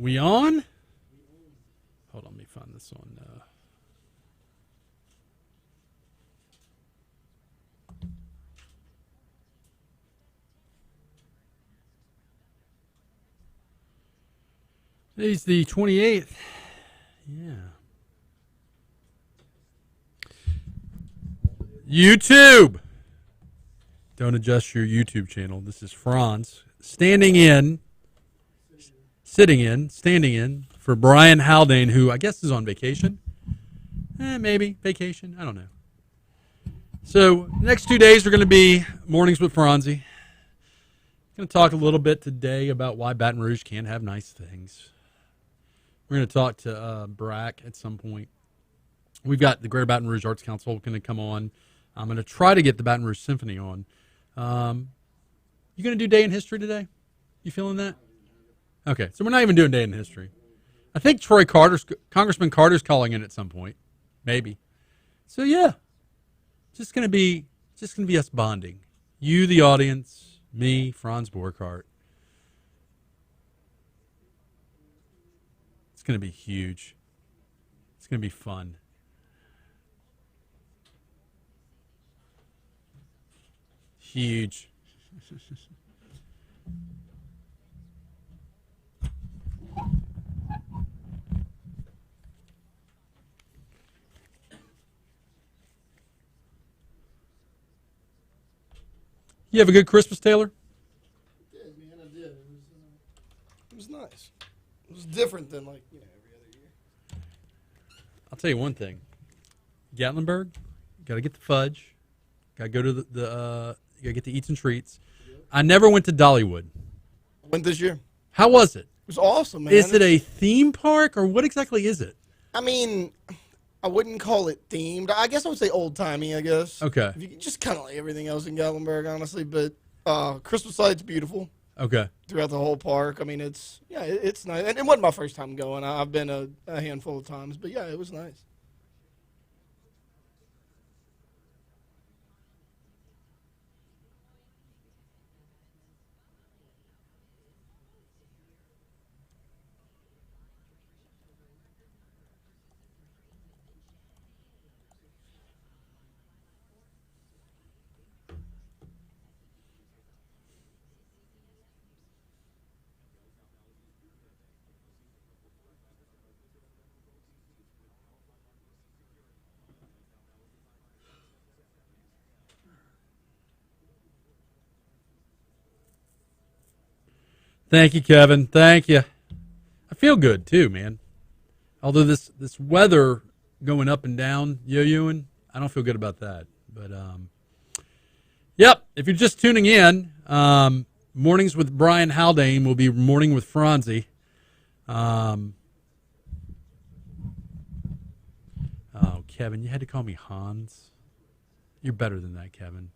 We on? Hold on, let me find this on. Today's the 28th. Yeah. YouTube. Don't adjust your YouTube channel. This is Franz standing in for Brian Haldane, who I guess is on vacation. Maybe vacation. I don't know. So next 2 days are going to be mornings with Franzi. Going to talk a little bit today about why Baton Rouge can't have nice things. We're going to talk to Brack at some point. We've got the Greater Baton Rouge Arts Council going to come on. I'm going to try to get the Baton Rouge Symphony on. You going to do Day in History today? You feeling that? Okay, so we're not even doing Day in History. I think Congressman Carter's calling in at some point, maybe. So yeah, just gonna be us bonding. You, the audience, me, Franz Borghardt. It's gonna be huge. It's gonna be fun. Huge. You have a good Christmas, Taylor? I did, man. I did. It was nice. It was different than every other year. I'll tell you one thing. Gatlinburg, got to get the fudge. Got to go to you got to get the eats and treats. I never went to Dollywood. I went this year. How was it? It was awesome, man. Is it a theme park or what exactly is it? I mean, I wouldn't call it themed. I guess I would say old-timey, I guess. Okay. If you, just kind of like everything else in Gatlinburg, honestly. But Christmas light's beautiful. Okay. Throughout the whole park. I mean, it's nice. And it wasn't my first time going. I've been a handful of times. But, yeah, it was nice. Thank you, Kevin. Thank you. I feel good too, man. Although this weather going up and down, yo-yoing, I don't feel good about that. But yep. If you're just tuning in, mornings with Brian Haldane will be morning with Franzi. Oh, Kevin, you had to call me Hans. You're better than that, Kevin.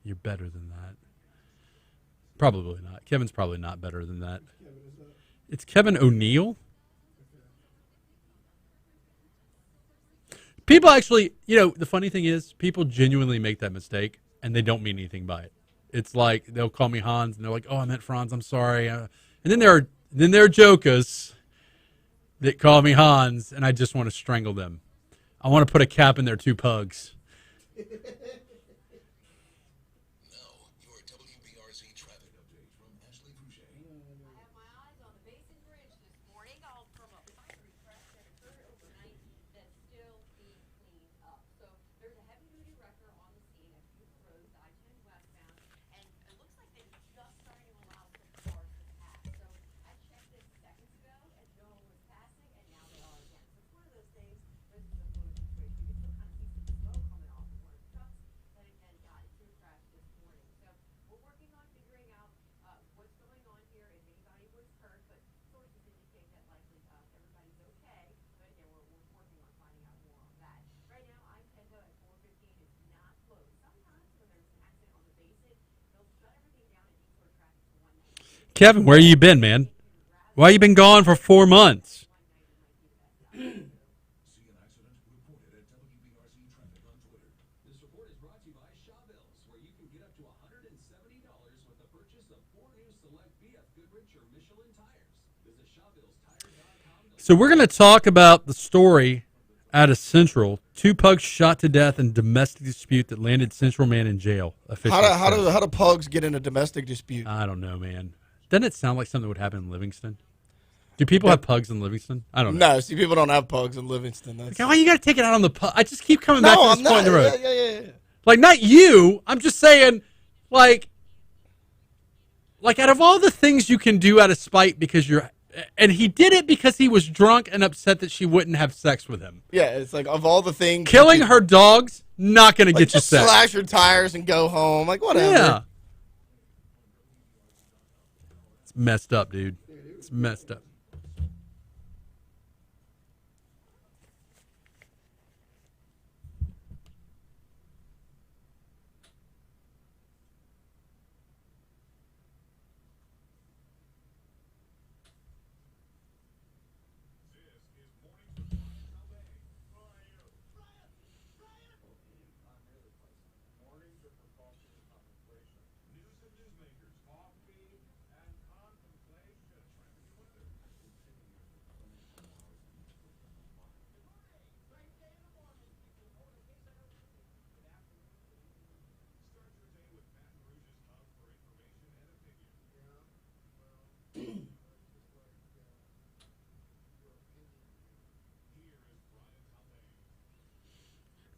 You're better than that. Probably not. Kevin's probably not better than that. It's Kevin O'Neill. People actually, the funny thing is, people genuinely make that mistake, and they don't mean anything by it. It's like they'll call me Hans, and they're like, "Oh, I meant Franz. I'm sorry." And then there are jokers that call me Hans, and I just want to strangle them. I want to put a cap in their two pugs. Kevin, where you been, man? Why you been gone for 4 months? So we're going to talk about the story out of Central. 2 pugs shot to death in domestic dispute that landed Central man in jail. How do pugs get in a domestic dispute? I don't know, man. Doesn't it sound like something that would happen in Livingston? Do people have pugs in Livingston? I don't know. No, see, people don't have pugs in Livingston. That's... Okay, why you got to take it out on the pug? I just keep coming back to this point in the road. Yeah. Like, not you. I'm just saying, like out of all the things you can do out of spite because you're... And he did it because he was drunk and upset that she wouldn't have sex with him. Yeah, it's like, of all the things... Killing her dogs, not going to get you sex. Slash your tires and go home. Like, whatever. Yeah. It's messed up, dude. It's messed up.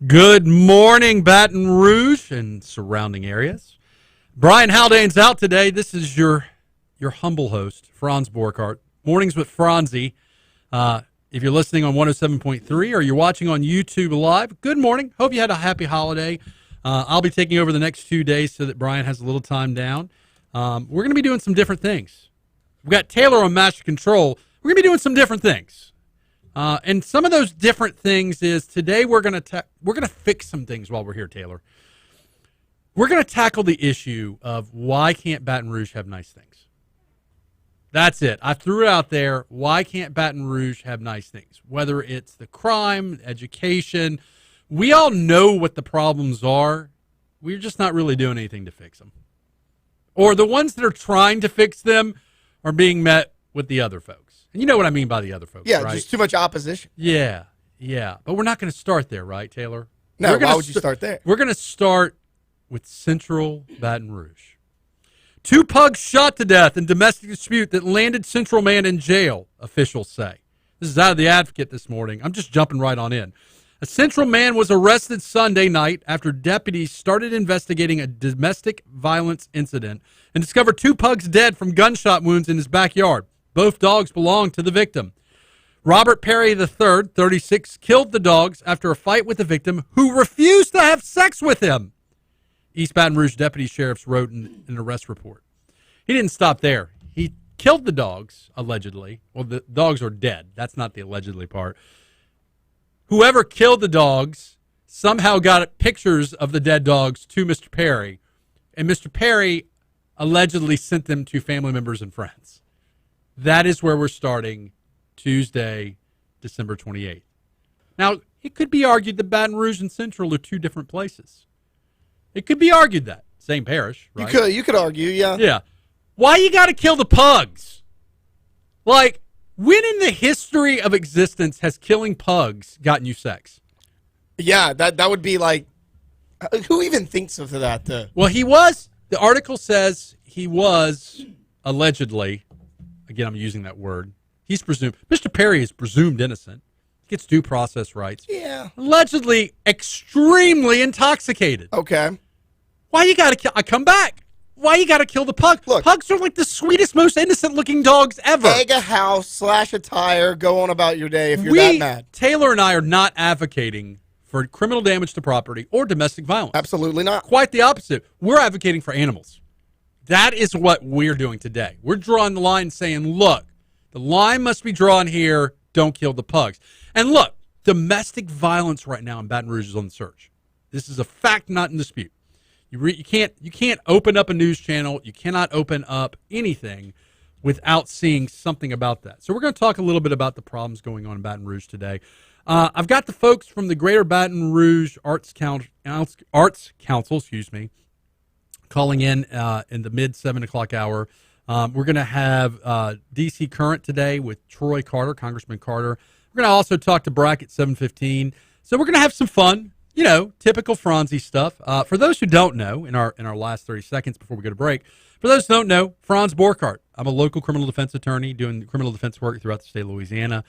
Good morning, Baton Rouge and surrounding areas. Brian Haldane's out today. This is your humble host, Franz Borghardt. Mornings with Franzi. If you're listening on 107.3 or you're watching on YouTube Live, good morning. Hope you had a happy holiday. I'll be taking over the next 2 days so that Brian has a little time down. We're going to be doing some different things. We've got Taylor on Master Control. We're going to be doing some different things. And some of those different things is today we're going to fix some things while we're here, Taylor. We're going to tackle the issue of why can't Baton Rouge have nice things. That's it. I threw it out there. Why can't Baton Rouge have nice things? Whether it's the crime, education, we all know what the problems are. We're just not really doing anything to fix them. Or the ones that are trying to fix them are being met with the other folks. And you know what I mean by the other folks, yeah, right? Just too much opposition. Yeah. But we're not going to start there, right, Taylor? No, why would you start there? We're going to start with Central Baton Rouge. 2 pugs shot to death in domestic dispute that landed Central man in jail, officials say. This is out of the Advocate this morning. I'm just jumping right on in. A Central man was arrested Sunday night after deputies started investigating a domestic violence incident and discovered 2 pugs dead from gunshot wounds in his backyard. Both dogs belonged to the victim. Robert Perry III, 36, killed the dogs after a fight with the victim who refused to have sex with him. East Baton Rouge deputy sheriffs wrote in an arrest report. He didn't stop there. He killed the dogs, allegedly. Well, the dogs are dead. That's not the allegedly part. Whoever killed the dogs somehow got pictures of the dead dogs to Mr. Perry, and Mr. Perry allegedly sent them to family members and friends. That is where we're starting Tuesday, December 28th. Now, it could be argued that Baton Rouge and Central are 2 different places. It could be argued that. Same parish, right? You could argue, yeah. Yeah. Why you got to kill the pugs? Like, when in the history of existence has killing pugs gotten you sex? Yeah, that would be like, who even thinks of that? Well, the article says he was allegedly, again, I'm using that word, Mr. Perry is presumed innocent, gets due process rights. Yeah. Allegedly extremely intoxicated. Okay. Why you got to kill? I come back. Why you got to kill the pug? Look, pugs are like the sweetest, most innocent-looking dogs ever. Egg a house, slash a tire, go on about your day if you're that mad. Taylor and I are not advocating for criminal damage to property or domestic violence. Absolutely not. Quite the opposite. We're advocating for animals. That is what we're doing today. We're drawing the line saying, look, the line must be drawn here. Don't kill the pugs. And look, domestic violence right now in Baton Rouge is on the surge. This is a fact not in dispute. You can't open up a news channel. You cannot open up anything without seeing something about that. So we're going to talk a little bit about the problems going on in Baton Rouge today. I've got the folks from the Greater Baton Rouge Arts Council, calling in the mid 7 o'clock hour. We're going to have D.C. Current today with Troy Carter, Congressman Carter. We're going to also talk to Brack at 7:15. So we're going to have some fun, typical Franzi stuff. For those who don't know, in our last 30 seconds before we go to break, for those who don't know, Franz Borghardt. I'm a local criminal defense attorney doing criminal defense work throughout the state of Louisiana,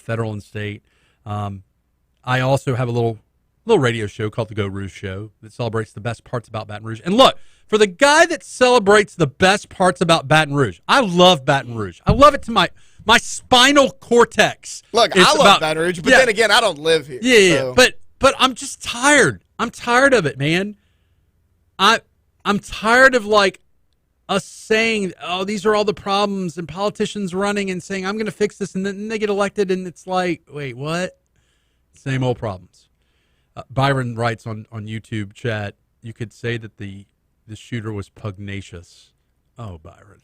federal and state. I also have a little radio show called The Go Rouge Show that celebrates the best parts about Baton Rouge. And look, for the guy that celebrates the best parts about Baton Rouge, I love Baton Rouge. I love it to my spinal cortex. Look, I love Baton Rouge, but then again, I don't live here. Yeah, so. But I'm just tired. I'm tired of it, man. I'm tired of us saying, oh, these are all the problems, and politicians running and saying, I'm going to fix this, and then they get elected, and it's like, wait, what? Same old problems. Byron writes on YouTube chat, you could say that the shooter was pugnacious. Oh, Byron.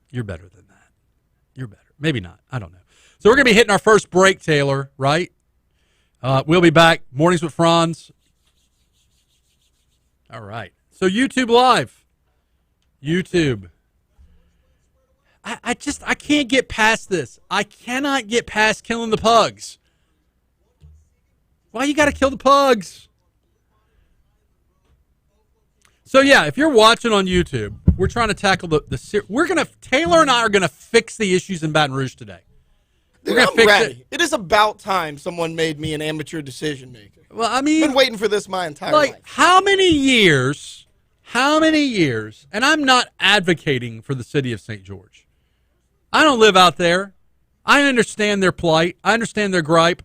You're better than that. You're better. Maybe not. I don't know. So we're going to be hitting our first break, Taylor, right? We'll be back. Mornings with Franz. All right. So YouTube Live. YouTube. I can't get past this. I cannot get past killing the pugs. Why you got to kill the pugs? So yeah, if you're watching on YouTube, we're trying to tackle Taylor and I are gonna fix the issues in Baton Rouge today. Dude, I'm ready. It is about time someone made me an amateur decision maker. Well, I mean, I've been waiting for this my entire life. How many years? And I'm not advocating for the city of St. George. I don't live out there. I understand their plight. I understand their gripe.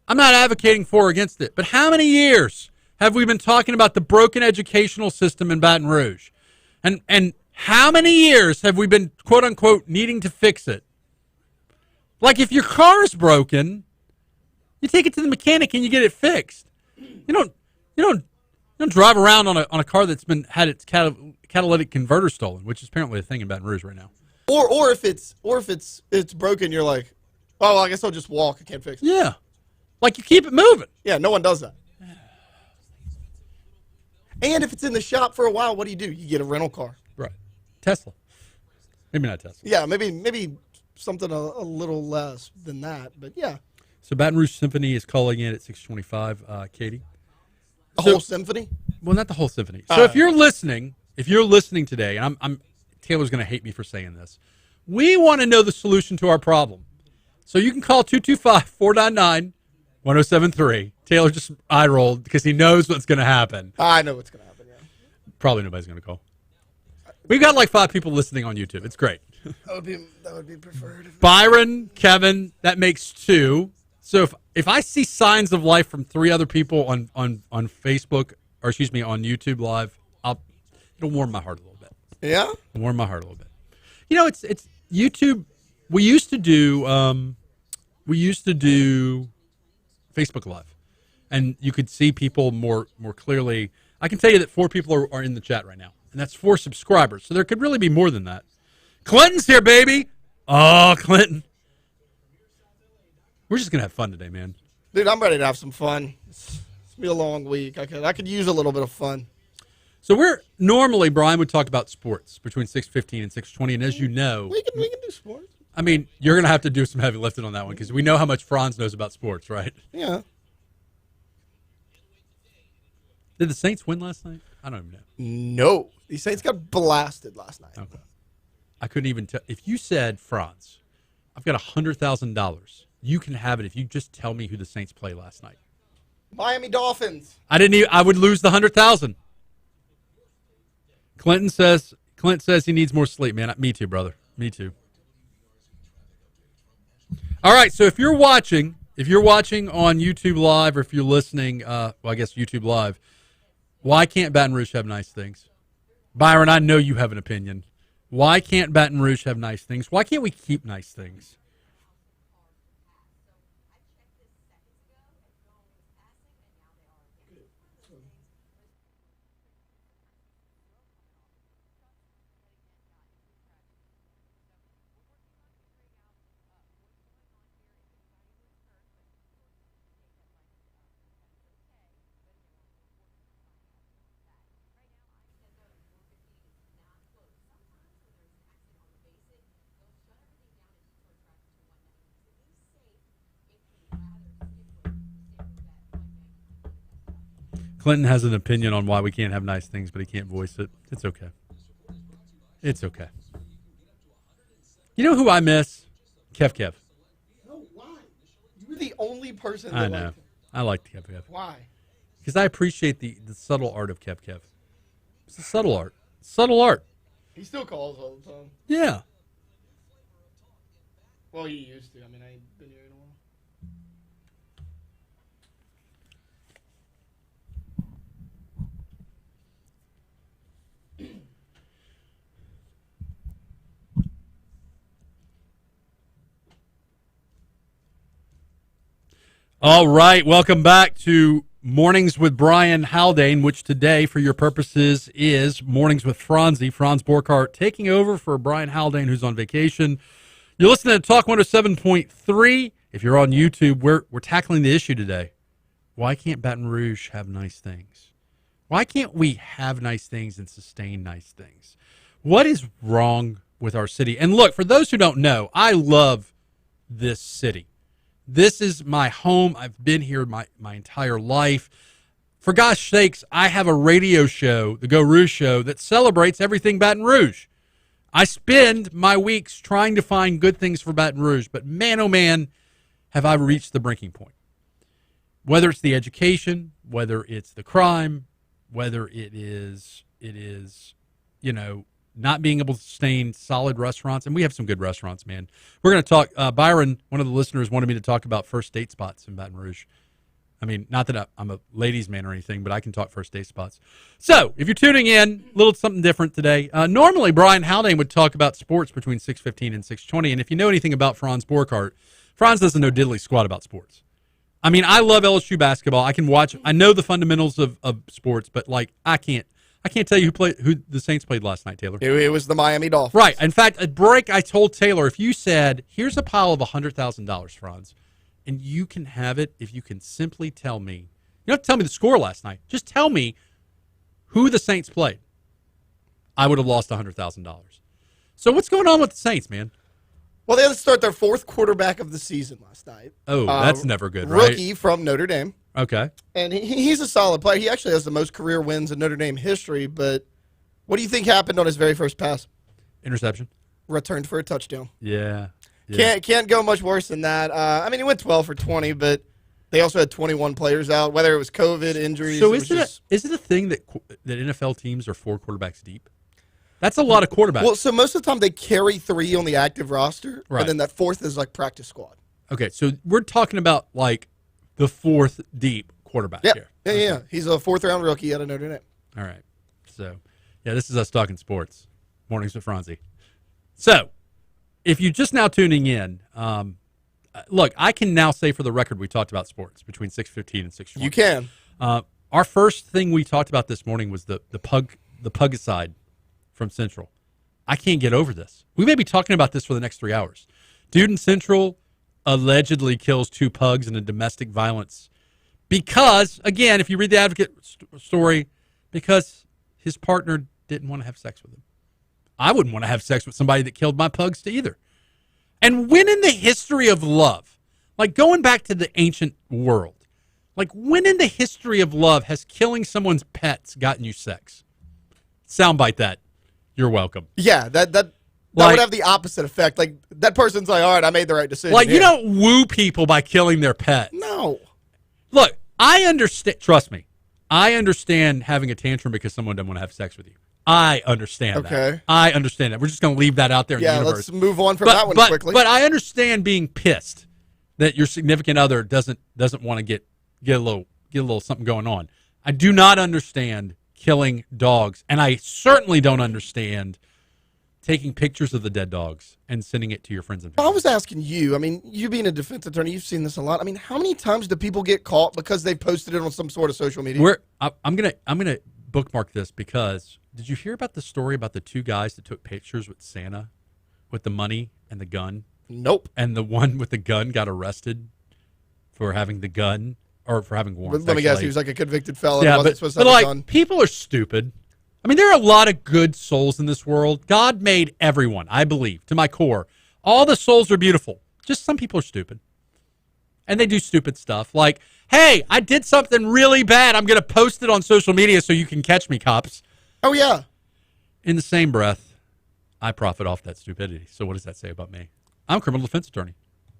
I'm not advocating for or against it. But how many years have we been talking about the broken educational system in Baton Rouge? And how many years have we been, quote unquote, needing to fix it? Like if your car is broken, you take it to the mechanic and you get it fixed. You don't drive around on a car that's had its catalytic converter stolen, which is apparently a thing in Baton Rouge right now. Or if it's broken, you're like, oh, well, I guess I'll just walk. I can't fix it. Yeah. Like you keep it moving. Yeah, no one does that. And if it's in the shop for a while, what do? You get a rental car. Right. Tesla. Maybe not Tesla. Yeah, maybe something a little less than that, but yeah. So Baton Rouge Symphony is calling in at 6:25, Katie. The whole symphony? Well, not the whole symphony. So if you're listening today, and I'm Taylor's going to hate me for saying this, we want to know the solution to our problem. So you can call 225-499-1073. Taylor just eye rolled because he knows what's going to happen. I know what's going to happen, yeah. Probably nobody's going to call. We've got like 5 people listening on YouTube. It's great. That would be preferred. Byron, Kevin, that makes 2. So if I see signs of life from 3 other people on Facebook, or excuse me, on YouTube Live, it'll warm my heart a little bit. Yeah? It'll warm my heart a little bit. It's YouTube. We used to do Facebook Live, and you could see people more clearly. I can tell you that 4 people are in the chat right now, and that's 4 subscribers. So there could really be more than that. Clinton's here, baby. Oh, Clinton. We're just gonna have fun today, man. Dude, I'm ready to have some fun. It's be a long week. I could use a little bit of fun. So normally Brian would talk about sports between 6:15 and 6:20, and as you know, we can do sports. I mean, you're gonna have to do some heavy lifting on that one because we know how much Franz knows about sports, right? Yeah. Did the Saints win last night? I don't even know. No, the Saints got blasted last night. Okay. I couldn't even tell. If you said, Franz, I've got $100,000, you can have it if you just tell me who the Saints play last night. Miami Dolphins. I would lose the $100,000. Clint says he needs more sleep, man. Me too, brother. Me too. All right, so if you're watching on YouTube Live, or if you're listening, I guess YouTube Live, why can't Baton Rouge have nice things? Byron, I know you have an opinion. Why can't Baton Rouge have nice things? Why can't we keep nice things? Clinton has an opinion on why we can't have nice things, but he can't voice it. It's okay. It's okay. You know who I miss? Kev. No, why? You were the only person that I know. liked him. I like Kev. Why? Because I appreciate the subtle art of Kev. It's a subtle art. Subtle art. He still calls all the time. Yeah. Well, he used to. I mean, I ain't been here in a while. All right. Welcome back to Mornings with Brian Haldane, which today, for your purposes, is Mornings with Franz Borghardt, taking over for Brian Haldane, who's on vacation. You're listening to Talk 107.3. If you're on YouTube, we're tackling the issue today. Why can't Baton Rouge have nice things? Why can't we have nice things and sustain nice things? What is wrong with our city? And look, for those who don't know, I love this city. This is my home. I've been here my entire life. For gosh sakes, I have a radio show, the Go Rouge Show, that celebrates everything Baton Rouge. I spend my weeks trying to find good things for Baton Rouge, but man, oh man, have I reached the breaking point. Whether it's the education, whether it's the crime, whether it is, not being able to sustain solid restaurants. And we have some good restaurants, man. We're going to talk. Byron, one of the listeners, wanted me to talk about first date spots in Baton Rouge. I mean, not that I'm a ladies' man or anything, but I can talk first date spots. So if you're tuning in, a little something different today. Normally, Brian Haldane would talk about sports between 6:15 and 6:20. And if you know anything about Franz Borghardt, Franz doesn't know diddly squat about sports. I mean, I love LSU basketball. I can watch. I know the fundamentals of sports, but like I can't tell you who the Saints played last night, Taylor. It was the Miami Dolphins. Right. In fact, at break, I told Taylor, if you said, here's a pile of $100,000, Franz, and you can have it if you can simply tell me. You don't have to tell me the score last night. Just tell me who the Saints played. I would have lost $100,000. So what's going on with the Saints, man? Well, they had to start their fourth quarterback of the season last night. Oh, that's never good, right? Rookie from Notre Dame. Okay. And he's a solid player. He actually has the most career wins in Notre Dame history, but what do you think happened on his very first pass? Interception. Returned for a touchdown. Yeah. Can't go much worse than that. I mean, he went 12 for 20, but they also had 21 players out, whether it was COVID, injuries. So is it a thing that NFL teams are 4 quarterbacks deep? That's a lot of quarterbacks. Well, so most of the time they carry 3 on the active roster, right, and then that fourth is like practice squad. Okay, so we're talking about like the 4th deep quarterback here. Yeah, okay. yeah. He's a 4th-round rookie out of Notre Dame. All right. So, yeah, this is us talking sports. Mornings with Franzi. So, if you're just now tuning in, look, I can now say for the record we talked about sports between 6:15 and 6:20. You can. Our first thing we talked about this morning was the pugicide from Central. I can't get over this. We may be talking about this for the next 3 hours. Dude in Central allegedly kills 2 pugs in a domestic violence because, again, if you read the Advocate story, because his partner didn't want to have sex with him. I wouldn't want to have sex with somebody that killed my pugs either. And when in the history of love, like going back to the ancient world, like when in the history of love has killing someone's pets gotten you sex? Soundbite that. You're welcome. Yeah, that would have the opposite effect. Like, that person's like, all right, I made the right decision. Like, here. you don't woo people by killing their pet. No. Look, I understand. Trust me. I understand having a tantrum because someone doesn't want to have sex with you. I understand that. I understand that. We're just going to leave that out there in the universe. Let's move on from that one quickly. But I understand being pissed that your significant other doesn't want to get a little something going on. I do not understand killing dogs, and I certainly don't understand taking pictures of the dead dogs and sending it to your friends and family. I was asking you, I mean, you being a defense attorney, you've seen this a lot. I mean, how many times do people get caught because they posted it on some sort of social media? I'm gonna bookmark this because did you hear about the story about the 2 guys that took pictures with Santa with the money and the gun? Nope. And the one with the gun got arrested for having the gun or for having warrants. Let me guess, he was like a convicted felon. Yeah, wasn't supposed to have like a gun. people are stupid. I mean, there are a lot of good souls in this world. God made everyone, I believe, to my core. All the souls are beautiful. Just some people are stupid. And they do stupid stuff like, hey, I did something really bad. I'm going to post it on social media so you can catch me, cops. Oh, yeah. In the same breath, I profit off that stupidity. So what does that say about me? I'm a criminal defense attorney.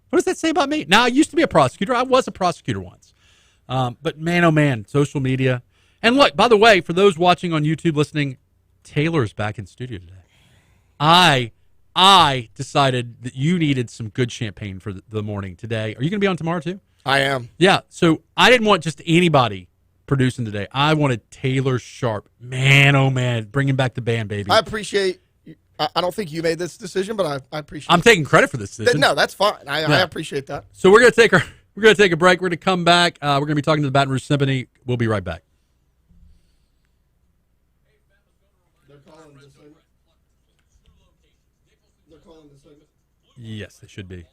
What does that say about me? Now, I used to be a prosecutor. I was a prosecutor once. But man, oh man, social media. And look, by the way, for those watching on YouTube, listening, Taylor's back in studio today. I decided that you needed some good champagne for the morning today. Are you going to be on tomorrow too? I am. Yeah. So I didn't want just anybody producing today. I wanted Taylor Sharp. Man, oh man, bringing back the band, baby. I appreciate. I don't think you made this decision, but I appreciate. I'm taking credit for this decision. No, that's fine. I appreciate that. So we're gonna take a break. We're gonna come back. We're gonna be talking to the Baton Rouge Symphony. We'll be right back. Yes, they should be.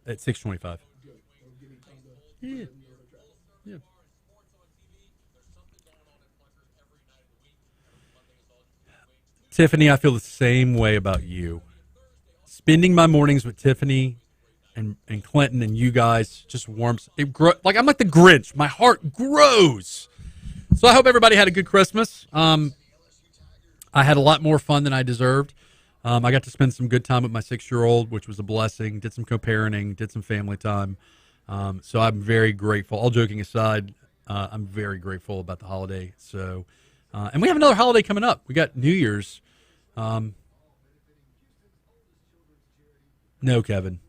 At 6:25. Yeah. Yeah. Tiffany, I feel the same way about you. Spending my mornings with Tiffany and Clinton and you guys just warms. Like I'm like the Grinch. My heart grows. So I hope everybody had a good Christmas. I had a lot more fun than I deserved. I got to spend some good time with my 6-year-old, which was a blessing. Did some co-parenting, did some family time. So I'm very grateful. All joking aside, I'm very grateful about the holiday. So, and we have another holiday coming up. We got New Year's. No, Kevin.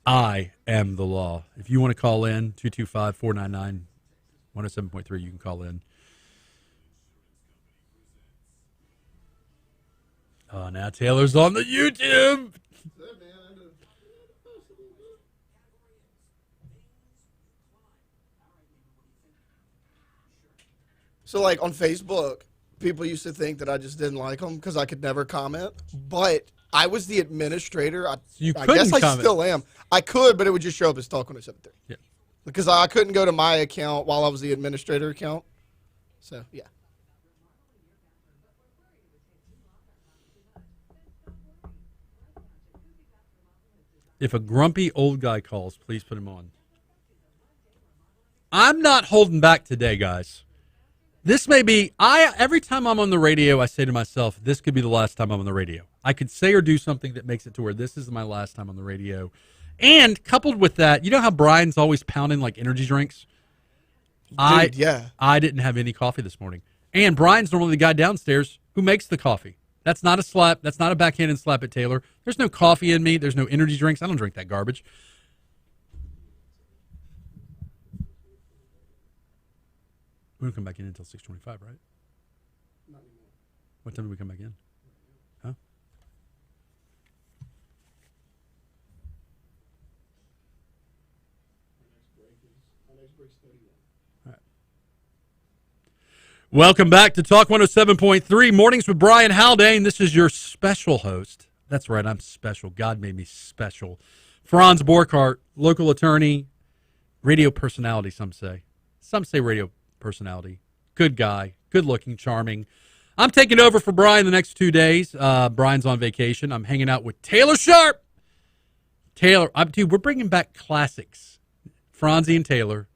I am the law. If you want to call in, 225-499-107.3, you can call in. Oh, now Taylor's on the YouTube. So, like, on Facebook, people used to think that I just didn't like them because I could never comment. But I was the administrator. I guess I still am. I could, but it would just show up as Talk 107.3. Yeah. Because I couldn't go to my account while I was the administrator account. So, yeah. If a grumpy old guy calls, please put him on. I'm not holding back today, guys. This may be, every time I'm on the radio, I say to myself, this could be the last time I'm on the radio. I could say or do something that makes it to where this is my last time on the radio. And coupled with that, you know how Brian's always pounding like energy drinks? Dude, yeah. I didn't have any coffee this morning. And Brian's normally the guy downstairs who makes the coffee. That's not a slap. That's not a backhanded slap at Taylor. There's no coffee in me. There's no energy drinks. I don't drink that garbage. We don't come back in until 6:25, right? Not anymore. What time do we come back in? Huh? Our next break's 31. All right. Welcome back to Talk 107.3 Mornings with Brian Haldane. This is your special host. That's right, I'm special. God made me special. Franz Borghardt, local attorney, radio personality, some say. Some say radio personality. Good guy, good looking, charming. I'm taking over for Brian the next 2 days. Brian's on vacation. I'm hanging out with Taylor Sharp. Dude, we're bringing back classics. Franzi and Taylor.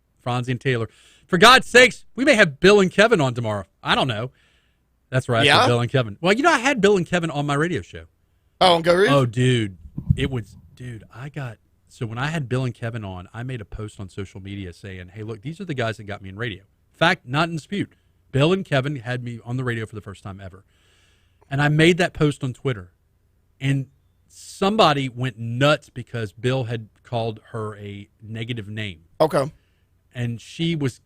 For God's sakes, we may have Bill and Kevin on tomorrow. I don't know. That's right. Yeah? Bill and Kevin. Well, I had Bill and Kevin on my radio show. Oh, on Go Read? Oh, dude. So when I had Bill and Kevin on, I made a post on social media saying, hey, look, these are the guys that got me in radio. Fact, not in dispute. Bill and Kevin had me on the radio for the first time ever. And I made that post on Twitter. And somebody went nuts because Bill had called her a negative name. Okay. And she was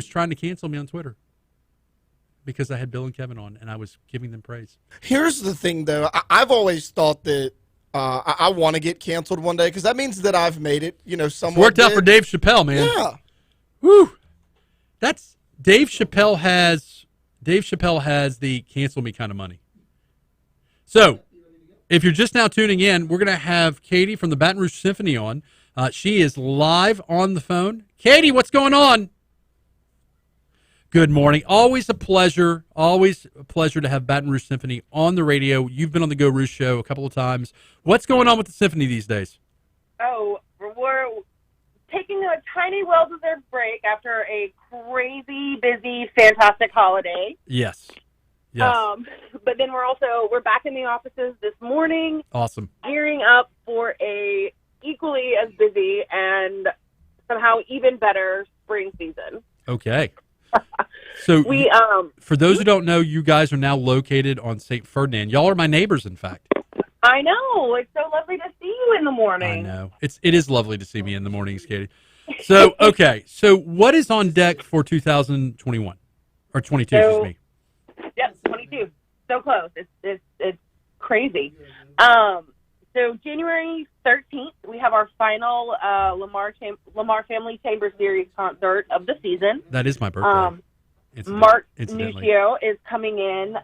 trying to cancel me on Twitter because I had Bill and Kevin on and I was giving them praise. Here's the thing, though. I've always thought that I want to get canceled one day because that means that I've made it, somewhat. Worked out for Dave Chappelle, man. Yeah. Woo. That's Dave Chappelle has the cancel me kind of money. So, if you're just now tuning in, we're going to have Katie from the Baton Rouge Symphony on. She is live on the phone. Katie, what's going on? Good morning. Always a pleasure to have Baton Rouge Symphony on the radio. You've been on the Go Rouge show a couple of times. What's going on with the symphony these days? Oh, we're taking a tiny, well-deserved break after a crazy, busy, fantastic holiday. Yes. Yes. But then we're back in the offices this morning. Awesome. Gearing up for a equally as busy and somehow even better spring season. Okay. So for those who don't know, you guys are now located on St. Ferdinand. Y'all are my neighbors, in fact. I know. It's so lovely to see you in the morning. I know. It is lovely to see me in the mornings, Katie. So, okay. So what is on deck for 2021? Or 22, excuse me. Yep, 22. So close. It's crazy. So January 13th, we have our final Lamar Family Chamber Series concert of the season. That is my birthday. Mark Nuccio is coming in.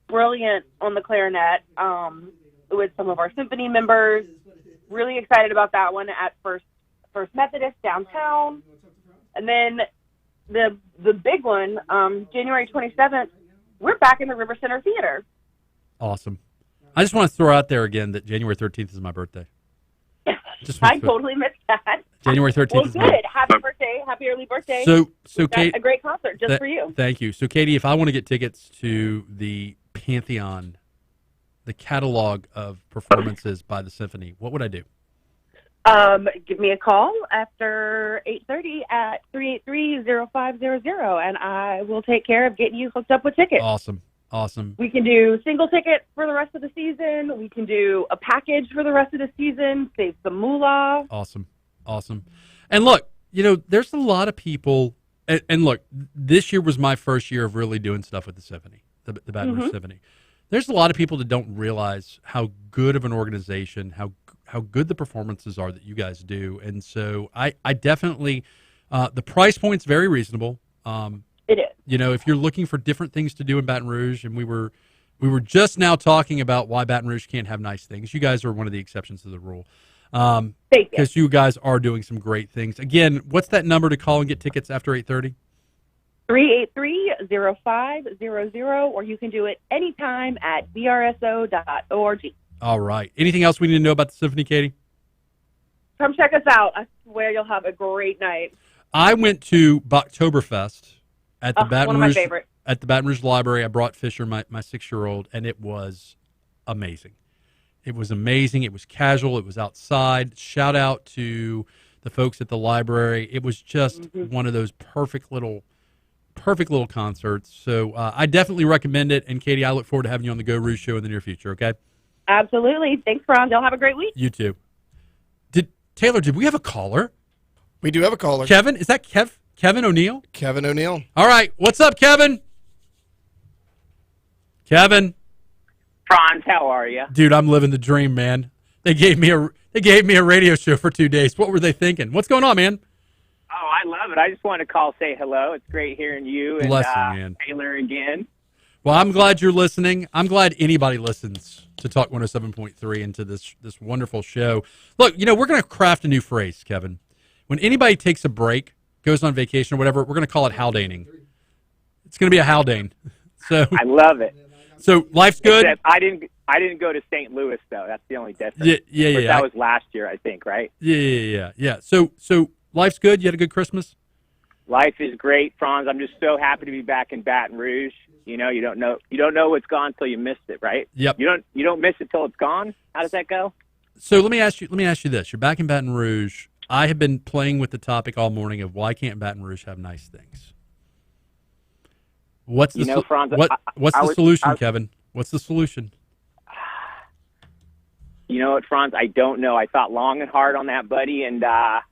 Brilliant on the clarinet with some of our symphony members. Really excited about that one at First Methodist downtown. And then the big one, January 27th, we're back in the River Center Theater. Awesome. I just want to throw out there again that January 13th is my birthday. I totally missed that. January 13th well, is good. my Happy birthday. Happy early birthday. So Kate, a great concert just for you. Thank you. So, Katie, if I want to get tickets to the Pantheon, the catalog of performances by the symphony, what would I do? Give me a call after 8:30 at 383-0500, and I will take care of getting you hooked up with tickets. Awesome. We can do single tickets for the rest of the season. We can do a package for the rest of the season, save some moolah. Awesome. And look, there's a lot of people, and look, this year was my first year of really doing stuff with the symphony, the Baton Rouge Symphony. There's a lot of people that don't realize how good of an organization, how good the performances are that you guys do. And so I definitely, the price point's very reasonable. It is. If you're looking for different things to do in Baton Rouge, and we were just now talking about why Baton Rouge can't have nice things. You guys are one of the exceptions to the rule. Thank you. Because you guys are doing some great things. Again, what's that number to call and get tickets after 8:30? 383-0500, or you can do it anytime at brso.org. All right. Anything else we need to know about the symphony, Katie? Come check us out. I swear you'll have a great night. I went to Boktoberfest at the Baton Rouge, favorite. At the Baton Rouge Library. I brought Fisher, my 6-year-old, and it was amazing. It was amazing. It was casual. It was outside. Shout out to the folks at the library. It was just one of those perfect little concerts. So I definitely recommend it. And Katie, I look forward to having you on the Go Rouge show in the near future. Okay. Absolutely. Thanks, Franz. Y'all have a great week. You too. Taylor, did we have a caller? We do have a caller. Kevin? Is that Kevin O'Neill? Kevin O'Neill. All right. What's up, Kevin? Kevin. Franz, how are you? Dude, I'm living the dream, man. They gave me a radio show for 2 days. What were they thinking? What's going on, man? Oh, I love it. I just wanted to call, say hello. It's great hearing you and man. Taylor again. Well, I'm glad you're listening. I'm glad anybody listens to Talk 107.3 and to this wonderful show. Look, we're going to craft a new phrase, Kevin. When anybody takes a break, goes on vacation or whatever, we're going to call it Haldaning. It's going to be a Haldane. So I love it. So life's good. Except I didn't go to St. Louis though. That's the only difference. Yeah. That was last year, I think, right? Yeah. So life's good. You had a good Christmas? Life is great, Franz. I'm just so happy to be back in Baton Rouge. You don't know what's gone till you missed it, right? Yep. You don't miss it till it's gone. How does that go? So let me ask you this. You're back in Baton Rouge. I have been playing with the topic all morning of why can't Baton Rouge have nice things? What's the Franz, what's the solution, Kevin? What's the solution? You know what, Franz? I don't know. I thought long and hard on that, buddy, and I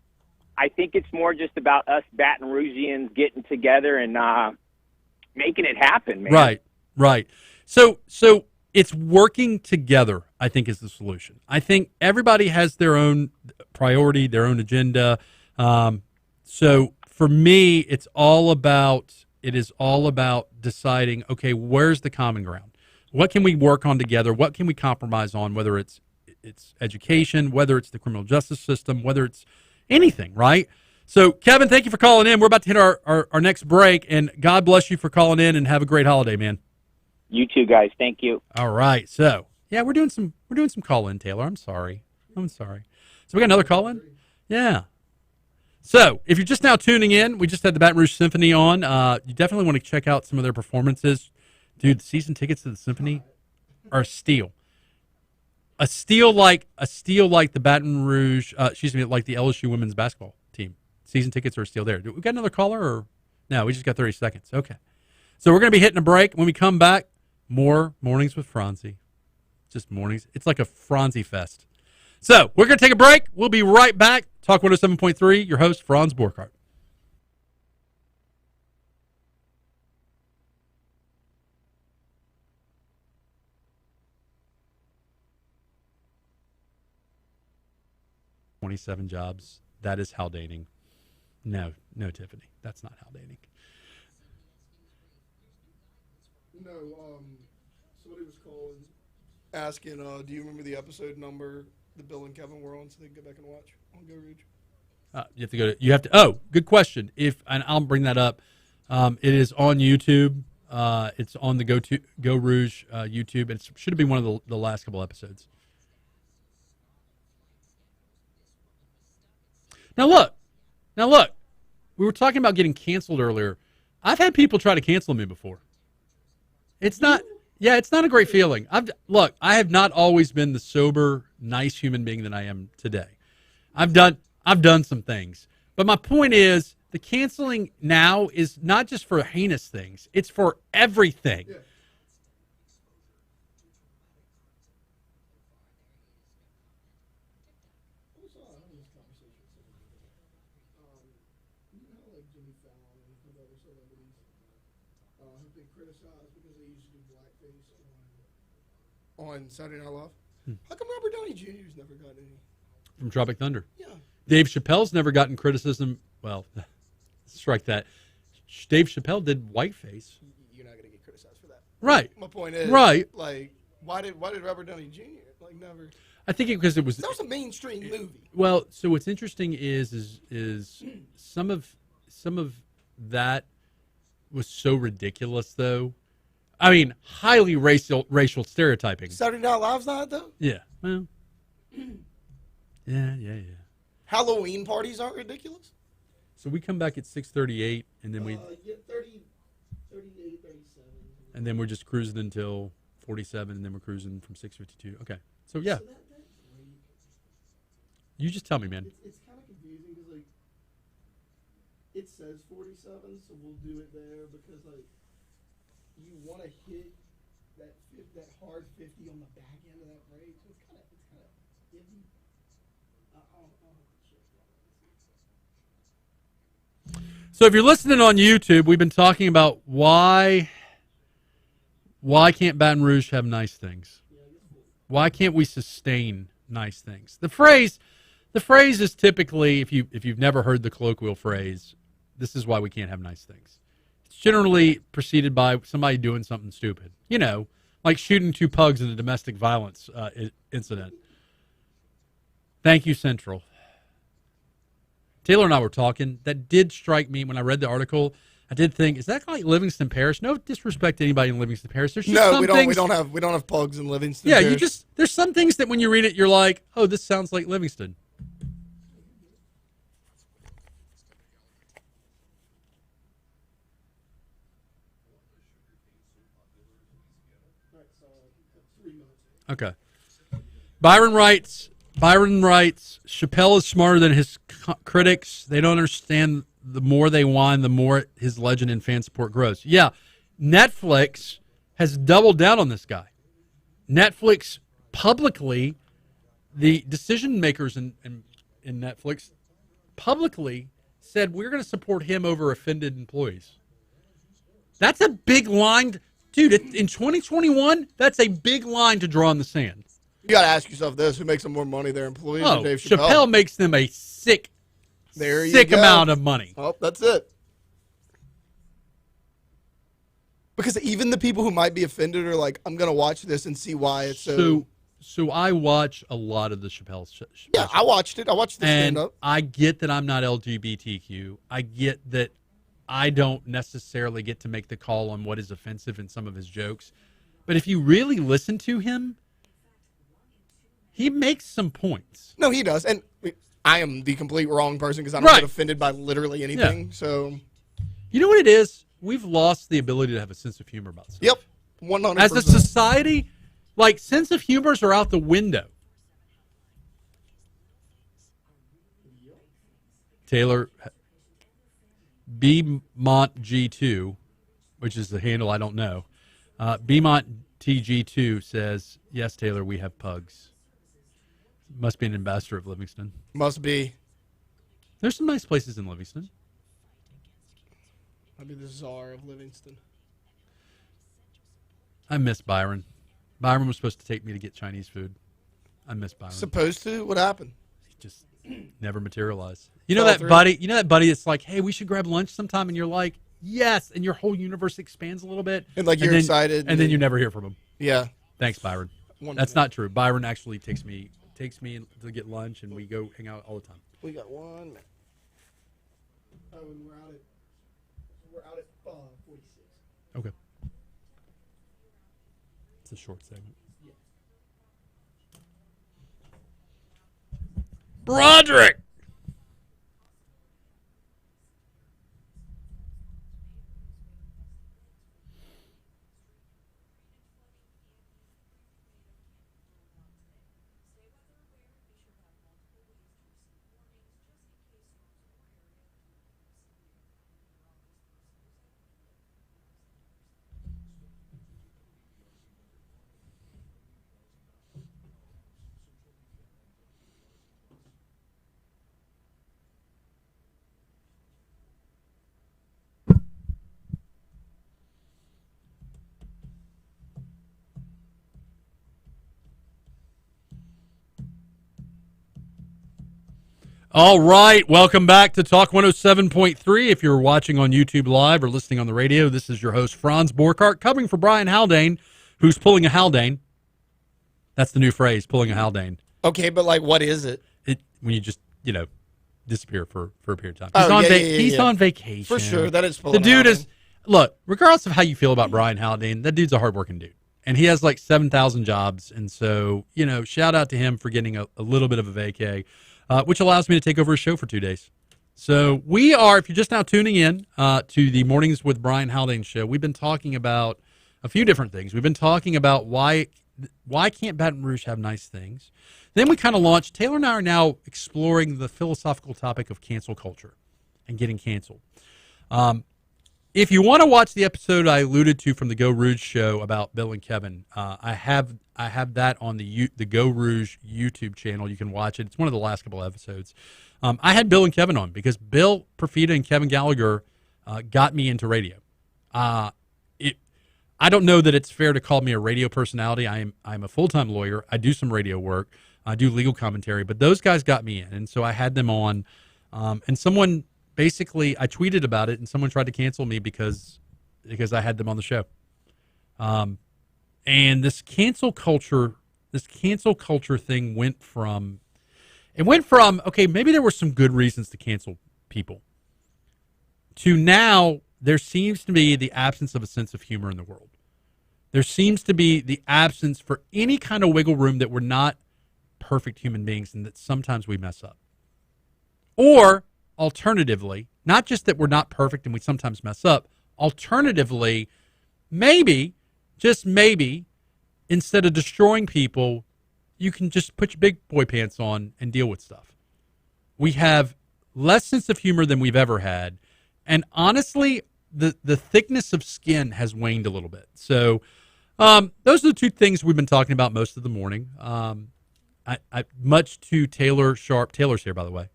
think it's more just about us Baton Rougians getting together and making it happen, man. Right. So it's working together, I think, is the solution. I think everybody has their own priority, their own agenda. So for me, it is all about deciding, okay, where's the common ground? What can we work on together? What can we compromise on, whether it's education, whether it's the criminal justice system, whether it's anything, right? So, Kevin, thank you for calling in. We're about to hit our next break, and God bless you for calling in, and have a great holiday, man. You too, guys. Thank you. All right. So, yeah, we're doing some call-in, Taylor. I'm sorry. I'm sorry. So we got another call in? Yeah. So if you're just now tuning in, we just had the Baton Rouge Symphony on. You definitely want to check out some of their performances. Dude, the season tickets to the Symphony are a steal. A steal like the Baton Rouge, like the LSU women's basketball team. Season tickets are a steal there. We got another caller or no? We just got 30 seconds. Okay. So we're going to be hitting a break. When we come back, more Mornings with Franzi. Just mornings. It's like a Franzi fest. So we're going to take a break. We'll be right back. Talk 107.3. Your host, Franz Borghardt. $27 jobs. That is Haldaning. No, Tiffany. That's not Haldaning. No, somebody was calling, asking, do you remember the episode number that Bill and Kevin were on so they can go back and watch on Go Rouge? Good question. And I'll bring that up. It is on YouTube. It's on the Go Rouge YouTube. It should have been one of the last couple episodes. Now look. We were talking about getting canceled earlier. I've had people try to cancel me before. It's not a great feeling. I have not always been the sober, nice human being that I am today. I've done some things. But my point is, the canceling now is not just for heinous things. It's for everything. Yeah. On Saturday Night Live. How come Robert Downey Jr.'s never got any? From Tropic Thunder. Yeah. Dave Chappelle's never gotten criticism. Well, strike that. Dave Chappelle did Whiteface. You're not going to get criticized for that. Right. My point is, right. Like, why did Robert Downey Jr. Never? I think because it was. That was a mainstream movie. Well, so what's interesting is some of that was so ridiculous, though. I mean, highly racial stereotyping. Saturday Night Live's not, though? Yeah. Well, yeah. Halloween parties aren't ridiculous? So we come back at 6:38, and then 38, 37. And then we're just cruising until 47, and then we're cruising from 6:52. Okay. So, yeah. So that break, you just tell me, man. It's kind of confusing because, it says 47, so we'll do it there because, you want to hit that hard 50 on the back end of that break, so it's kind of iffy. So if you're listening on YouTube, we've been talking about why can't Baton Rouge have nice things? Why can't we sustain nice things? The phrase is typically, if you've never heard the colloquial phrase, this is why we can't have nice things. Generally preceded by somebody doing something stupid. Like shooting two pugs in a domestic violence incident. Thank you, Central. Taylor and I were talking. That did strike me when I read the article. I did think, is that like Livingston Parish? No disrespect to anybody in Livingston Parish. There's just some things, we don't have pugs in Livingston. Yeah, Parish. there's some things that when you read it, you're like, oh, this sounds like Livingston. Okay. Byron writes, Chappelle is smarter than his critics. They don't understand the more they whine, the more his legend and fan support grows. Yeah, Netflix has doubled down on this guy. Netflix publicly, the decision makers in Netflix publicly said, we're going to support him over offended employees. That's a big line. Dude, in 2021, that's a big line to draw in the sand. You got to ask yourself this: who makes them more money, their employees or Dave Chappelle? Chappelle makes them a sick amount of money. Oh, that's it. Because even the people who might be offended are like, I'm going to watch this and see why it's so. So I watch a lot of the Chappelle show. Yeah, I watched it. I watched the stand-up. I get that I'm not LGBTQ. I get that I don't necessarily get to make the call on what is offensive in some of his jokes. But if you really listen to him, He makes some points. No, he does. And I am the complete wrong person because I don't get offended by literally anything. Yeah. So, you know what it is? We've lost the ability to have a sense of humor about stuff. Yep, 100%. As a society, like, sense of humors are out the window. Taylor, BMontG2, which is the handle I don't know. BMontTG2 says, yes, Taylor, we have pugs. Must be an ambassador of Livingston. Must be. There's some nice places in Livingston. I'd be the czar of Livingston. I miss Byron. Byron was supposed to take me to get Chinese food. I miss Byron. Supposed to? What happened? He just never materialized. You know that buddy? You know that buddy that's like, hey, we should grab lunch sometime, and you're like, yes, and your whole universe expands a little bit. And like you're excited. And then you never hear from him. Yeah. Thanks, Byron. That's not true. Byron actually takes me to get lunch, and we go hang out all the time. We got 1 minute. Oh, and we're out at 46. Okay. It's a short segment. Yeah. Broderick! All right, welcome back to Talk 107.3. If you're watching on YouTube Live or listening on the radio, this is your host, Franz Borghardt, covering for Brian Haldane, who's pulling a Haldane. That's the new phrase, pulling a Haldane. Okay, but like, what is it? When you just, disappear for a period of time. He's on vacation. For sure, that is pulling the dude is, look, regardless of how you feel about Brian Haldane, that dude's a hardworking dude. And he has like 7,000 jobs. And so, shout out to him for getting a little bit of a vacay. Which allows me to take over his show for 2 days. So we are, if you're just now tuning in to the Mornings with Brian Haldane show, we've been talking about a few different things. We've been talking about why can't Baton Rouge have nice things. Then we kind of launched, Taylor and I are now exploring the philosophical topic of cancel culture and getting canceled. If you want to watch the episode I alluded to from the Go Rouge show about Bill and Kevin, I have that on the Go Rouge YouTube channel. You can watch it. It's one of the last couple of episodes. I had Bill and Kevin on because Bill Profita and Kevin Gallagher got me into radio. I don't know that it's fair to call me a radio personality. I'm a full-time lawyer. I do some radio work. I do legal commentary, but those guys got me in, and so I had them on. And someone basically, I tweeted about it, and someone tried to cancel me because I had them on the show. And this cancel culture thing went from okay, maybe there were some good reasons to cancel people, to now there seems to be the absence of a sense of humor in the world. There seems to be the absence for any kind of wiggle room that we're not perfect human beings and that sometimes we mess up. Or alternatively, not just that we're not perfect and we sometimes mess up, alternatively, maybe, just maybe, instead of destroying people, you can just put your big boy pants on and deal with stuff. We have less sense of humor than we've ever had. And honestly, the thickness of skin has waned a little bit. So those are the two things we've been talking about most of the morning. Much to Taylor Sharp. Taylor's here, by the way.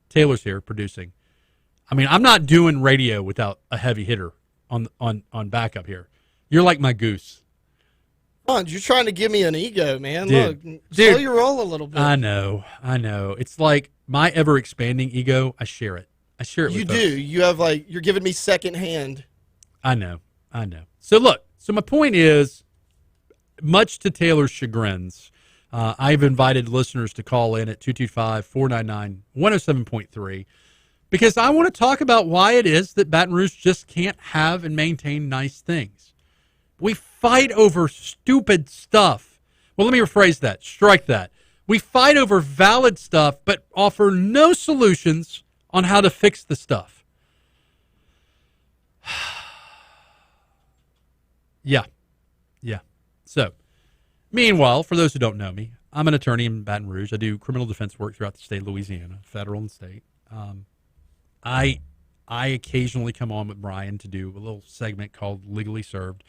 Taylor's here producing. I mean, I'm not doing radio without a heavy hitter on backup here. You're like my goose. You're trying to give me an ego, man. Dude, look, slow your roll a little bit. I know. It's like my ever-expanding ego. I share it. With you folks. do. You have you're giving me second hand. I know. So look, my point is, much to Taylor's chagrins, I've invited listeners to call in at 225-499-107.3 because I want to talk about why it is that Baton Rouge just can't have and maintain nice things. We fight over stupid stuff. Well, let me rephrase that. Strike that. We fight over valid stuff, but offer no solutions on how to fix the stuff. Yeah. So, meanwhile, for those who don't know me, I'm an attorney in Baton Rouge. I do criminal defense work throughout the state of Louisiana, federal and state. I occasionally come on with Brian to do a little segment called Legally Served.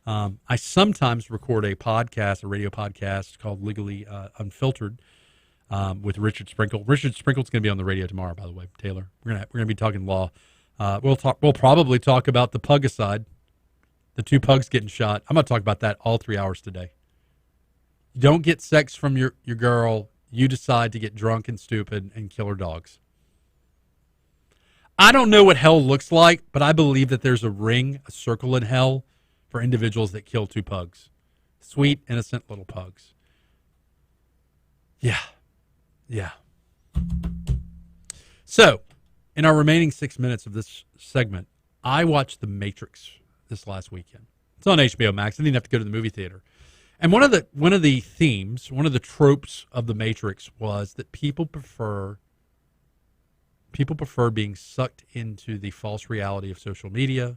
I sometimes record a radio podcast called Legally Unfiltered with Richard Sprinkle. Richard Sprinkle's going to be on the radio tomorrow, by the way, Taylor. We're gonna be talking law. We'll probably talk about the pugicide, the 2 pugs getting shot. I'm going to talk about that all 3 hours today. You don't get sex from your girl. You decide to get drunk and stupid and kill her dogs. I don't know what hell looks like, but I believe that there's a circle in hell for individuals that kill 2 pugs. Sweet, innocent little pugs. Yeah. So, in our remaining 6 minutes of this segment, I watched The Matrix this last weekend. It's on HBO Max. I didn't have to go to the movie theater. And one of the themes, one of the tropes of The Matrix was that people prefer being sucked into the false reality of social media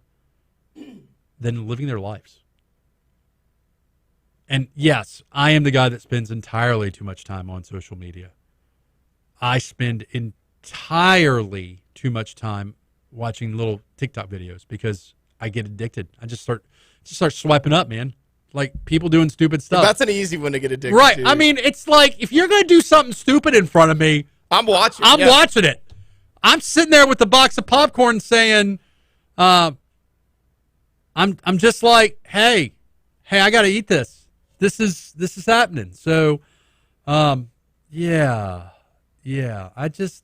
than living their lives. And yes, I am the guy that spends entirely too much time on social media. I spend entirely too much time watching little TikTok videos because I get addicted. I just start swiping up, man. Like people doing stupid stuff. That's an easy one to get addicted right. to. I mean, it's like if you're going to do something stupid in front of me, I'm watching it. I'm sitting there with a box of popcorn saying, I'm just like, hey, I got to eat this. This is happening. So, yeah. This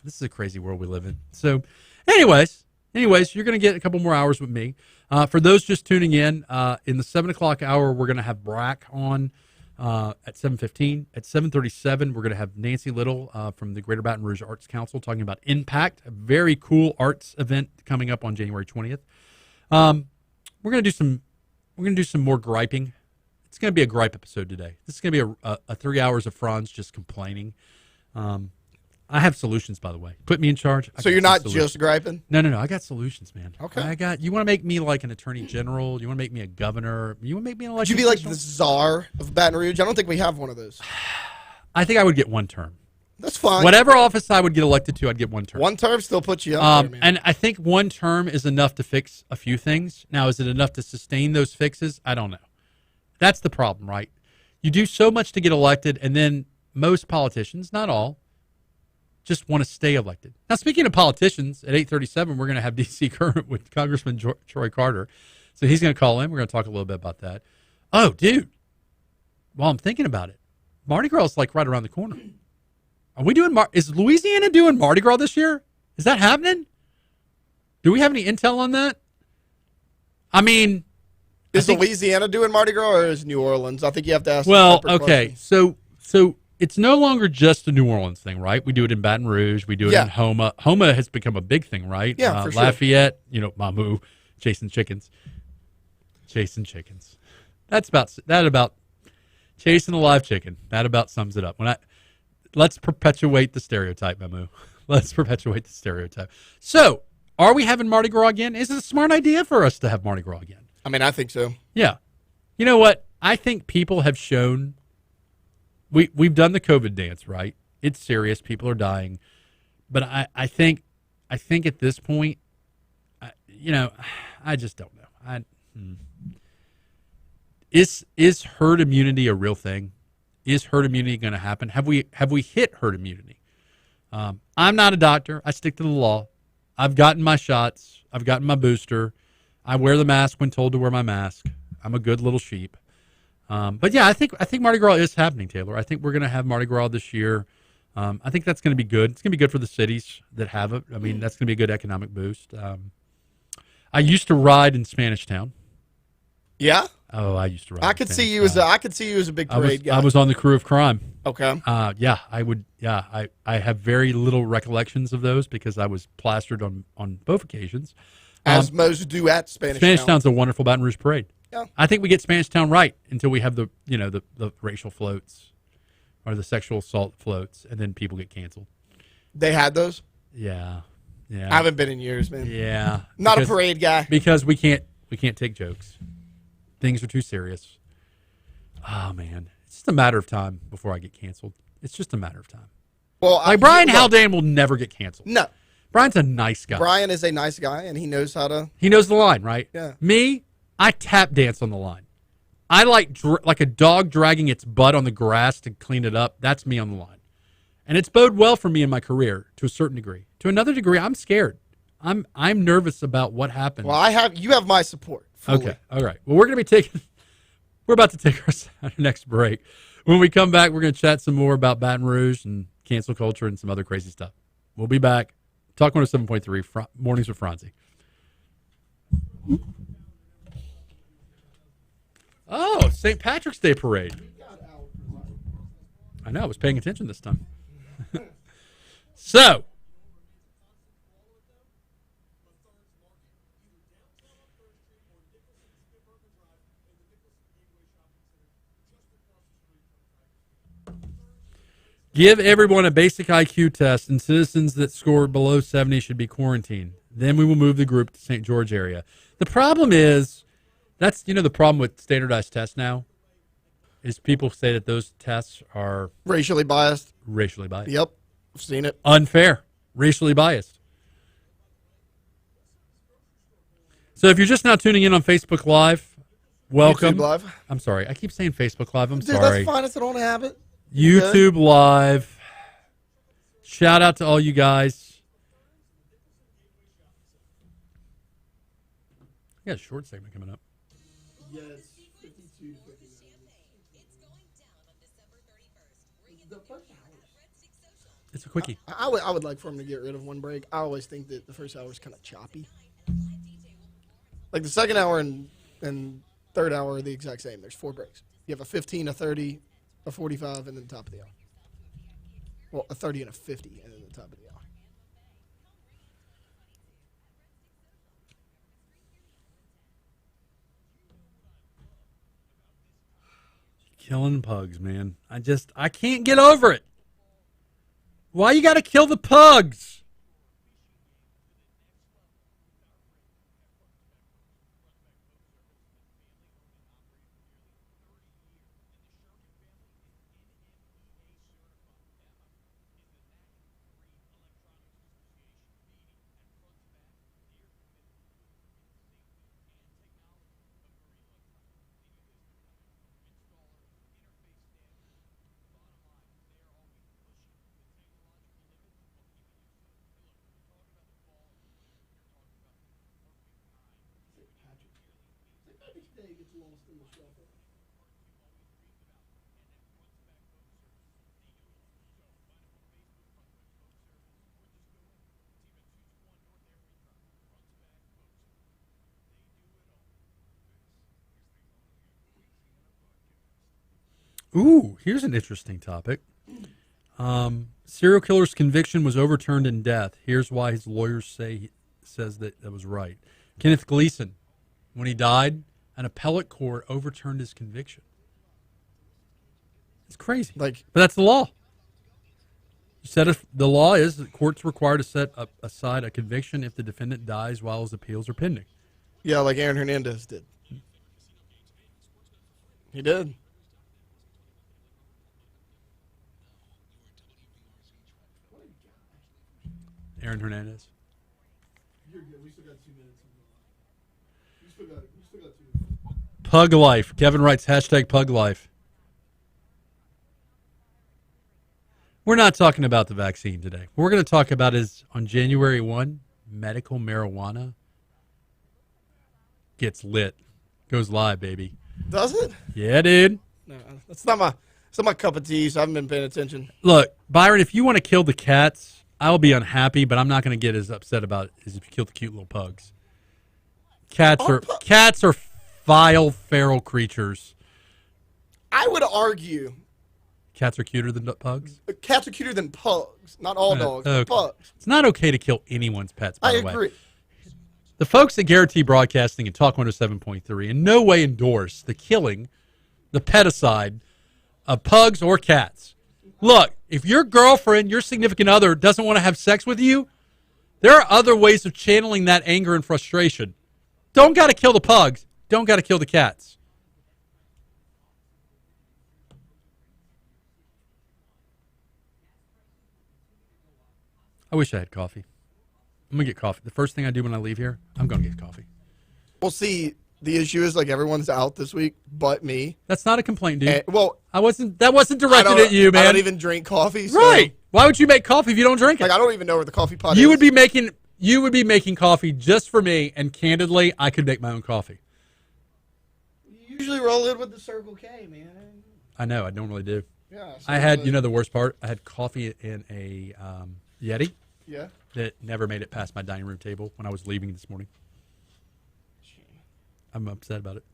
is a crazy world we live in. So, anyways, you're going to get a couple more hours with me. For those just tuning in the 7 o'clock hour, we're going to have Brack on at 7:15. At 7:37, we're going to have Nancy Little from the Greater Baton Rouge Arts Council talking about Impact, a very cool arts event coming up on January 20th. We're going to do some more griping. It's going to be a gripe episode today. This is going to be a 3 hours of Franz just complaining. I have solutions, by the way. Put me in charge. So you're not just griping? No. I got solutions, man. Okay. You want to make me like an attorney general? You want to make me a governor? You want to make me like? Would you be like the czar of Baton Rouge? I don't think we have one of those. I think I would get one term. That's fine. Whatever office I would get elected to, I'd get one term. One term still puts you up there, man. And I think one term is enough to fix a few things. Now, is it enough to sustain those fixes? I don't know. That's the problem, right? You do so much to get elected, and then most politicians, not all, just want to stay elected. Now, speaking of politicians, at 8:37, we're going to have D.C. Current with Congressman Troy Carter. So he's going to call in. We're going to talk a little bit about that. Oh, dude, while I'm thinking about it, Mardi Gras is like right around the corner. Are we doing is Louisiana doing Mardi Gras this year? Is that happening? Do we have any intel on that? I mean, is Louisiana doing Mardi Gras or is New Orleans? I think you have to ask. Well, okay, so it's no longer just a New Orleans thing, right? We do it in Baton Rouge. We do it in Homa. Homa has become a big thing, right? Yeah, for sure. Lafayette, Mamu, chasing chickens. That's about chasing a live chicken. That about sums it up. Let's perpetuate the stereotype, Mamu. Let's perpetuate the stereotype. So, are we having Mardi Gras again? Is it a smart idea for us to have Mardi Gras again? I mean, I think so. Yeah. You know what? I think people have shown. We've done the COVID dance, right? It's serious. People are dying. But I think at this point, I just don't know. Is herd immunity a real thing? Is herd immunity going to happen? Have we hit herd immunity? I'm not a doctor. I stick to the law. I've gotten my shots. I've gotten my booster. I wear the mask when told to wear my mask. I'm a good little sheep. But yeah, I think Mardi Gras is happening, Taylor. I think we're going to have Mardi Gras this year. I think that's going to be good. It's going to be good for the cities that have it. I mean, that's going to be a good economic boost. I used to ride in Spanish Town. Yeah. Oh, I used to ride. I could see you as a big parade guy. I was on the crew of crime. Okay. Yeah, I would. Yeah, I have very little recollections of those because I was plastered on both occasions. As most do at Spanish Town. Spanish Town's a wonderful Baton Rouge parade. Yeah. I think we get Spanish Town right until we have the racial floats. or the sexual assault floats, and then people get canceled. They had those? Yeah. Yeah. I haven't been in years, man. Yeah. Not a parade guy. Because we can't take jokes. Things are too serious. Oh, man. It's just a matter of time before I get canceled. It's just a matter of time. Well, Brian Haldane will never get canceled. No. Brian's a nice guy. Brian is a nice guy, and he knows how to. He knows the line, right? Yeah. Me, I tap dance on the line. I like a dog dragging its butt on the grass to clean it up. That's me on the line. And it's bode well for me in my career to a certain degree. To another degree, I'm scared. I'm nervous about what happens. Well, you have my support. Fully. Okay. All right. Well, we're about to take our next break. When we come back, we're going to chat some more about Baton Rouge and cancel culture and some other crazy stuff. We'll be back. Talk 107.3, Mornings with Franzi. Oh, St. Patrick's Day Parade. I know. I was paying attention this time. So, give everyone a basic IQ test, and citizens that score below 70 should be quarantined. Then we will move the group to St. George area. The problem is, that's the problem with standardized tests now, is people say that those tests are racially biased. Racially biased. Yep, I've seen it. Unfair. Racially biased. So if you're just now tuning in on Facebook Live, welcome. YouTube Live. I'm sorry. I keep saying Facebook Live. Dude, sorry. That's fine. It's an old habit. YouTube Live. Shout out to all you guys. I got a short segment coming up. Yes, 52 to 59. It's a quickie. I would like for him to get rid of one break. I always think that the first hour is kind of choppy. Like the second hour and third hour are the exact same. There's 4 breaks. You have a 15, a 30, a 45, and then the top of the hour. Well, a 30 and a 50, and then the top of the hour. Killing pugs, man. I can't get over it. Why you got to kill the pugs? Ooh, here's an interesting topic. Serial killer's conviction was overturned in death. Here's why his lawyers says that was right. Kenneth Gleason, when he died, an appellate court overturned his conviction. It's crazy. But that's the law. The law is that courts required to set aside a conviction if the defendant dies while his appeals are pending. Yeah, like Aaron Hernandez did. He did. Aaron Hernandez. You're good. We still got 2 minutes. We still got 2 minutes. Pug life. Kevin writes, #Pug life. We're not talking about the vaccine today. What we're going to talk about is on January 1, medical marijuana gets lit. Goes live, baby. Does it? Yeah, dude. No, it's not my cup of tea, so I haven't been paying attention. Look, Byron, if you want to kill the cats, I'll be unhappy, but I'm not going to get as upset about it as if you kill the cute little pugs. Cats are vile, feral creatures. I would argue cats are cuter than pugs. Cats are cuter than pugs. Not all dogs, but pugs. It's not okay to kill anyone's pets. By the way, I agree. The folks at Guarantee Broadcasting and Talk 107.3 in no way endorse the killing, the peticide of pugs or cats. Look, if your girlfriend, your significant other, doesn't want to have sex with you, there are other ways of channeling that anger and frustration. Don't got to kill the pugs. Don't got to kill the cats. I wish I had coffee. I'm going to get coffee. The first thing I do when I leave here, I'm going to get coffee. Well, see, the issue is, like, everyone's out this week but me. That's not a complaint, dude. And, well, that wasn't directed at you, man. I don't even drink coffee. So, right. Why would you make coffee if you don't drink it? Like, I don't even know where the coffee pot is. You would be making coffee just for me, and candidly, I could make my own coffee. You usually roll it with the Circle K, man. I know. I normally do. Yeah. I had, the worst part? I had coffee in a Yeti. Yeah. That never made it past my dining room table when I was leaving this morning. I'm upset about it.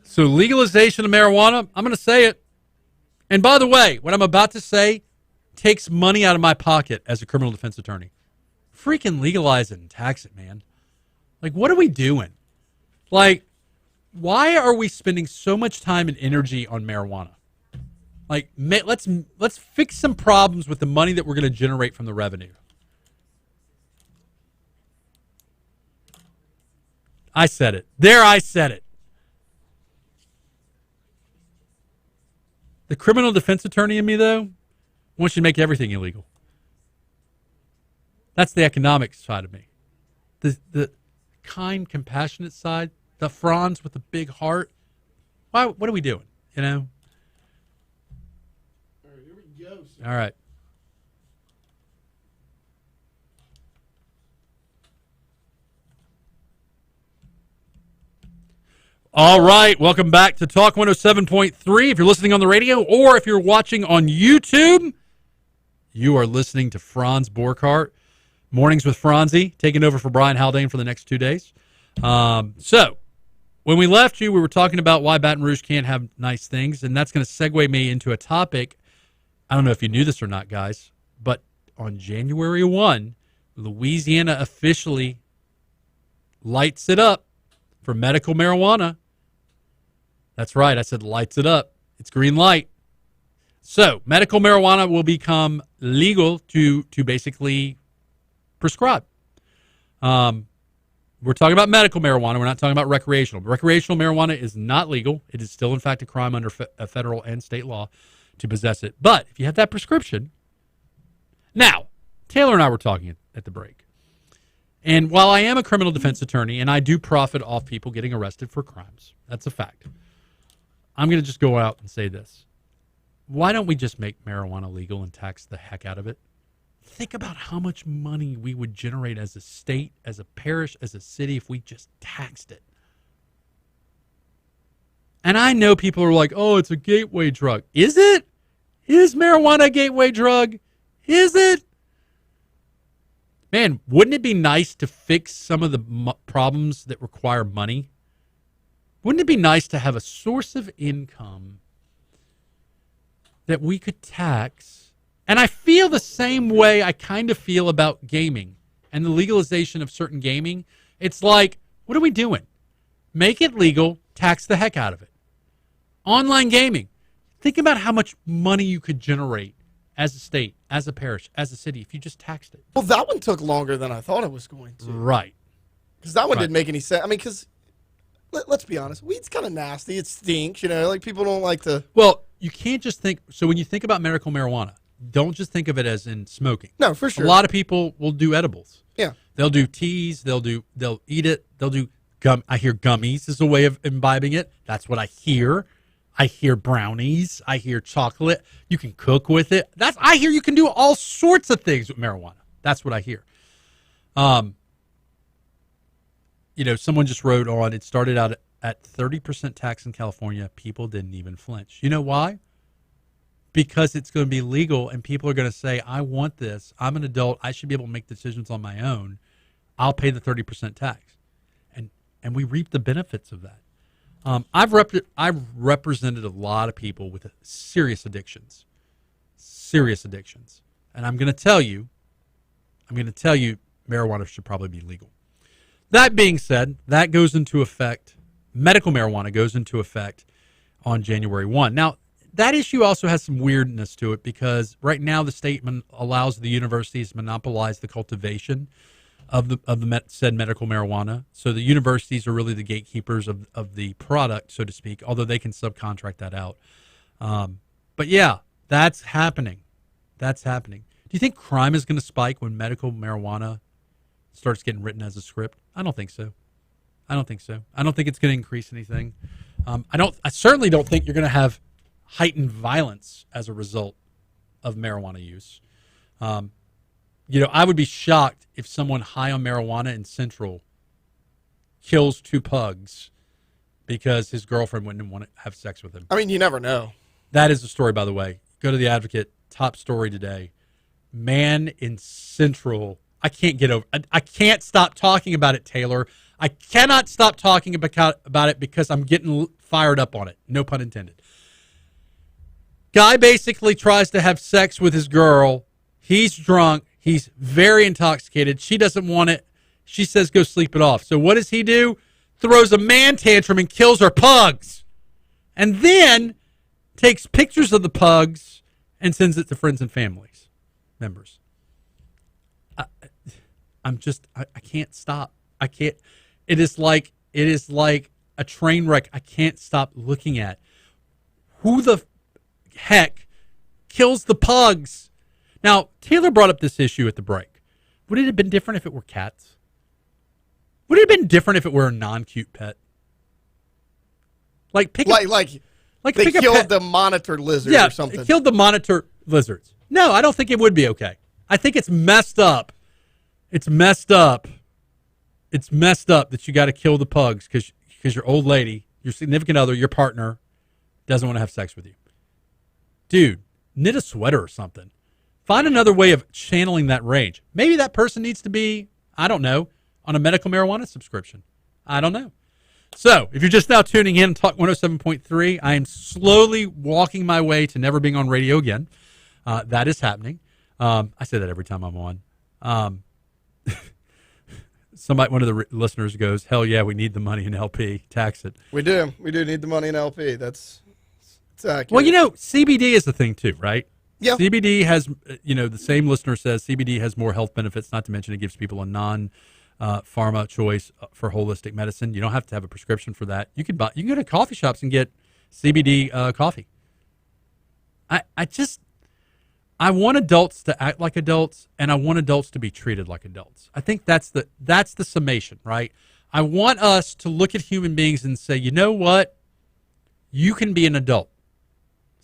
So legalization of marijuana, I'm going to say it. And by the way, what I'm about to say takes money out of my pocket as a criminal defense attorney. Freaking legalize it and tax it, man. Like, what are we doing? Like, why are we spending so much time and energy on marijuana? Like, let's fix some problems with the money that we're going to generate from the revenue. I said it. I said it. The criminal defense attorney in me, though, wants you to make everything illegal. That's the economic side of me. The kind, compassionate side, the Franz with the big heart. What are we doing? You know? All right, here we go. All right. All right, welcome back to Talk 107.3. If you're listening on the radio or if you're watching on YouTube, you are listening to Franz Borghardt. Mornings with Franzi, taking over for Brian Haldane for the next 2 days. So, when we left you, we were talking about why Baton Rouge can't have nice things, and that's going to segue me into a topic. I don't know if you knew this or not, guys, but on January 1, Louisiana officially lights it up for medical marijuana. That's right, I said lights it up. It's green light. So, medical marijuana will become legal to basically prescribe. We're talking about medical marijuana. We're not talking about recreational. Recreational marijuana is not legal. It is still, in fact, a crime under federal and state law to possess it. But if you have that prescription, now, Taylor and I were talking at the break. And while I am a criminal defense attorney and I do profit off people getting arrested for crimes, that's a fact, I'm going to just go out and say this. Why don't we just make marijuana legal and tax the heck out of it? Think about how much money we would generate as a state, as a parish, as a city if we just taxed it. And I know people are like, oh, it's a gateway drug. Is it? Is marijuana a gateway drug? Is it? Man, wouldn't it be nice to fix some of the problems that require money? Wouldn't it be nice to have a source of income that we could tax? And I feel the same way I kind of feel about gaming and the legalization of certain gaming. It's like, what are we doing? Make it legal, tax the heck out of it. Online gaming. Think about how much money you could generate as a state, as a parish, as a city if you just taxed it. Well, that one took longer than I thought it was going to. Right. Because that one didn't make any sense. I mean, because let's be honest, weed's kind of nasty. It stinks, like people don't like to. Well, you can't just think. So when you think about medical marijuana, don't just think of it as in smoking. No, for sure. A lot of people will do edibles. Yeah. They'll do teas. They'll eat it. They'll do gum. I hear gummies is a way of imbibing it. That's what I hear. I hear brownies. I hear chocolate. You can cook with it. I hear you can do all sorts of things with marijuana. That's what I hear. Someone just wrote on, it started out at 30% tax in California. People didn't even flinch. You know why? Because it's going to be legal and people are going to say, I want this. I'm an adult. I should be able to make decisions on my own. I'll pay the 30% tax. And we reap the benefits of that. I've represented a lot of people with serious addictions. And I'm going to tell you, marijuana should probably be legal. That being said, that goes into effect. Medical marijuana goes into effect on January 1. Now, that issue also has some weirdness to it because right now the state allows the universities to monopolize the cultivation of the said medical marijuana. So the universities are really the gatekeepers of the product, so to speak, although they can subcontract that out. But yeah, that's happening. That's happening. Do you think crime is going to spike when medical marijuana starts getting written as a script? I don't think so. I don't think it's going to increase anything. I certainly don't think you're going to have heightened violence as a result of marijuana use. I would be shocked if someone high on marijuana in Central kills 2 pugs because his girlfriend wouldn't want to have sex with him. I mean, you never know. That is the story, by the way. Go to the Advocate, top story today. Man in Central. I can't get over. I can't stop talking about it, Taylor. I cannot stop talking about it because I'm getting fired up on it. No pun intended. Guy basically tries to have sex with his girl. He's drunk. He's very intoxicated. She doesn't want it. She says, go sleep it off. So what does he do? Throws a man tantrum and kills her pugs. And then takes pictures of the pugs and sends it to friends and families members. I can't stop. I can't. It is like a train wreck. I can't stop looking at. Who the heck kills the pugs? Now, Taylor brought up this issue at the break. Would it have been different if it were cats? Would it have been different if it were a non-cute pet? Like they killed the monitor lizard or something. Yeah, killed the monitor lizards. No, I don't think it would be okay. I think it's messed up. It's messed up. It's messed up that you got to kill the pugs because your old lady, your significant other, your partner doesn't want to have sex with you. Dude, knit a sweater or something. Find another way of channeling that rage. Maybe that person needs to be, I don't know, on a medical marijuana subscription. I don't know. So, if you're just now tuning in, Talk 107.3, I am slowly walking my way to never being on radio again. That is happening. I say that every time I'm on. One of the listeners goes, hell yeah, we need the money in LP. Tax it. We do. We do need the money in LP. That's accurate. Well, CBD is the thing too, right? Yeah. CBD has, the same listener says CBD has more health benefits, not to mention it gives people a non-pharma choice for holistic medicine. You don't have to have a prescription for that. You can go to coffee shops and get CBD coffee. I want adults to act like adults, and I want adults to be treated like adults. I think that's the summation, right? I want us to look at human beings and say, you know what? You can be an adult.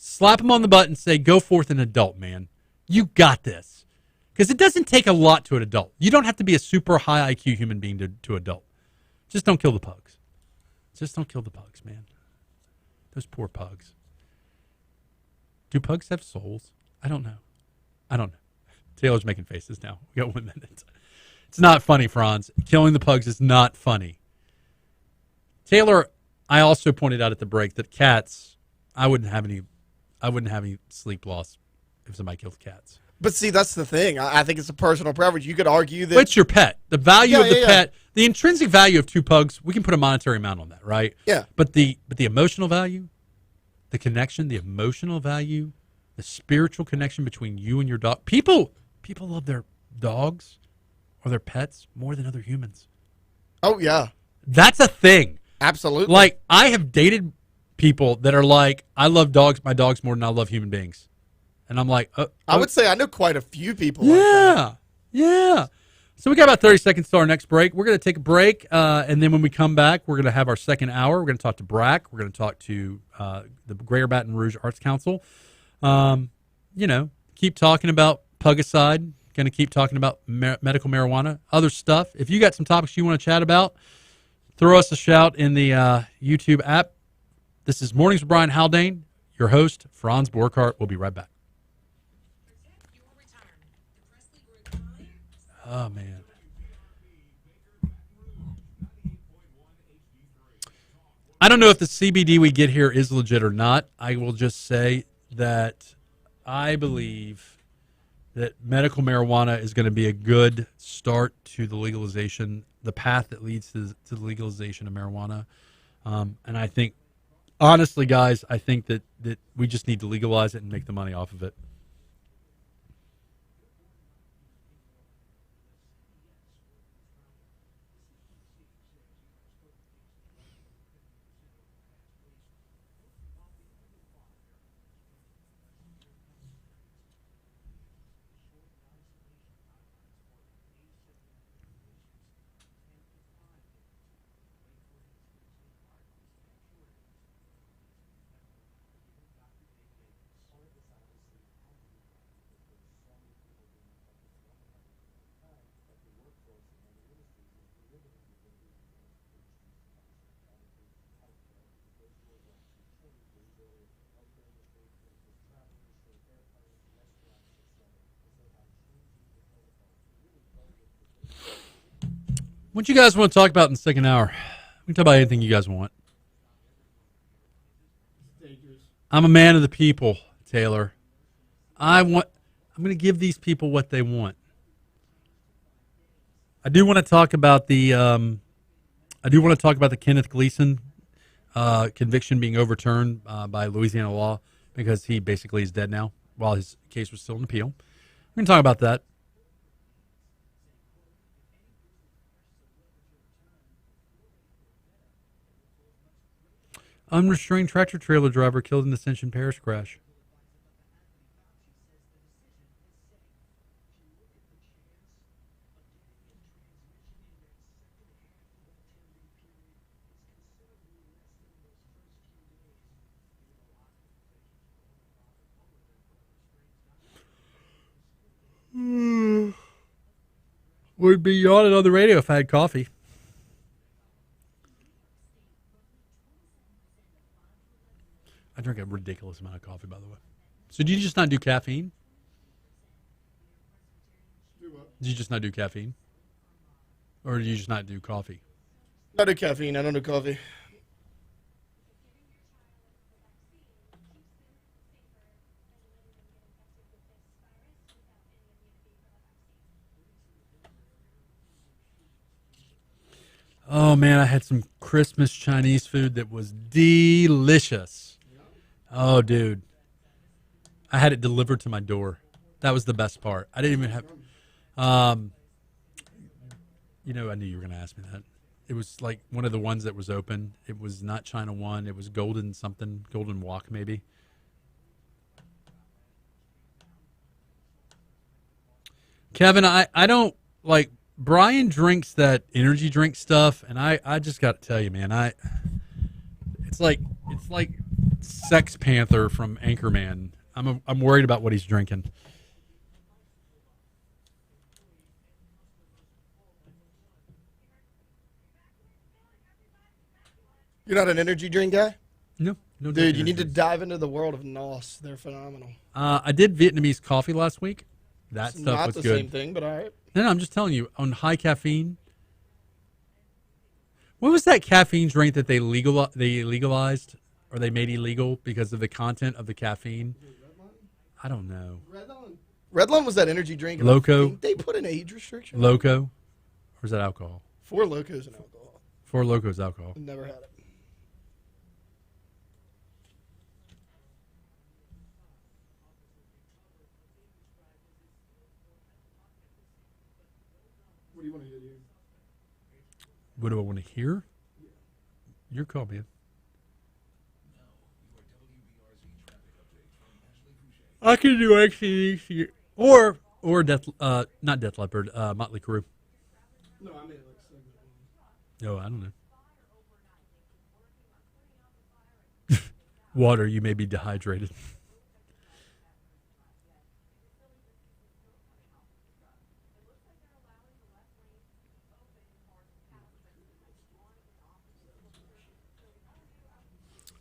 Slap them on the butt and say, go forth an adult, man. You got this. Because it doesn't take a lot to an adult. You don't have to be a super high IQ human being to adult. Just don't kill the pugs. Just don't kill the pugs, man. Those poor pugs. Do pugs have souls? I don't know. Taylor's making faces now. We got 1 minute. It's not funny, Franz. Killing the pugs is not funny. Taylor, I also pointed out at the break that cats, I wouldn't have any sleep loss if somebody killed cats. But see, that's the thing. I think it's a personal preference. You could argue that it's your pet. The value of the pet, the intrinsic value of 2 pugs, we can put a monetary amount on that, right? Yeah. But the emotional value, the connection, the emotional value, the spiritual connection between you and your dog. People love their dogs or their pets more than other humans. Oh, yeah. That's a thing. Absolutely. Like, I have dated people that are like, I love my dogs more than I love human beings. And I'm like, I would say I know quite a few people like that. Yeah. So we got about 30 seconds to our next break. We're going to take a break, and then when we come back, we're going to have our second hour. We're going to talk to Brack. We're going to talk to the Greater Baton Rouge Arts Council. Keep talking about Pugicide. Going to keep talking about medical marijuana, other stuff. If you got some topics you want to chat about, throw us a shout in the YouTube app. This is Mornings with Brian Haldane, your host, Franz Borghardt. We'll be right back. Oh, man. I don't know if the CBD we get here is legit or not. I will just say that I believe that medical marijuana is going to be a good start to the legalization, the path that leads to the legalization of marijuana. And I think, honestly, guys, I think that we just need to legalize it and make the money off of it. What you guys want to talk about in the second hour? We can talk about anything you guys want. I'm a man of the people, Taylor. I'm going to give these people what they want. I do want to talk about the Kenneth Gleason conviction being overturned by Louisiana law because he basically is dead now while his case was still in appeal. We're going to talk about that. Unrestrained tractor-trailer driver killed in Ascension Parish crash. Would be yawning on the radio if I had coffee. I drink a ridiculous amount of coffee, by the way. So do you just not do caffeine? Do what? Do you just not do caffeine? Or do you just not do coffee? I do caffeine. I don't do coffee. Oh, man, I had some Christmas Chinese food that was delicious. Oh, dude. I had it delivered to my door. That was the best part. I didn't even have... I knew you were going to ask me that. It was like one of the ones that was open. It was not China One. It was Golden something. Golden Walk, maybe. Kevin, I don't... like... Brian drinks that energy drink stuff, and I just got to tell you, man, it's like Sex Panther from Anchorman. I'm worried about what he's drinking. You're not an energy drink guy? No. Dude, you need to dive into the world of NOS. They're phenomenal. I did Vietnamese coffee last week. That stuff was good. Not the same thing, but all right. No, I'm just telling you, on high caffeine. What was that caffeine drink that they legalized or they made illegal because of the content of the caffeine? I don't know. Redline was that energy drink. Loco. They put an age restriction. Loco? Or is that alcohol? 4 Locos and alcohol. 4 Locos alcohol. Never had it. What do you want to hear? What do I want to hear? Your call, man. I can do XCDC or not Death Leopard, Motley Crue. No, I mean like segment 1. No, I don't know. Water, you may be dehydrated.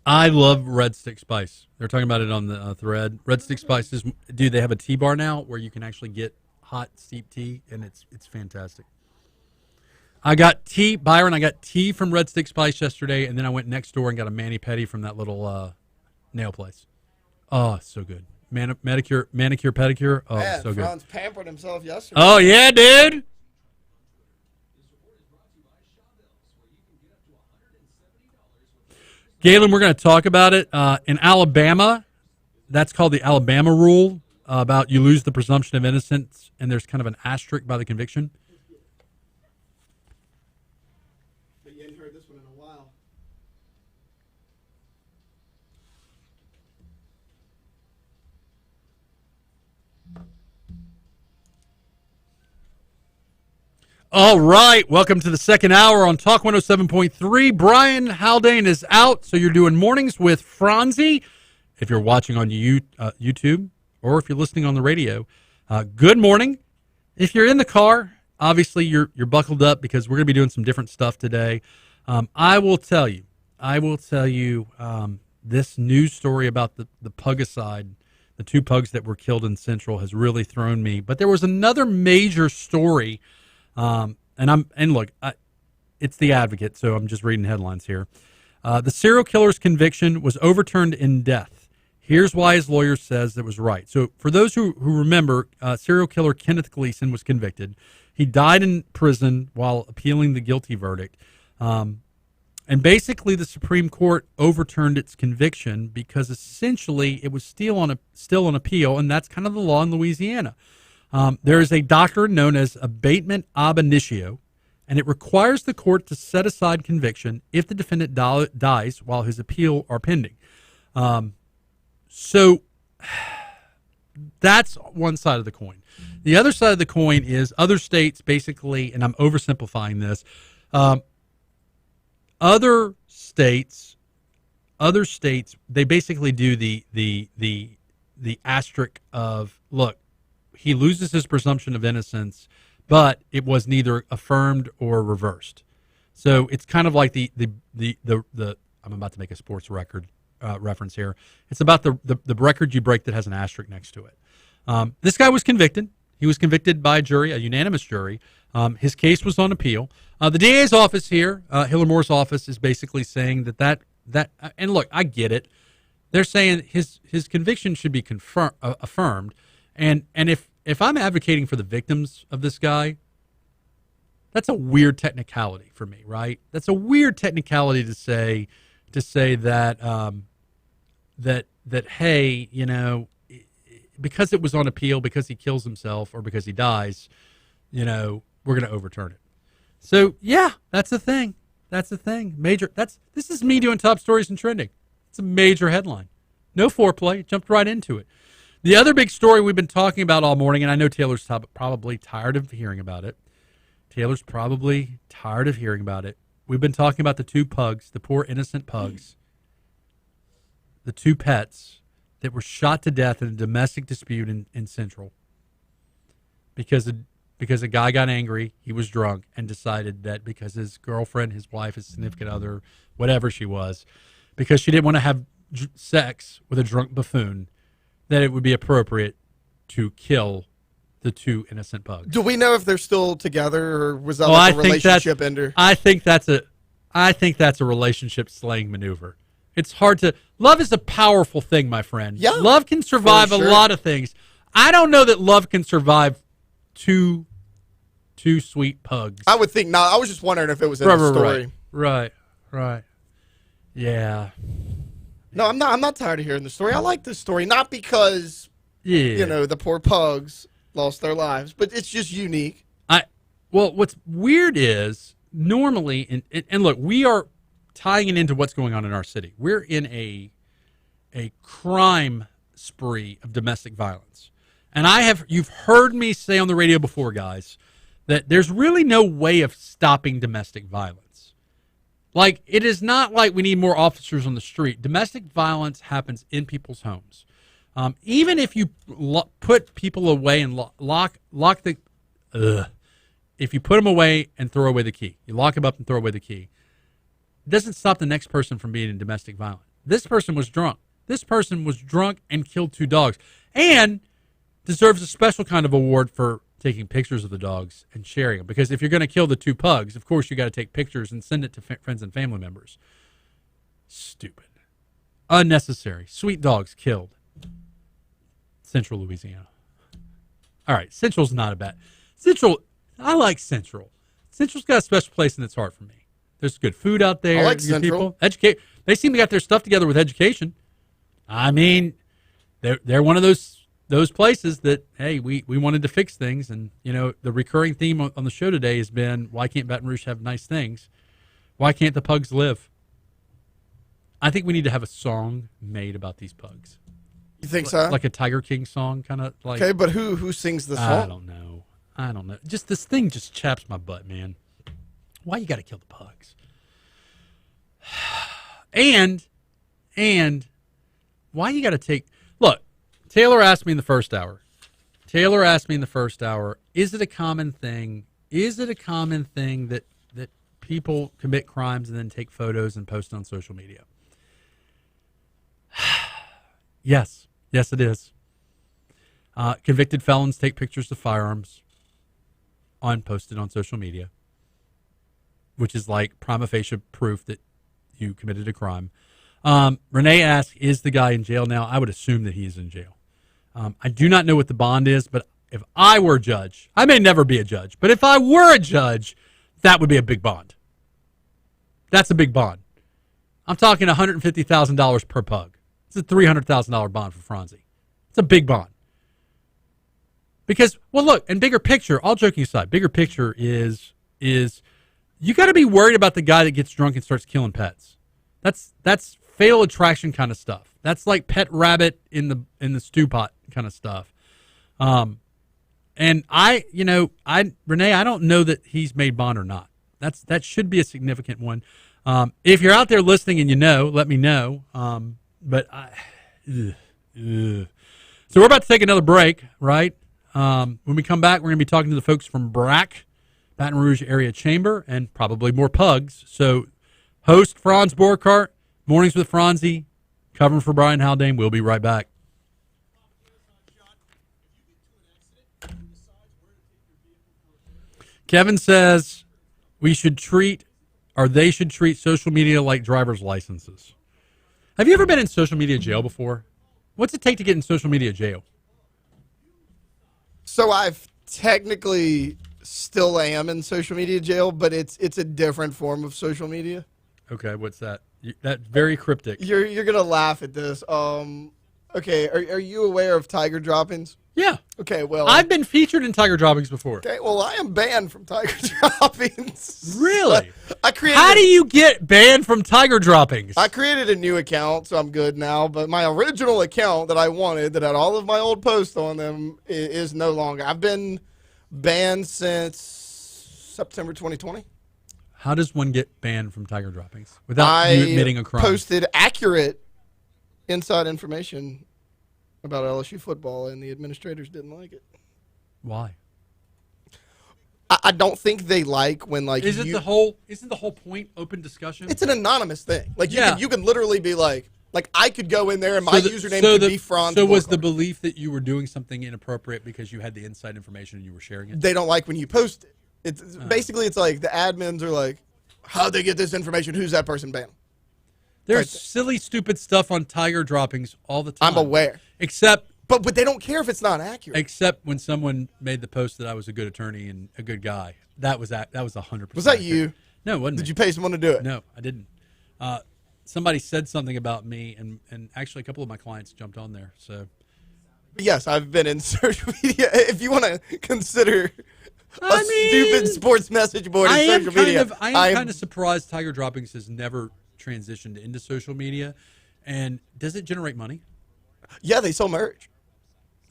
I love Red Stick Spice. They're talking about it on the thread. Red Stick Spice is, dude, they have a tea bar now where you can actually get hot steep tea, and it's fantastic. I got tea, Byron. I got tea from Red Stick Spice yesterday, and then I went next door and got a mani-pedi from that little nail place. Oh, so good. manicure, pedicure. Oh, Man, so good. Franz pampered himself yesterday. Oh yeah, dude. Galen, we're going to talk about it. In Alabama, that's called the Alabama rule about you lose the presumption of innocence, and there's kind of an asterisk by the conviction. But you hadn't heard this one in a while. All right, welcome to the second hour on Talk 107.3. Brian Haldane is out, so you're doing mornings with Franzi. If you're watching on YouTube or if you're listening on the radio, good morning. If you're in the car, obviously you're buckled up because we're going to be doing some different stuff today. I will tell you this news story about the pugicide, the two pugs that were killed in Central has really thrown me. But there was another major story. It's the Advocate, so I'm just reading headlines here. The serial killer's conviction was overturned in death. Here's why his lawyer says it was right. So for those who remember, serial killer Kenneth Gleason was convicted. He died in prison while appealing the guilty verdict. And basically the Supreme Court overturned its conviction because essentially it was still on appeal, and that's kind of the law in Louisiana. There is a doctrine known as abatement ab initio, and it requires the court to set aside conviction if the defendant dies while his appeal are pending. So that's one side of the coin. The other side of the coin is other states basically, and I'm oversimplifying this, other states, they basically do the asterisk of, look, he loses his presumption of innocence, but it was neither affirmed or reversed. So it's kind of like the I'm about to make a sports record reference here. It's about the record you break that has an asterisk next to it. This guy was convicted. He was convicted by a jury, a unanimous jury. His case was on appeal. The DA's office here, Hiller Moore's office, is basically saying that and look, I get it. They're saying his conviction should be affirmed. And if I'm advocating for the victims of this guy, that's a weird technicality for me, right? That's a weird technicality to say that that hey, you know, because it was on appeal, because he kills himself or because he dies, you know, we're going to overturn it. So yeah, that's the thing. That's the thing. This is me doing top stories and trending. It's a major headline. No foreplay. Jumped right into it. The other big story we've been talking about all morning, and I know Taylor's probably tired of hearing about it. We've been talking about the two pugs, the poor innocent pugs, the two pets that were shot to death in a domestic dispute in Central because a guy got angry, he was drunk, and decided that because his girlfriend, his wife, his significant other, whatever she was, because she didn't want to have sex with a drunk buffoon, that it would be appropriate to kill the two innocent pugs. Do we know if they're still together, or was that like a relationship ender? I think that's a relationship slaying maneuver. It's hard to. Love is a powerful thing, my friend. Yeah, love can survive a lot of things. I don't know that love can survive two sweet pugs. I would think not. I was just wondering if it was in the story. Right. Yeah. No, I'm not tired of hearing the story. I like this story, not because you know, the poor pugs lost their lives, but it's just unique. Well, what's weird is normally, and look, we are tying it into what's going on in our city. We're in a crime spree of domestic violence, and you've heard me say on the radio before, guys, that there's really no way of stopping domestic violence. Like, it is not like we need more officers on the street. Domestic violence happens in people's homes. Even if you put people away and lock the... if you put them away and throw away the key, you lock them up and throw away the key, it doesn't stop the next person from being in domestic violence. This person was drunk. This person was drunk and killed two dogs and deserves a special kind of award for taking pictures of the dogs and sharing them. Because if you're going to kill the two pugs, of course you got to take pictures and send it to friends and family members. Stupid. Unnecessary. Sweet dogs killed. Central Louisiana. All right, Central's not a bad. Central, I like Central. Central's got a special place in its heart for me. There's good food out there. I like good Central. People. They seem to got their stuff together with education. I mean, they're one of those places that, hey, we wanted to fix things. And, the recurring theme on the show today has been, why can't Baton Rouge have nice things? Why can't the pugs live? I think we need to have a song made about these pugs. You think so? Like a Tiger King song, kind of like. Okay, but who sings the song? I don't know. Just this thing just chaps my butt, man. Why you got to kill the pugs? And why you got to take? Look, Taylor asked me in the first hour. Is it a common thing? That people commit crimes and then take photos and post on social media? Yes, it is. Convicted felons take pictures of firearms posted on social media, which is like prima facie proof that you committed a crime. Renee asked, is the guy in jail now? I would assume that he is in jail. I do not know what the bond is, but if I were a judge, I may never be a judge, but if I were a judge, that would be a big bond. That's a big bond. I'm talking $150,000 per pug. It's a $300,000 bond for Franzi. It's a big bond. Because, well, look, and bigger picture, all joking aside, bigger picture is you got to be worried about the guy that gets drunk and starts killing pets. That's fatal attraction kind of stuff. That's like pet rabbit in the stew pot kind of stuff. And Renee, I don't know that he's made bond or not. That should be a significant one. If you're out there listening and let me know. So we're about to take another break, right? When we come back, we're going to be talking to the folks from BRAC, Baton Rouge Area Chamber, and probably more pugs. So host Franz Borghardt, Mornings with Franzi, covering for Brian Haldane. We'll be right back. Kevin says they should treat social media like driver's licenses. Have you ever been in social media jail before? What's it take to get in social media jail? So I've technically still am in social media jail, but it's a different form of social media. Okay, what's that? That's very cryptic. You're gonna laugh at this. Okay, are you aware of tiger droppings? Yeah. Okay, well, I've been featured in tiger droppings before. Okay, well, I am banned from tiger droppings. Really? How do you get banned from tiger droppings? I created a new account, so I'm good now. But my original account that I wanted, that had all of my old posts on them, is no longer. I've been banned since September 2020. How does one get banned from tiger droppings without you admitting a crime? I posted accurate inside information about LSU football, and the administrators didn't like it. Why? I don't think they like when isn't the whole point open discussion? It's an anonymous thing. Like you can literally be like I could go in there and my username could be Franz. So was the belief that you were doing something inappropriate because you had the inside information and you were sharing it? They don't like when you post it. It's basically it's like the admins are like, how'd they get this information? Who's that person banned? There's silly, stupid stuff on tiger droppings all the time. I'm aware. But they don't care if it's not accurate. Except when someone made the post that I was a good attorney and a good guy. That was 100%. Was that you? No, it wasn't. Did you pay someone to do it? No, I didn't. Somebody said something about me, and actually a couple of my clients jumped on there. So, yes, I've been in social media. If you want to consider stupid sports message board in social media, I am kind of surprised Tiger Droppings has never transitioned into social media. And does it generate money? Yeah, they sell merch.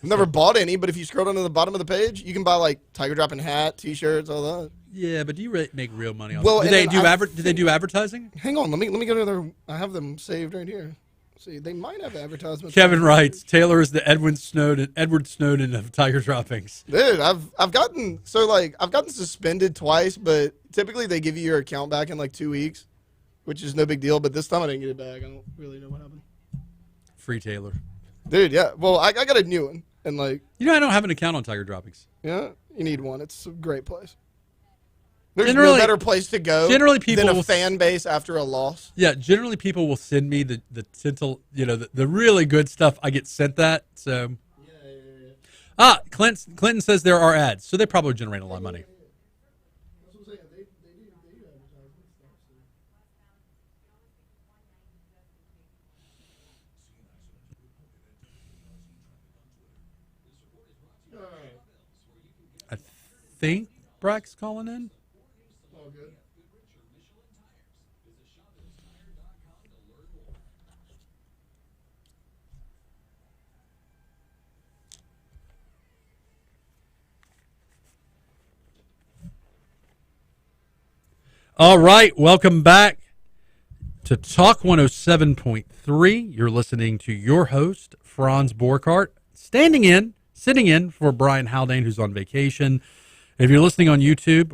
I've never bought any, but if you scroll down to the bottom of the page, you can buy like Tiger Dropping hat, T-shirts, all that. Yeah, but do you make real money on it? Do they do advertising? Hang on, let me go to their. I have them saved right here. See, they might have advertisements. Kevin writes, Taylor is the Edward Snowden of Tiger Droppings. Dude, I've gotten suspended twice, but typically they give you your account back in like 2 weeks, which is no big deal. But this time I didn't get it back. I don't really know what happened. Free Taylor. Dude, yeah. Well, I got a new one, and I don't have an account on Tiger Droppings. Yeah, you need one. It's a great place. There's no better place to go than a fan base after a loss. Yeah, generally people will send me the really good stuff. I get sent that. So Clinton says there are ads, so they probably generate a lot of money. I think Brack's calling in. All good. All right, welcome back to Talk 107.3. You're listening to your host, Franz Borghardt, sitting in for Brian Haldane, who's on vacation. If you're listening on YouTube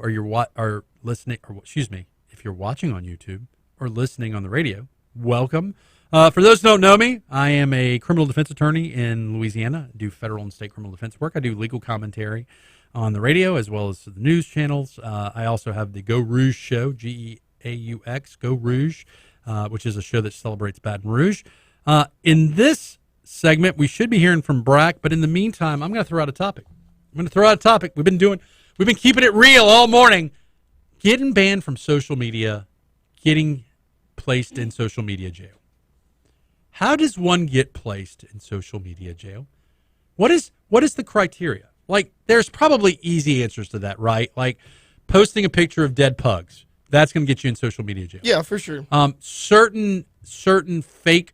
if you're watching on YouTube or listening on the radio, welcome. For those who don't know me, I am a criminal defense attorney in Louisiana. I do federal and state criminal defense work. I do legal commentary on the radio as well as the news channels. I also have the Go Rouge show, Geaux, Go Rouge, which is a show that celebrates Baton Rouge. In this segment, we should be hearing from Brack, but in the meantime, I'm going to throw out a topic. We've been keeping it real all morning. Getting banned from social media, getting placed in social media jail. How does one get placed in social media jail? What is the criteria? Like, there's probably easy answers to that, right? Like, posting a picture of dead pugs. That's going to get you in social media jail. Yeah, for sure. Certain fake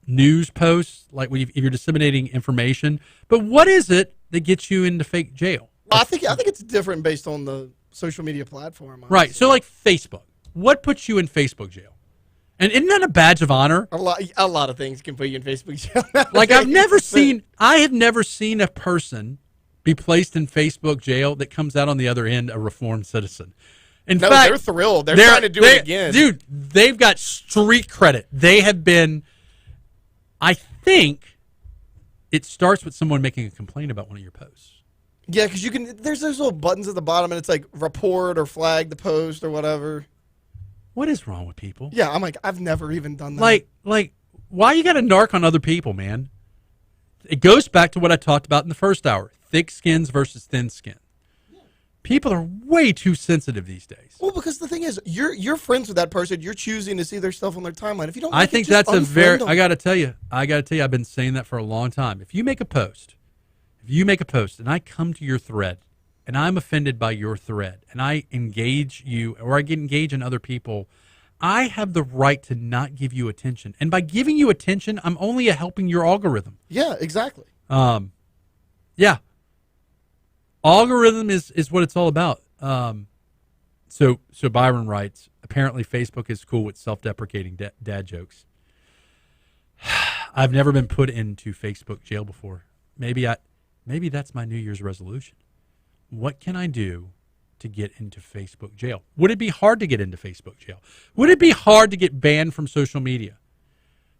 news posts, like if you're disseminating information. But what is it that gets you into fake jail? Well, I think it's different based on the social media platform. Honestly. Right. So, like Facebook. What puts you in Facebook jail? And isn't that a badge of honor? A lot of things can put you in Facebook jail. Like, I have never seen a person be placed in Facebook jail that comes out on the other end a reformed citizen. In fact, they're thrilled. They're trying to do it again. Dude, they've got street credit. They have been, I think it starts with someone making a complaint about one of your posts. Yeah, because there's those little buttons at the bottom, and it's like report or flag the post or whatever. What is wrong with people? Yeah, I'm like, I've never even done that. Like, why you got to narc on other people, man? It goes back to what I talked about in the first hour. Thick skins versus thin skin. People are way too sensitive these days. Well, because the thing is, you're friends with that person. You're choosing to see their stuff on their timeline. If you don't, I think that's I got to tell you, I've been saying that for a long time. If you make a post, and I come to your thread, and I'm offended by your thread, and I engage you, or I engage in other people, I have the right to not give you attention. And by giving you attention, I'm only helping your algorithm. Yeah, exactly. Yeah. Algorithm is what it's all about. So Byron writes, apparently Facebook is cool with self-deprecating dad jokes. I've never been put into Facebook jail before. Maybe that's my New Year's resolution. What can I do to get into Facebook jail? Would it be hard to get into Facebook jail? Would it be hard to get banned from social media?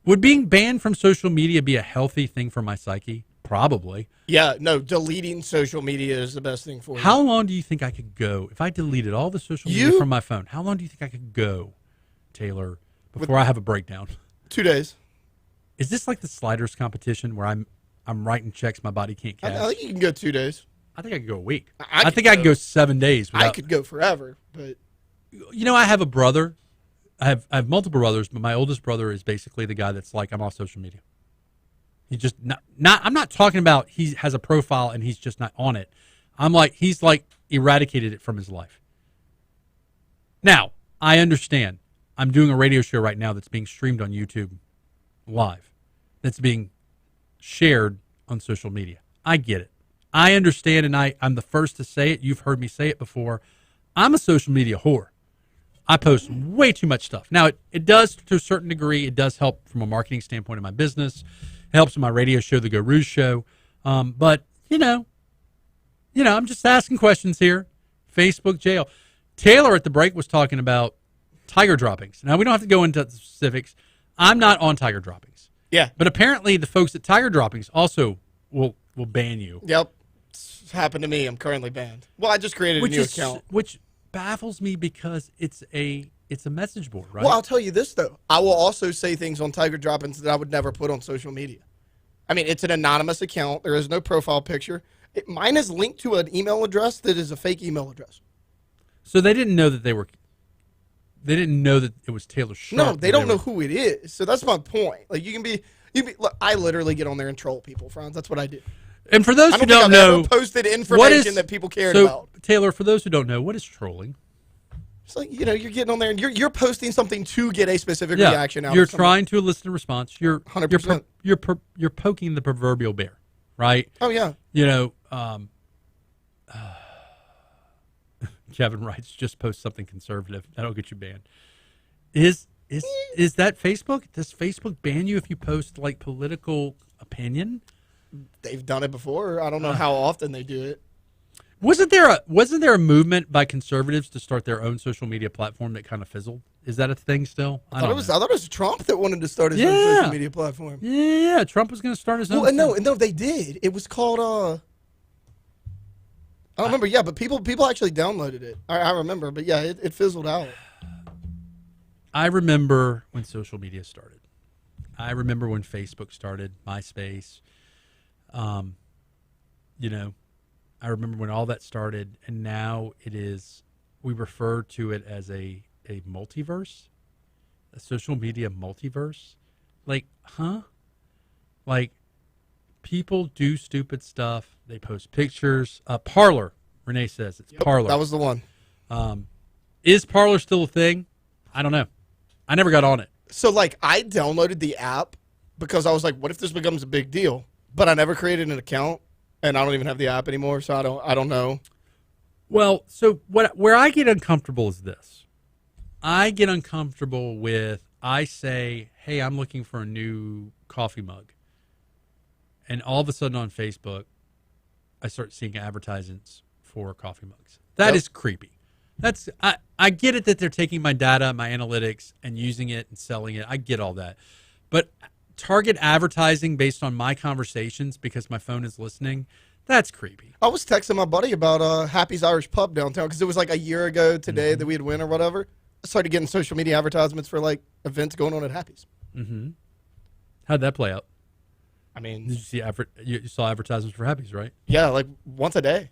Would being banned from social media be a healthy thing for my psyche? Probably. Yeah, no, deleting social media is the best thing for you. How long do you think I could go if I deleted all the social media from my phone? How long do you think I could go, Taylor, before I have a breakdown? 2 days. Is this like the sliders competition where I'm writing checks my body can't cash? I think you can go 2 days. I think I could go a week. I think I could go 7 days. I could go forever, but I have a brother. I have multiple brothers, but my oldest brother is basically the guy that's like, I'm off social media. He just not. I'm not talking about he has a profile and he's just not on it. I'm like, he's like eradicated it from his life. Now, I understand. I'm doing a radio show right now that's being streamed on YouTube live. That's being shared on social media. I get it. I understand, and I'm the first to say it. You've heard me say it before. I'm a social media whore. I post way too much stuff. Now, it does, to a certain degree, it does help from a marketing standpoint in my business. It helps in my radio show, the Go Rouge Show. But, I'm just asking questions here. Facebook jail. Taylor at the break was talking about tiger droppings. Now, we don't have to go into the specifics. I'm not on tiger droppings. Yeah. But apparently the folks at tiger droppings also will ban you. Yep. It's happened to me. I'm currently banned. Well, I just created a new account. Which baffles me because it's a message board, right? Well, I'll tell you this, though. I will also say things on tiger droppings that I would never put on social media. I mean, it's an anonymous account. There is no profile picture. Mine is linked to an email address that is a fake email address. So they didn't know that they didn't know that it was Taylor Sharp. No, they don't know who it is. So that's my point. Like look, I literally get on there and troll people, Franz. That's what I do. And for those who don't I've know, ever posted information that people cared about. Taylor, for those who don't know, what is trolling? It's like, you're getting on there and you're posting something to get a specific reaction out. You're trying to elicit a response. You're 100%. You're poking the proverbial bear, right? Oh yeah. Kevin writes, just post something conservative. That'll get you banned. Is that Facebook? Does Facebook ban you if you post like political opinion? They've done it before. I don't know how often they do it. Wasn't there a movement by conservatives to start their own social media platform that kind of fizzled? Is that a thing still? I thought it was Trump that wanted to start his own social media platform. Yeah, Trump was going to start his own. No, they did. It was called I don't remember. Yeah, but people actually downloaded it. I remember, but yeah, it fizzled out. I remember when social media started. I remember when Facebook started, MySpace. I remember when all that started, and now we refer to it as a multiverse, a social media multiverse. Like, huh? Like, people do stupid stuff. They post pictures. Parler, Renee says it's Parler. That was the one. Is Parler still a thing? I don't know. I never got on it. So, I downloaded the app because I was like, what if this becomes a big deal? But I never created an account, and I don't even have the app anymore, so I don't know. Well, so where I get uncomfortable is this. I get uncomfortable with, I say, hey, I'm looking for a new coffee mug. And all of a sudden on Facebook, I start seeing advertisements for coffee mugs. That is creepy. I get it that they're taking my data, my analytics, and using it and selling it. I get all that. But target advertising based on my conversations because my phone is listening, that's creepy. I was texting my buddy about Happy's Irish Pub downtown because it was like a year ago today that we had win or whatever. I started getting social media advertisements for events going on at Happy's. Mm-hmm. How'd that play out? I mean, did you see you saw advertisements for Happy's, right? Yeah, once a day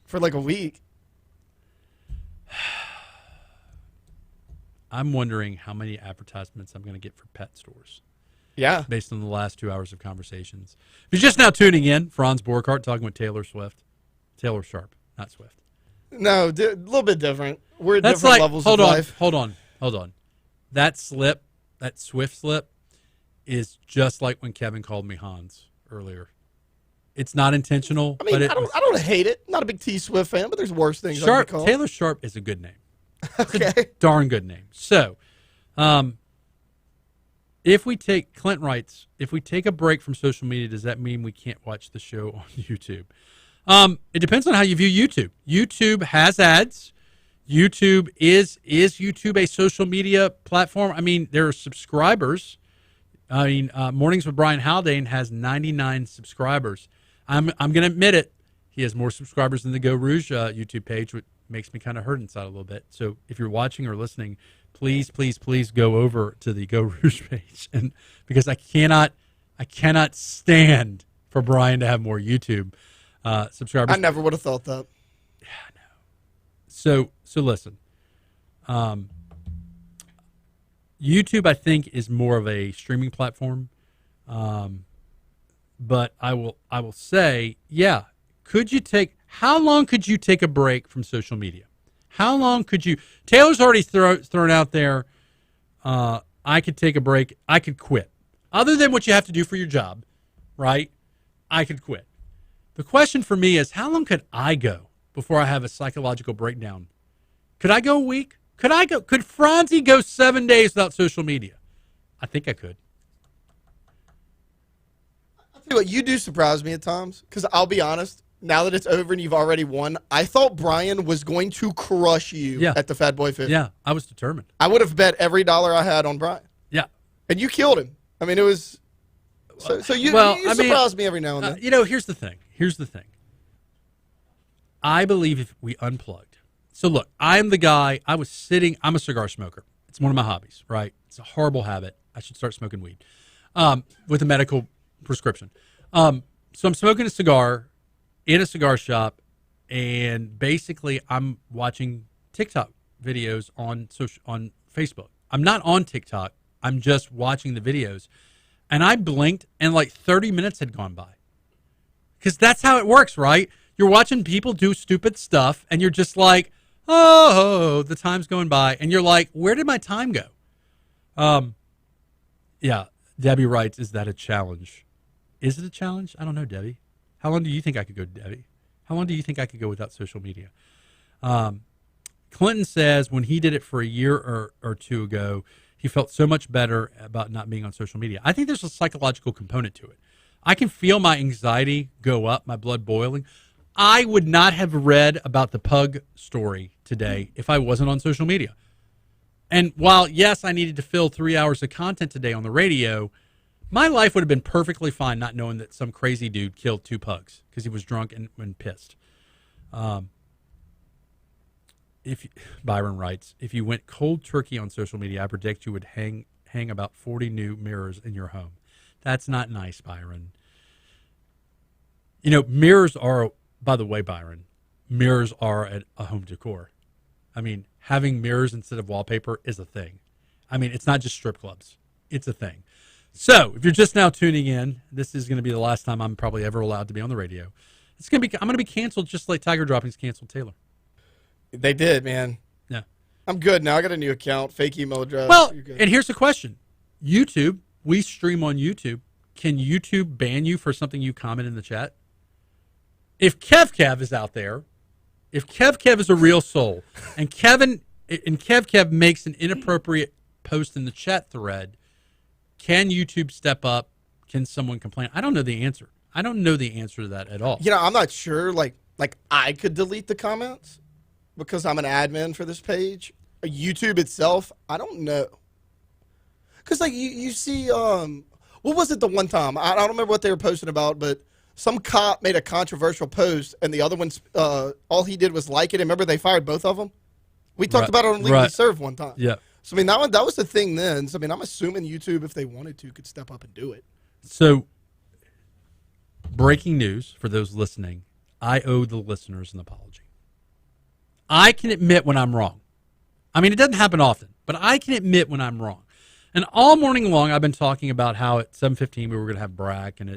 for a week. I'm wondering how many advertisements I'm going to get for pet stores. Yeah. Based on the last 2 hours of conversations. If you're just now tuning in, Franz Borghardt talking with Taylor Sharp, not Swift. No, a little bit different. We're at different levels of life. Hold on. That Swift slip is just like when Kevin called me Hans earlier. It's not intentional. I mean, I don't hate it. Not a big T Swift fan, but there's worse things I could call. Taylor Sharp is a good name. Okay. It's a darn good name. So, Clint writes, if we take a break from social media, does that mean we can't watch the show on YouTube? It depends on how you view YouTube. YouTube has ads. YouTube is YouTube a social media platform? I mean, there are subscribers. I mean, Mornings with Brian Haldane has 99 subscribers. I'm going to admit it. He has more subscribers than the Go Rouge YouTube page, which makes me kind of hurt inside a little bit. So if you're watching or listening, please go over to the Go Rouge page, and because I cannot stand for Brian to have more YouTube subscribers. I never would have thought that. Yeah, I know. So listen. YouTube, I think, is more of a streaming platform, but I will say, yeah. How long could you take a break from social media? How long could you? Taylor's already thrown out there. I could take a break. I could quit. Other than what you have to do for your job, right? I could quit. The question for me is, how long could I go before I have a psychological breakdown? Could I go a week? Could Franzi go 7 days without social media? I think I could. I'll tell you what, you do surprise me at times, because I'll be honest, now that it's over and you've already won, I thought Brian was going to crush you at the Fat Boy 50. Yeah, I was determined. I would have bet every dollar I had on Brian. Yeah. And you killed him. I mean, it was... So you surprise me every now and then. Here's the thing. I believe if we unplugged. So look, I'm the guy, I'm a cigar smoker. It's one of my hobbies, right? It's a horrible habit. I should start smoking weed with a medical prescription. So I'm smoking a cigar, in a cigar shop, and basically I'm watching TikTok videos on Facebook. I'm not on TikTok. I'm just watching the videos. And I blinked, and like 30 minutes had gone by. Because that's how it works, right? You're watching people do stupid stuff, and you're just like, oh, the time's going by. And you're like, where did my time go? Yeah, Debbie writes, is that a challenge? Is it a challenge? I don't know, Debbie. How long do you think I could go, Debbie? How long do you think I could go without social media? Clinton says when he did it for a year or two ago, he felt so much better about not being on social media. I think there's a psychological component to it. I can feel my anxiety go up, my blood boiling. I would not have read about the pug story today if I wasn't on social media. And while, yes, I needed to fill 3 hours of content today on the radio, my life would have been perfectly fine not knowing that some crazy dude killed 2 pugs because he was drunk and pissed. Byron writes, if you went cold turkey on social media, I predict you would hang about 40 new mirrors in your home. That's not nice, Byron. You know, mirrors are, by the way, Byron, mirrors are a home decor. I mean, having mirrors instead of wallpaper is a thing. I mean, it's not just strip clubs. It's a thing. So if you're just now tuning in, this is going to be the last time I'm probably ever allowed to be on the radio. I'm going to be canceled just like Tiger Droppings canceled Taylor. They did, man. Yeah. I'm good now. I got a new account, fake email address. Well, and here's the question. YouTube, we stream on YouTube. Can YouTube ban you for something you comment in the chat? If Kev is out there, if Kev is a real soul, and Kev makes an inappropriate post in the chat thread, can YouTube step up? Can someone complain? I don't know the answer. I don't know the answer to that at all. You know, I'm not sure. Like I could delete the comments because I'm an admin for this page. YouTube itself, I don't know. Because like you see, what was it the one time? I don't remember what they were posting about, but some cop made a controversial post, and the other one's all he did was like it. And remember, they fired both of them. We talked about it on Legally Served one time. Yeah. So I mean, that was the thing then. So I mean, I'm assuming YouTube, if they wanted to, could step up and do it. So, breaking news for those listening: I owe the listeners an apology. I can admit when I'm wrong. I mean, it doesn't happen often, but I can admit when I'm wrong. And all morning long, I've been talking about how at 7:15 we were going to have Brack, and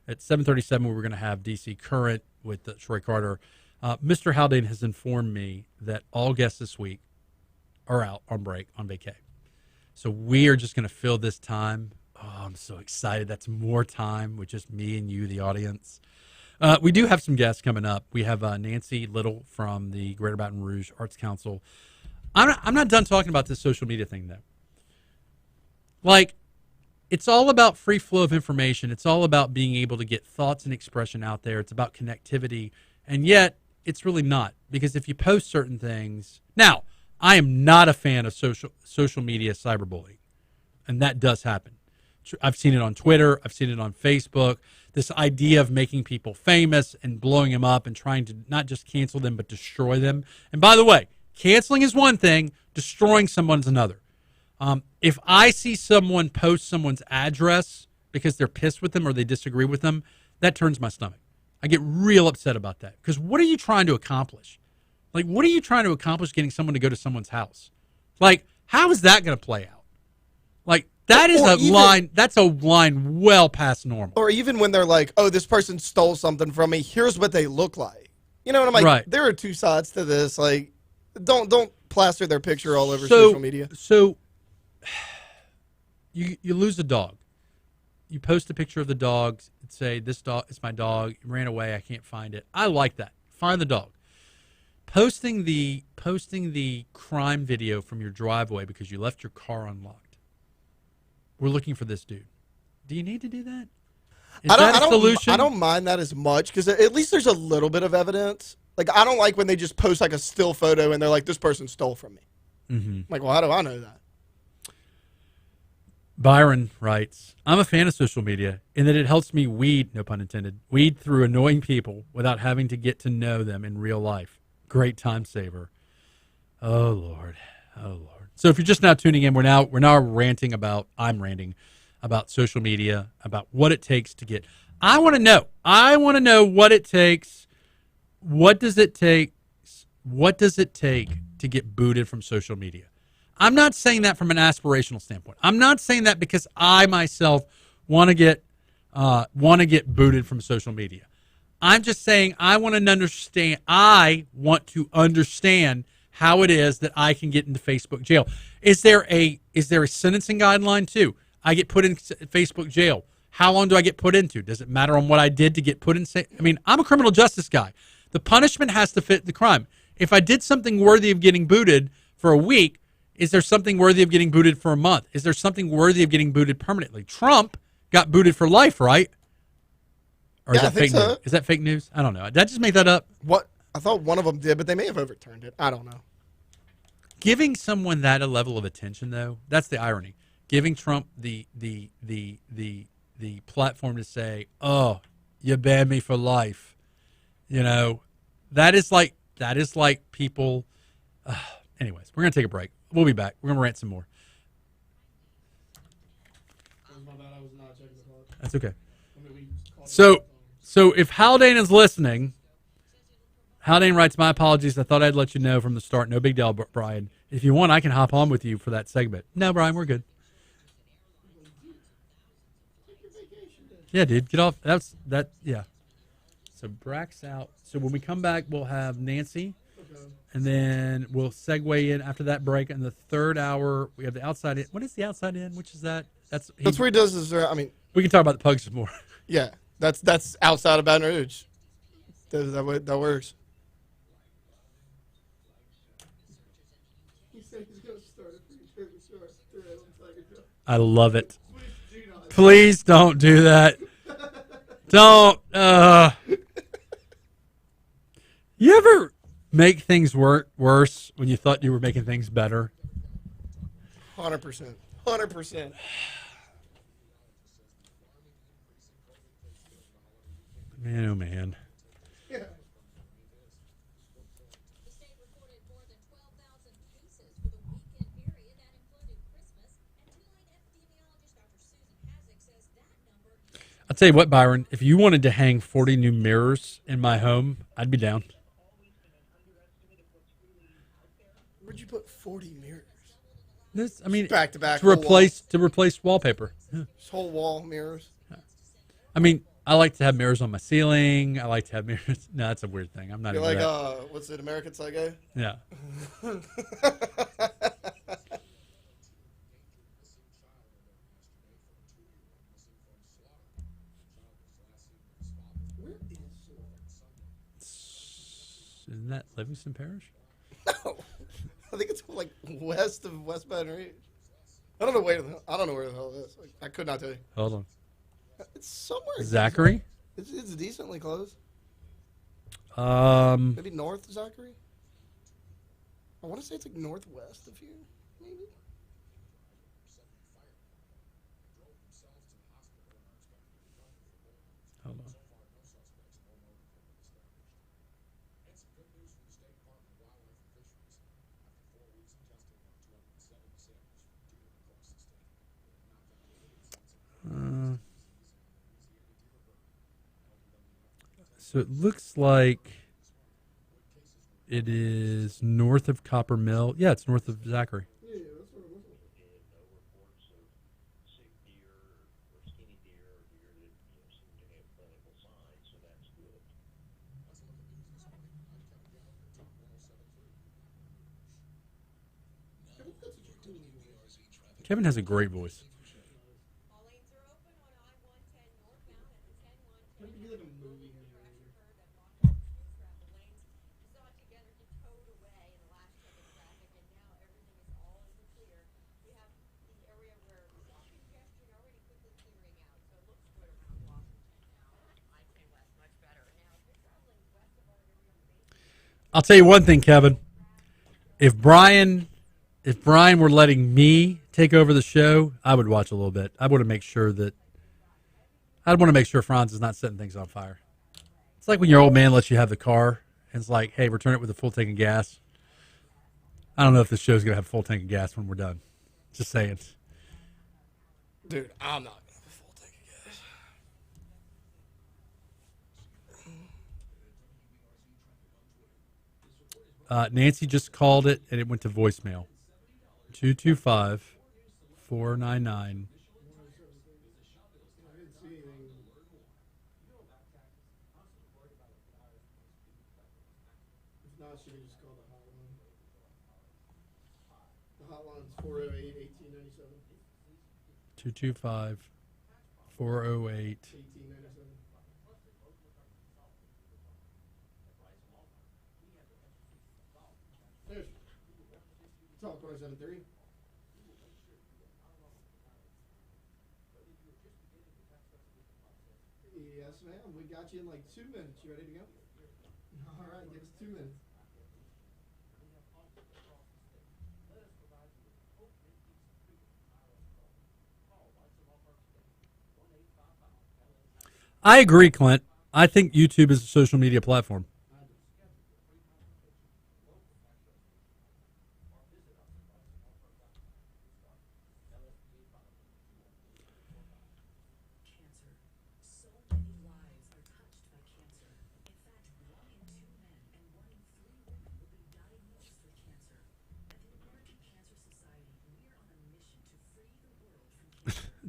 at 7:37 we were going to have DC Current with Troy Carter. Mr. Haldane has informed me that all guests this week are out on break, on vacay. So we are just going to fill this time. Oh, I'm so excited. That's more time with just me and you, the audience. We do have some guests coming up. We have Nancy Little from the Greater Baton Rouge Arts Council. I'm not done talking about this social media thing, though. Like, it's all about free flow of information. It's all about being able to get thoughts and expression out there. It's about connectivity. And yet, it's really not. Because if you post certain things... Now, I am not a fan of social media cyberbullying. And that does happen. I've seen it on Twitter. I've seen it on Facebook. This idea of making people famous and blowing them up and trying to not just cancel them, but destroy them. And by the way, canceling is one thing. Destroying someone's another. If I see someone post someone's address because they're pissed with them or they disagree with them, that turns my stomach. I get real upset about that. Because what are you trying to accomplish? Like, what are you trying to accomplish getting someone to go to someone's house? Like, how is that going to play out? Like, that is that's a line well past normal. Or even when they're like, oh, this person stole something from me. Here's what they look like. You know what I'm like? Right. There are two sides to this. Like, don't plaster their picture all over social media. So you lose a dog. You post a picture of the dog and say, this dog is my dog. It ran away. I can't find it. I like that. Find the dog. Posting the crime video from your driveway because you left your car unlocked. We're looking for this dude. Do you need to do that? Is that a solution? I don't mind that as much because at least there's a little bit of evidence. Like, I don't like when they just post like a still photo and they're like, this person stole from me. Mm-hmm. Like, well, how do I know that? Byron writes, I'm a fan of social media in that it helps me weed, no pun intended, weed through annoying people without having to get to know them in real life. Great time saver. Oh, Lord. Oh, Lord. So if you're just now tuning in, I'm ranting about social media, about what it takes to get. I want to know what it takes what does it take? What does it take to get booted from social media? I'm not saying that from an aspirational standpoint. I'm not saying that because I myself want to get booted from social media. I'm just saying I want to understand. I want to understand how it is that I can get into Facebook jail. Is there a sentencing guideline too? I get put in Facebook jail. How long do I get put into? Does it matter on what I did to get put in? I mean, I'm a criminal justice guy. The punishment has to fit the crime. If I did something worthy of getting booted for a week, is there something worthy of getting booted for a month? Is there something worthy of getting booted permanently? Trump got booted for life, right? Or is that fake news? Is that fake news? I don't know. Did I just make that up? What? I thought one of them did, but they may have overturned it. I don't know. Giving someone that a level of attention, though, that's the irony. Giving Trump the platform to say, "Oh, you banned me for life," that is like people. Anyways, we're gonna take a break. We'll be back. We're gonna rant some more. That's okay. So if Haldane is listening, Haldane writes, "My apologies. I thought I'd let you know from the start. No big deal, Brian. If you want, I can hop on with you for that segment." No, Brian, we're good. Yeah, dude, get off. Yeah. So Brack's out. So when we come back, we'll have Nancy, and then we'll segue in after that break. In the third hour, we have the outside in. What is the outside in? Which is that? That's where he does his. We can talk about the pugs some more. Yeah, that's outside of Baton Rouge. That works. I love it. Please don't do that. Don't. You ever make things worse when you thought you were making things better? 100%. 100%. Man, oh man. Yeah. I'll tell you what, Byron, if you wanted to hang 40 new mirrors in my home, I'd be down. Where'd you put 40 mirrors? Back to back to replace wallpaper. Yeah. This whole wall mirrors. I like to have mirrors on my ceiling. I like to have mirrors. No, that's a weird thing. I'm not. You're like, what's it, American Psycho? Yeah. Isn't that Livingston Parish? No, I think it's like west of West Baton Rouge. I don't know where the hell it is. I could not tell you. Hold on. It's somewhere. Zachary? It's decently close. Maybe north of Zachary. I want to say it's like northwest of you, maybe. Hold on. So it looks like it is north of Copper Mill. Yeah, it's north of Zachary. Yeah, that's what it looks like. Kevin has a great voice. I'll tell you one thing, Kevin. If Brian were letting me take over the show, I would watch a little bit. I'd want to make sure Franz is not setting things on fire. It's like when your old man lets you have the car, and it's like, hey, return it with a full tank of gas. I don't know if this show's going to have a full tank of gas when we're done. Just saying. Dude, I'm not. Full tank of gas. Nancy just called it, and it went to voicemail. 225-499. She can just call the hotline. The hotline's 408-1897. 225-408. 1897. There's Talk 107.3. Yes, ma'am. We got you in like 2 minutes. You ready to go? All right, give us 2 minutes. I agree, Clint. I think YouTube is a social media platform.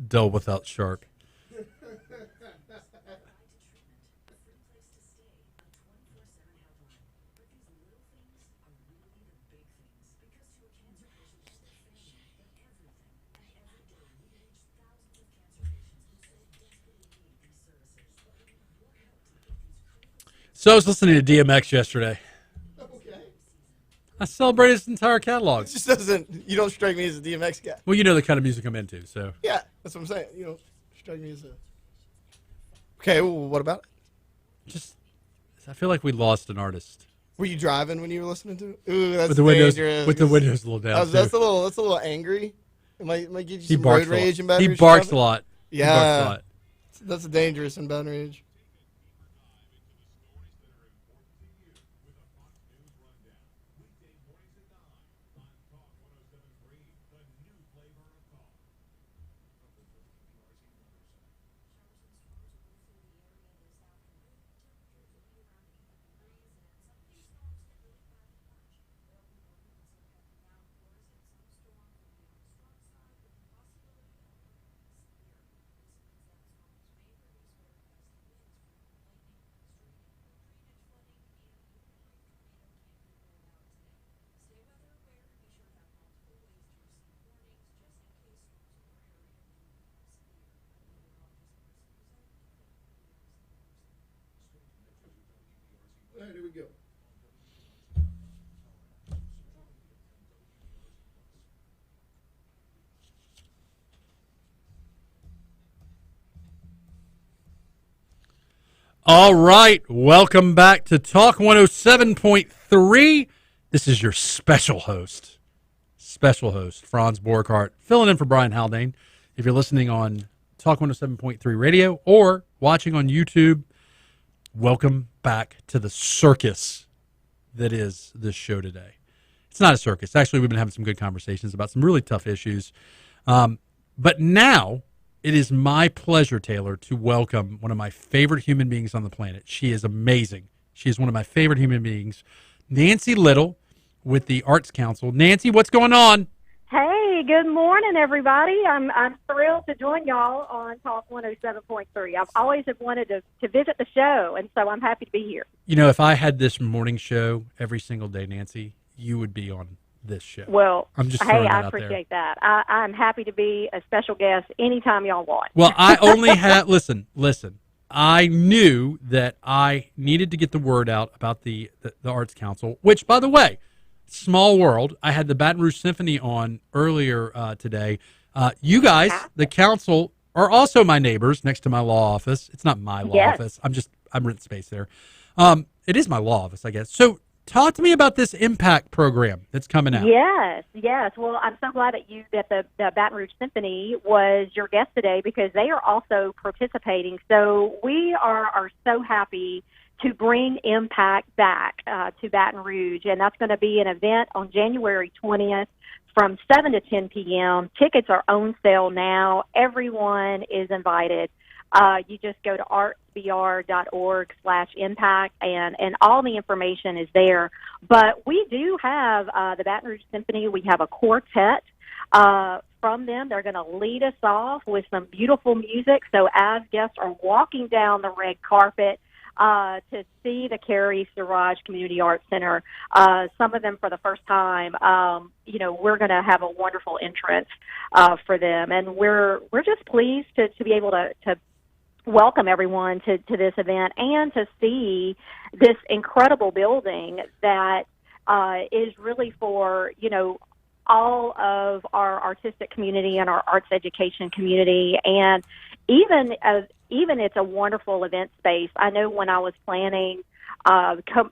Dull without shark. So I was listening to DMX yesterday. Okay. I celebrated his entire catalog. It just doesn't. You don't strike me as a DMX guy. Well, you know the kind of music I'm into, so. Yeah, that's what I'm saying. You don't strike me as a. Okay, well, what about it? Just, I feel like we lost an artist. Were you driving when you were listening to it? Ooh, that's with the dangerous. with the windows a little down. That's a little angry. It might give you He some barks road rage in Baton He Rouge. barks a lot. Yeah, he barks a lot. That's dangerous in Baton Rouge. All right, here we go. All right, welcome back to Talk 107.3. This is your special host, Franz Borghardt, filling in for Brian Haldane. If you're listening on Talk 107.3 radio or watching on YouTube, welcome back to the circus that is this show today. It's not a circus. Actually, we've been having some good conversations about some really tough issues. But now it is my pleasure, Taylor, to welcome one of my favorite human beings on the planet. She is amazing. She is one of my favorite human beings, Nancy Little with the Arts Council. Nancy, what's going on? Hey, good morning, everybody. I'm thrilled to join y'all on Talk 107.3. I've always have wanted to visit the show, and so I'm happy to be here. You know, if I had this morning show every single day, Nancy, you would be on this show. Well, I'm just hey, I appreciate that. I'm happy to be a special guest anytime y'all want. Well, I only had, listen, I knew that I needed to get the word out about the Arts Council, which, by the way, small world. I had the Baton Rouge Symphony on earlier today. You guys, the council, are also my neighbors next to my law office. It's not my law office. I'm renting space there. It is my law office, I guess. So talk to me about this impact program that's coming out. Yes. Well, I'm so glad that the Baton Rouge Symphony was your guest today because they are also participating. So we are so happy to bring Impact back to Baton Rouge, and that's going to be an event on January 20th from 7 to 10 p.m. Tickets are on sale now. Everyone is invited. You just go to artsbr.org/impact, and all the information is there. But we do have the Baton Rouge Symphony. We have a quartet from them. They're going to lead us off with some beautiful music. So as guests are walking down the red carpet to see the Carrie Siraj Community Arts Center, some of them for the first time, we're going to have a wonderful entrance for them. And we're just pleased to be able to welcome everyone to this event and to see this incredible building that is really for, all of our artistic community and our arts education community. And even it's a wonderful event space. I know when I was planning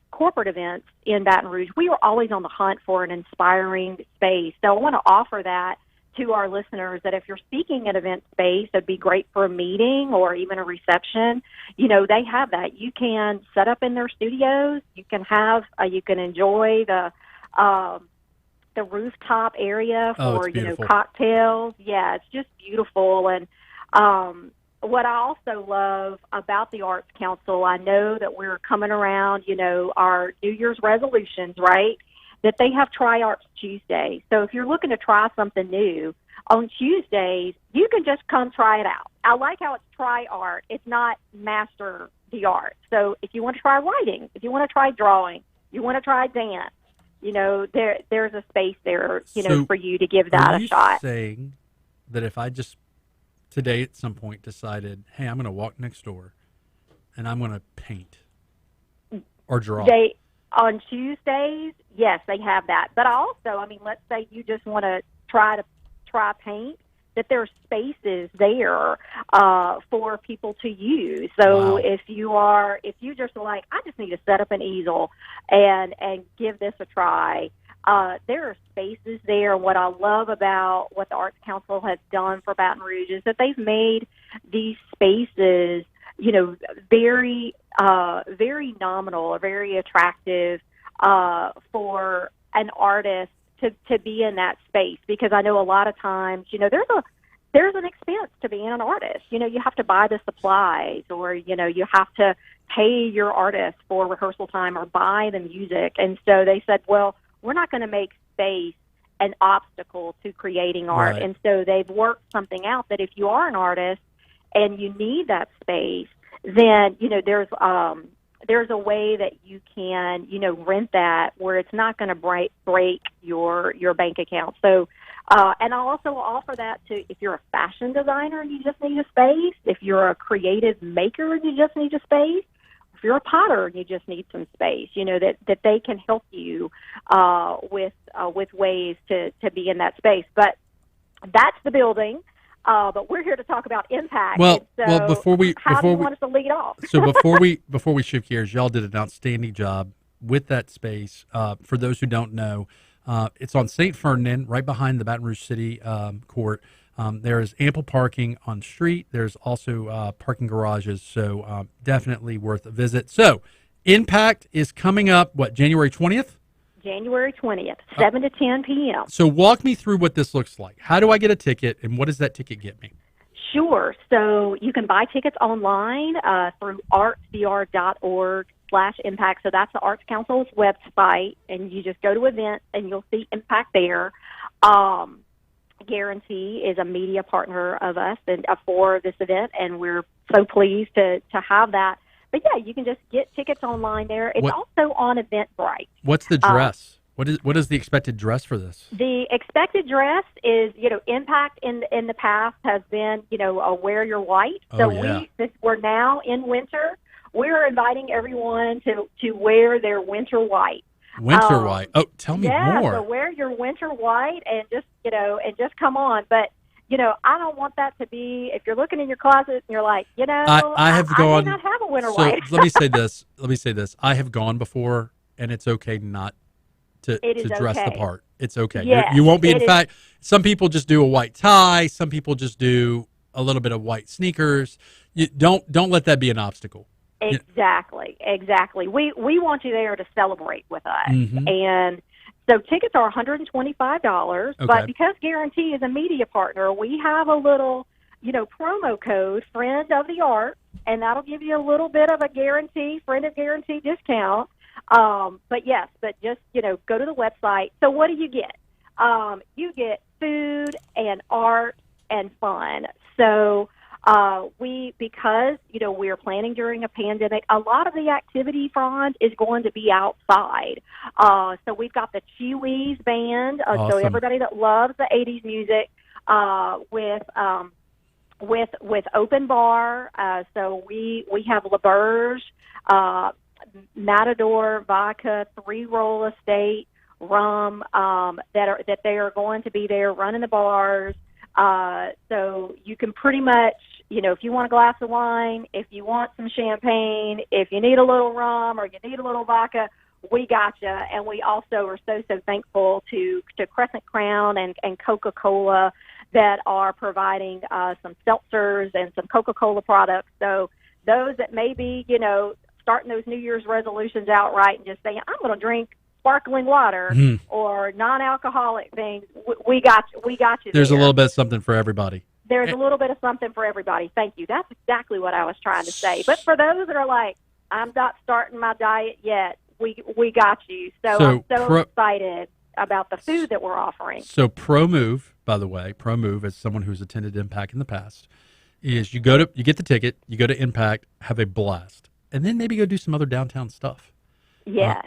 corporate events in Baton Rouge, we were always on the hunt for an inspiring space. So I want to offer that to our listeners, that if you're seeking an event space that'd be great for a meeting or even a reception, they have that. You can set up in their studios. You can have, you can enjoy the rooftop area for, cocktails. Yeah, it's just beautiful. And what I also love about the Arts Council, I know that we're coming around, our New Year's resolutions, right? That they have Try Arts Tuesday. So if you're looking to try something new, on Tuesdays, you can just come try it out. I like how it's Try Art. It's not master the art. So if you want to try writing, if you want to try drawing, you want to try dance, there's a space there, for you to give that a shot. Are you saying that if I just today at some point decided, hey, I'm going to walk next door and I'm going to paint or draw? On Tuesdays, yes, they have that. But also, let's say you just want to try paint, that there's spaces there for people to use. So if you just like, I just need to set up an easel and give this a try, there are spaces there. What I love about what the Arts Council has done for Baton Rouge is that they've made these spaces, very, very nominal or very attractive for an artist to be in that space. Because I know a lot of times, there's an expense to being an artist. You have to buy the supplies, or, you have to pay your artist for rehearsal time or buy the music. And so they said, well, we're not going to make space an obstacle to creating art. Right. And so they've worked something out that if you are an artist and you need that space, then, there's a way that you can, rent that where it's not going to break your bank account. So, and I'll also offer that to, if you're a fashion designer and you just need a space, if you're a creative maker and you just need a space, if you're a potter and you just need some space, that they can help you with ways to be in that space. But that's the building. But we're here to talk about impact. Well, so before we want us to lead off? So before we shift gears, y'all did an outstanding job with that space. For those who don't know, it's on St. Ferdinand, right behind the Baton Rouge City Court. There is ample parking on street. There's also parking garages, so definitely worth a visit. So, Impact is coming up. January 20th? January 20th, 7 to 10 p.m. So walk me through what this looks like. How do I get a ticket, and what does that ticket get me? Sure. So you can buy tickets online through artsbr.org/impact. So that's the Arts Council's website, and you just go to events, and you'll see Impact there. Guarantee is a media partner of us and for this event, and we're so pleased to have that. But yeah, you can just get tickets online there. It's also on Eventbrite. What's the dress? What is the expected dress for this? The expected dress is, Impact in the past has been, wear your white. So we're now in winter. We're inviting everyone to wear their winter white. Winter white. Oh, tell me more. Yeah, so wear your winter white and just come on. But I don't want that to be, if you're looking in your closet and you're like, I may not have a winter white. Let me say this. I have gone before, and it's okay not to dress the part. It's okay. Yes, you won't be. In fact, some people just do a white tie. Some people just do a little bit of white sneakers. You don't let that be an obstacle. Exactly. We want you there to celebrate with us. Mm-hmm. And so tickets are $125, okay. But because Guarantee is a media partner, we have a little, promo code, Friend of the Arts, and that'll give you a little bit of a friend of guarantee discount. But just, go to the website. So what do you get? You get food and art and fun. So because we're planning during a pandemic, a lot of the activity, Franz, is going to be outside. So we've got the Chewies band. Awesome. So everybody that loves the 80s music, with open bar. So we have LaBerge, Matador, vodka, 3-roll estate, rum, that they are going to be there running the bars. So you can pretty much, if you want a glass of wine, if you want some champagne, if you need a little rum or you need a little vodka, we got you. And we also are so thankful to Crescent Crown and Coca-Cola that are providing some seltzers and some Coca-Cola products. So those that may be, starting those New Year's resolutions out right and just saying, I'm going to drink sparkling water or non-alcoholic things, we got you. There's a little bit of something for everybody. There's a little bit of something for everybody. Thank you. That's exactly what I was trying to say. But for those that are like, I'm not starting my diet yet, we got you. So I'm so excited about the food that we're offering. So ProMove, by the way, ProMove, as someone who's attended Impact in the past, is you get the ticket, you go to Impact, have a blast, and then maybe go do some other downtown stuff. Yes.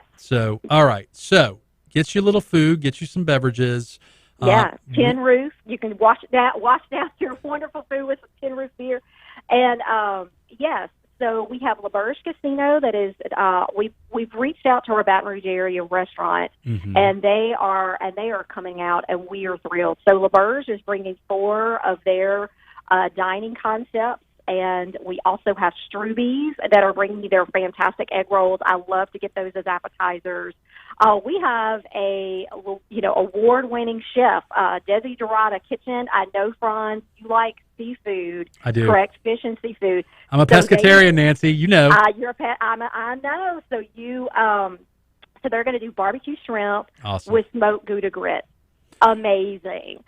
All right. So, get you a little food, get you some beverages. Tin Roof. You can wash down your wonderful food with some Tin Roof beer. And, so we have LaBerge Casino that is, we've reached out to our Baton Rouge area restaurant, and they are coming out, and we are thrilled. So LaBerge is bringing 4 of their dining concepts. And we also have Strubies that are bringing you their fantastic egg rolls. I love to get those as appetizers. We have a award-winning chef, Desi Dorada Kitchen. I know, Franz, you like seafood. I do. Correct, fish and seafood. I'm a pescatarian, Nancy. You know. You're a pet. I know. So so they're going to do barbecue shrimp with smoked Gouda grits. Amazing.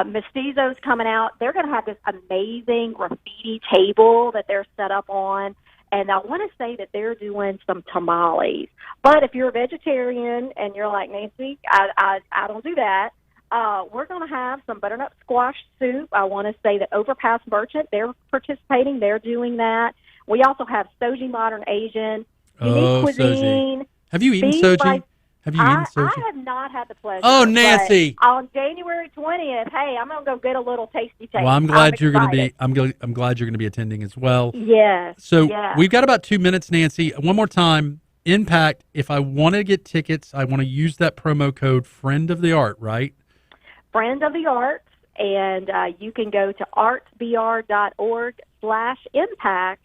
Mestizo's coming out. They're going to have this amazing graffiti table that they're set up on. And I want to say that they're doing some tamales. But if you're a vegetarian and you're like, Nancy, I don't do that, we're going to have some butternut squash soup. I want to say that Overpass Merchant, they're participating. They're doing that. We also have Soji Modern Asian, unique cuisine. Soji. Have you eaten Soji? Have you eaten Soji? I have not had the pleasure. Oh, Nancy! On January 20th, hey, I'm gonna go get a little tasty taste. Well, I'm glad you're gonna be. I'm glad you're gonna be attending as well. Yes. So we've got about 2 minutes, Nancy. One more time, Impact. If I want to get tickets, I want to use that promo code Friend of the Art, right? Friend of the Arts, and you can go to artbr.org/impact.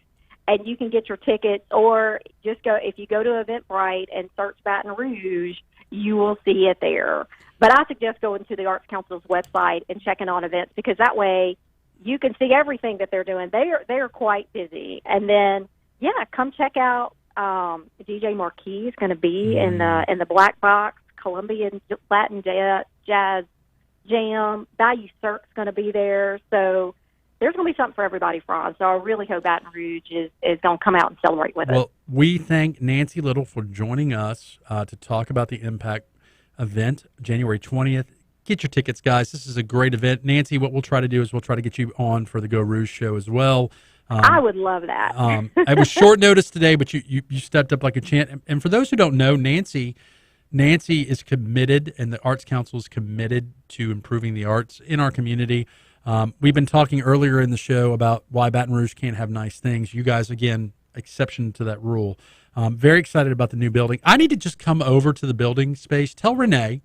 And you can get your tickets, or just if you go to Eventbrite and search Baton Rouge, you will see it there. But I suggest going to the Arts Council's website and checking on events, because that way you can see everything that they're doing. They are quite busy. And then, come check out DJ Marquis is going to be in the Black Box, Colombian Latin Jazz Jam. Bayou Cirque's going to be there. So there's going to be something for everybody, Franz. So I really hope Baton Rouge is going to come out and celebrate with us. Well, we thank Nancy Little for joining us to talk about the Impact event, January 20th. Get your tickets, guys. This is a great event. Nancy, what we'll try to do is we'll try to get you on for the Go Rouge show as well. I would love that. It was short notice today, but you stepped up like a champ. And for those who don't know, Nancy is committed, and the Arts Council is committed to improving the arts in our community. We've been talking earlier in the show about why Baton Rouge can't have nice things. You guys, again, exception to that rule. Very excited about the new building. I need to just come over to the building space. Tell Renee,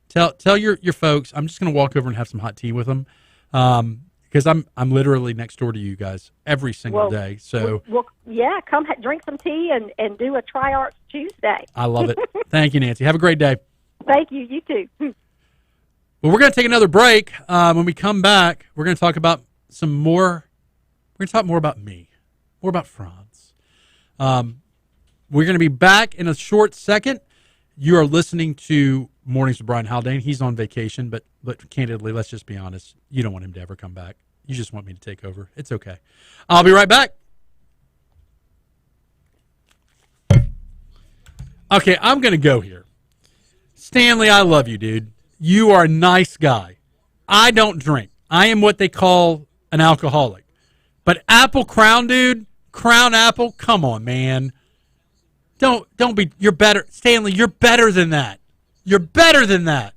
tell your folks. I'm just going to walk over and have some hot tea with them, because I'm literally next door to you guys every single day. So come drink some tea and do a Try Arts Tuesday. I love it. Thank you, Nancy. Have a great day. Thank you. You too. Well, we're going to take another break. When we come back, we're going to talk about some more. We're going to talk more about me, more about Franz. We're going to be back in a short second. You are listening to Mornings with Brian Haldane. He's on vacation, but candidly, let's just be honest. You don't want him to ever come back. You just want me to take over. It's okay. I'll be right back. Okay, I'm going to go here. Stanley, I love you, dude. You are a nice guy. I don't drink. I am what they call an alcoholic. But Apple Crown, dude, Crown Apple, come on, man. Don't be, you're better. Stanley, you're better than that. You're better than that.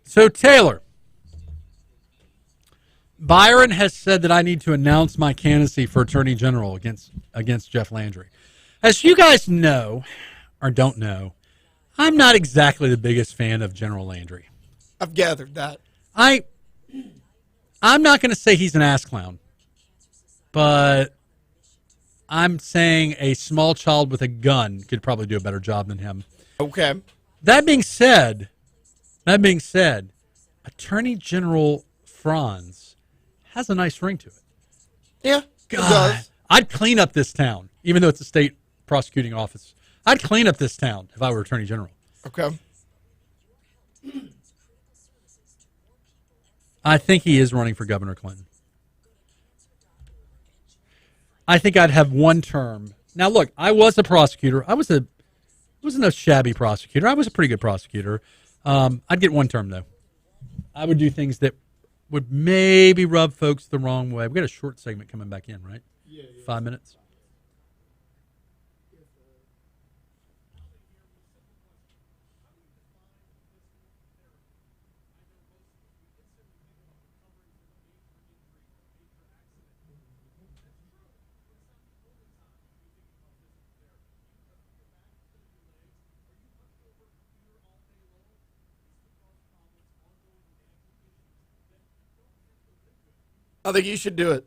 So, Taylor, Byron has said that I need to announce my candidacy for Attorney General against Jeff Landry. As you guys know, or don't know, I'm not exactly the biggest fan of General Landry. I've gathered that. I'm not going to say he's an ass clown, but I'm saying a small child with a gun could probably do a better job than him. Okay. That being said, Attorney General Franz has a nice ring to it. Yeah, God, it does. I'd clean up this town, even though it's a state prosecuting office. I'd clean up this town if I were Attorney General. Okay. I think he is running for Governor Clinton. I think I'd have one term. Now, look, I was a prosecutor. I wasn't a shabby prosecutor. I was a pretty good prosecutor. I'd get one term, though. I would do things that would maybe rub folks the wrong way. We've got a short segment coming back in, right? Yeah. 5 minutes. I think you should do it.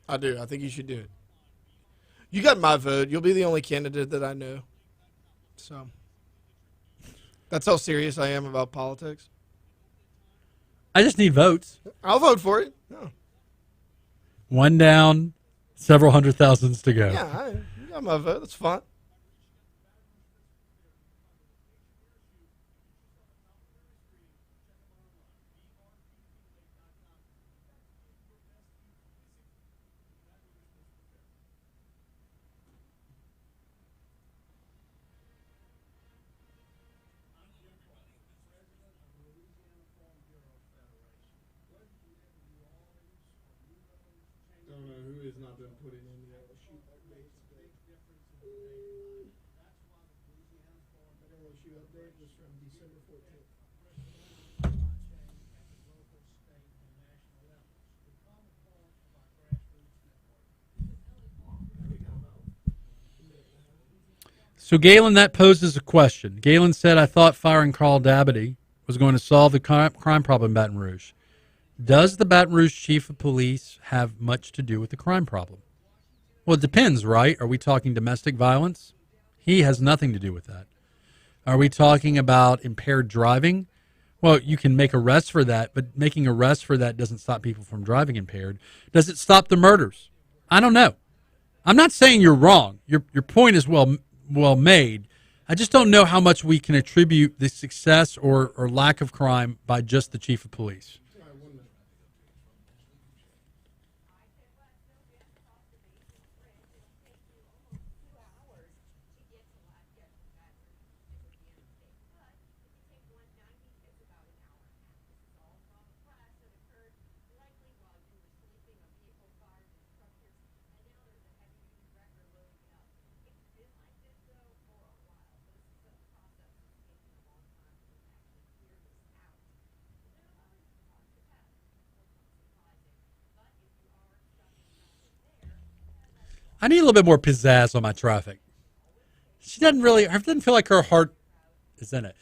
I do. I think you should do it. You got my vote. You'll be the only candidate that I know. So that's how serious I am about politics. I just need votes. I'll vote for it. Oh. One down, several hundred thousands to go. Yeah, you got my vote. That's fine. So, Galen, that poses a question. Galen said, I thought firing Carl Dabadie was going to solve the crime problem in Baton Rouge. Does the Baton Rouge chief of police have much to do with the crime problem? Well, it depends, right? Are we talking domestic violence? He has nothing to do with that. Are we talking about impaired driving? Well, you can make arrests for that, but making arrests for that doesn't stop people from driving impaired. Does it stop the murders? I don't know. I'm not saying you're wrong. Your point is well made. I just don't know how much we can attribute the success or lack of crime by just the chief of police. I need a little bit more pizzazz on my traffic. She doesn't really, I didn't feel like her heart is in it.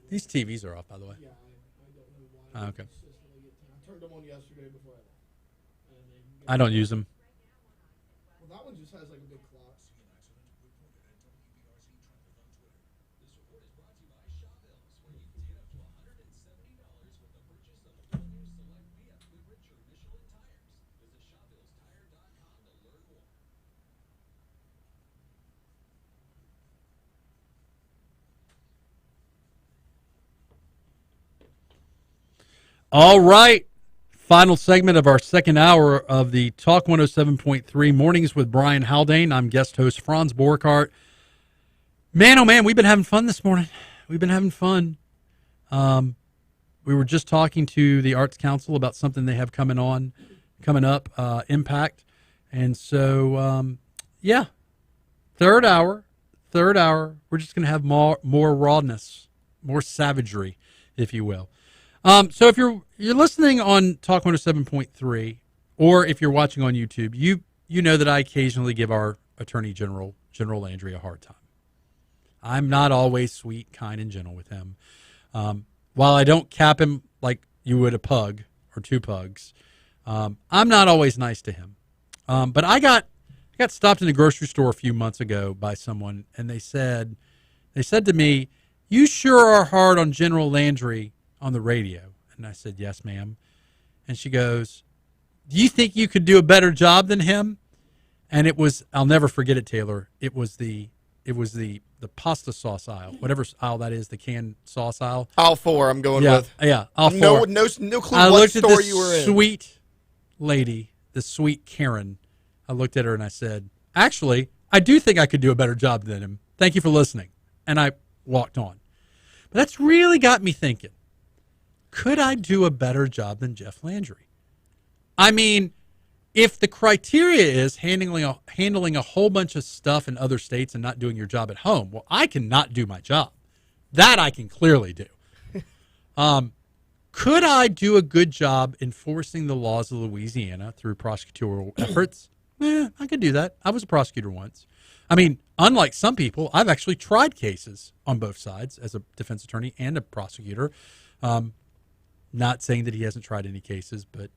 These TVs are off, by the way. Yeah, I don't know why. Okay. I turned them on yesterday before I don't use them. Well, that one just has like a big clock. All right. Final segment of our second hour of the Talk 107.3 Mornings with Brian Haldane. I'm guest host Franz Borghardt. Man, oh man, we've been having fun this morning. We've been having fun. We were just talking to the Arts Council about something they have coming up, Impact. And so, yeah, third hour, we're just going to have more rawness, more savagery, if you will. So if you're listening on Talk 107.3, or if you're watching on YouTube, you know that I occasionally give our Attorney General Landry a hard time. I'm not always sweet, kind, and gentle with him. While I don't cap him like you would a pug or two pugs, I'm not always nice to him. But I got stopped in the grocery store a few months ago by someone, and they said to me, "You sure are hard on General Landry on the radio." And I said, "Yes, ma'am." And she goes, "Do you think you could do a better job than him?" And it was, I'll never forget it, Taylor. It was the pasta sauce aisle, whatever aisle that is, the canned sauce aisle. Aisle 4, I'm going with. Yeah, aisle 4. No clue what store you were in. Sweet lady, the sweet Karen. I looked at her and I said, "Actually, I do think I could do a better job than him. Thank you for listening." And I walked on. But that's really got me thinking. Could I do a better job than Jeff Landry? I mean, if the criteria is handling a whole bunch of stuff in other states and not doing your job at home, well, I cannot do my job. That I can clearly do. Could I do a good job enforcing the laws of Louisiana through prosecutorial efforts? I could do that. I was a prosecutor once. I mean, unlike some people, I've actually tried cases on both sides as a defense attorney and a prosecutor. Not saying that he hasn't tried any cases, but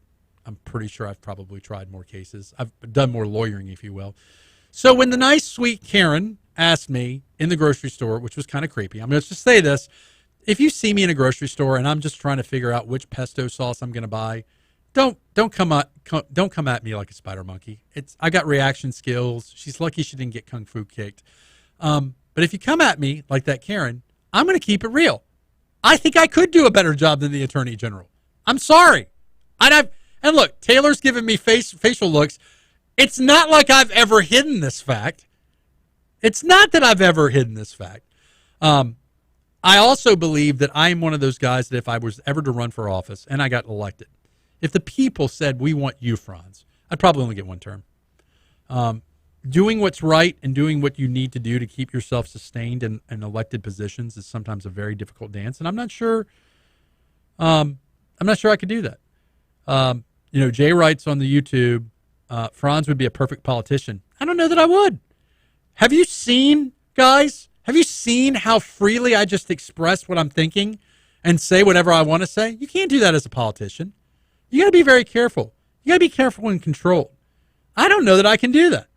I'm pretty sure I've probably tried more cases. I've done more lawyering, if you will. So when the nice, sweet Karen asked me in the grocery store, which was kind of creepy, I'm going to just say this. If you see me in a grocery store and I'm just trying to figure out which pesto sauce I'm going to buy, don't come at me like a spider monkey. I got reaction skills. She's lucky she didn't get kung fu kicked. But if you come at me like that Karen, I'm going to keep it real. I think I could do a better job than the Attorney General. I'm sorry. And look, Taylor's giving me facial looks. It's not like I've ever hidden this fact. It's not that I've ever hidden this fact. I also believe that I am one of those guys that if I was ever to run for office and I got elected, if the people said, "We want you, Franz," I'd probably only get one term. Doing what's right and doing what you need to do to keep yourself sustained in elected positions is sometimes a very difficult dance, and I'm not sure I could do that. Jay writes on the YouTube, Franz would be a perfect politician. I don't know that I would. Have you seen, guys? Have you seen how freely I just express what I'm thinking and say whatever I want to say? You can't do that as a politician. You got to be very careful. You got to be careful and controlled. I don't know that I can do that.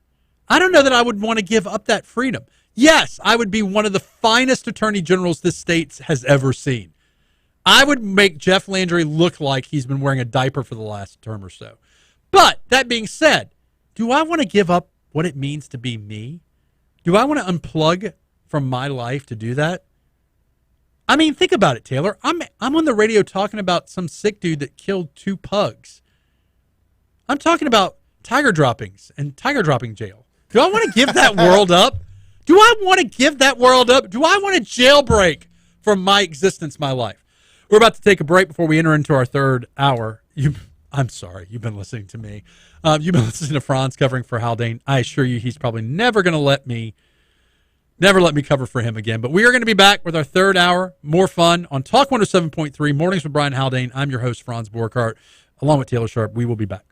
I don't know that I would want to give up that freedom. Yes, I would be one of the finest attorney generals this state has ever seen. I would make Jeff Landry look like he's been wearing a diaper for the last term or so. But that being said, do I want to give up what it means to be me? Do I want to unplug from my life to do that? I mean, think about it, Taylor. I'm on the radio talking about some sick dude that killed 2 pugs. I'm talking about tiger droppings and tiger dropping jail. Do I want to give that world up? Do I want to give that world up? Do I want a jailbreak from my existence, my life? We're about to take a break before we enter into our third hour. I'm sorry, you've been listening to me. You've been listening to Franz covering for Haldane. I assure you he's probably never going to let me cover for him again. But we are going to be back with our third hour, more fun on Talk 107.3, Mornings with Brian Haldane. I'm your host, Franz Borghardt, along with Taylor Sharp. We will be back.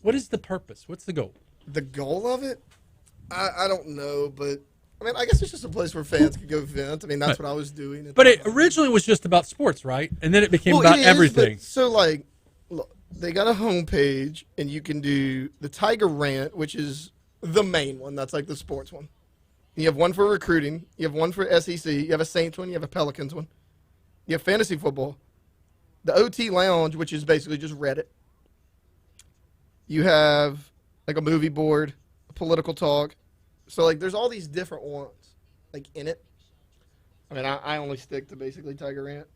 What is the purpose? What's the goal? The goal of it? I don't know, but I mean, I guess it's just a place where fans could go vent. I mean, that's what I was doing. But it originally was just about sports, right? And then it became about everything. So, like, look, they got a homepage, and you can do the Tiger Rant, which is the main one. That's like the sports one. You have one for recruiting. You have one for SEC. You have a Saints one. You have a Pelicans one. You have fantasy football. The OT Lounge, which is basically just Reddit. You have, like, a movie board, a political talk. So, like, there's all these different ones, like, in it. I mean, I only stick to basically Tiger Rant.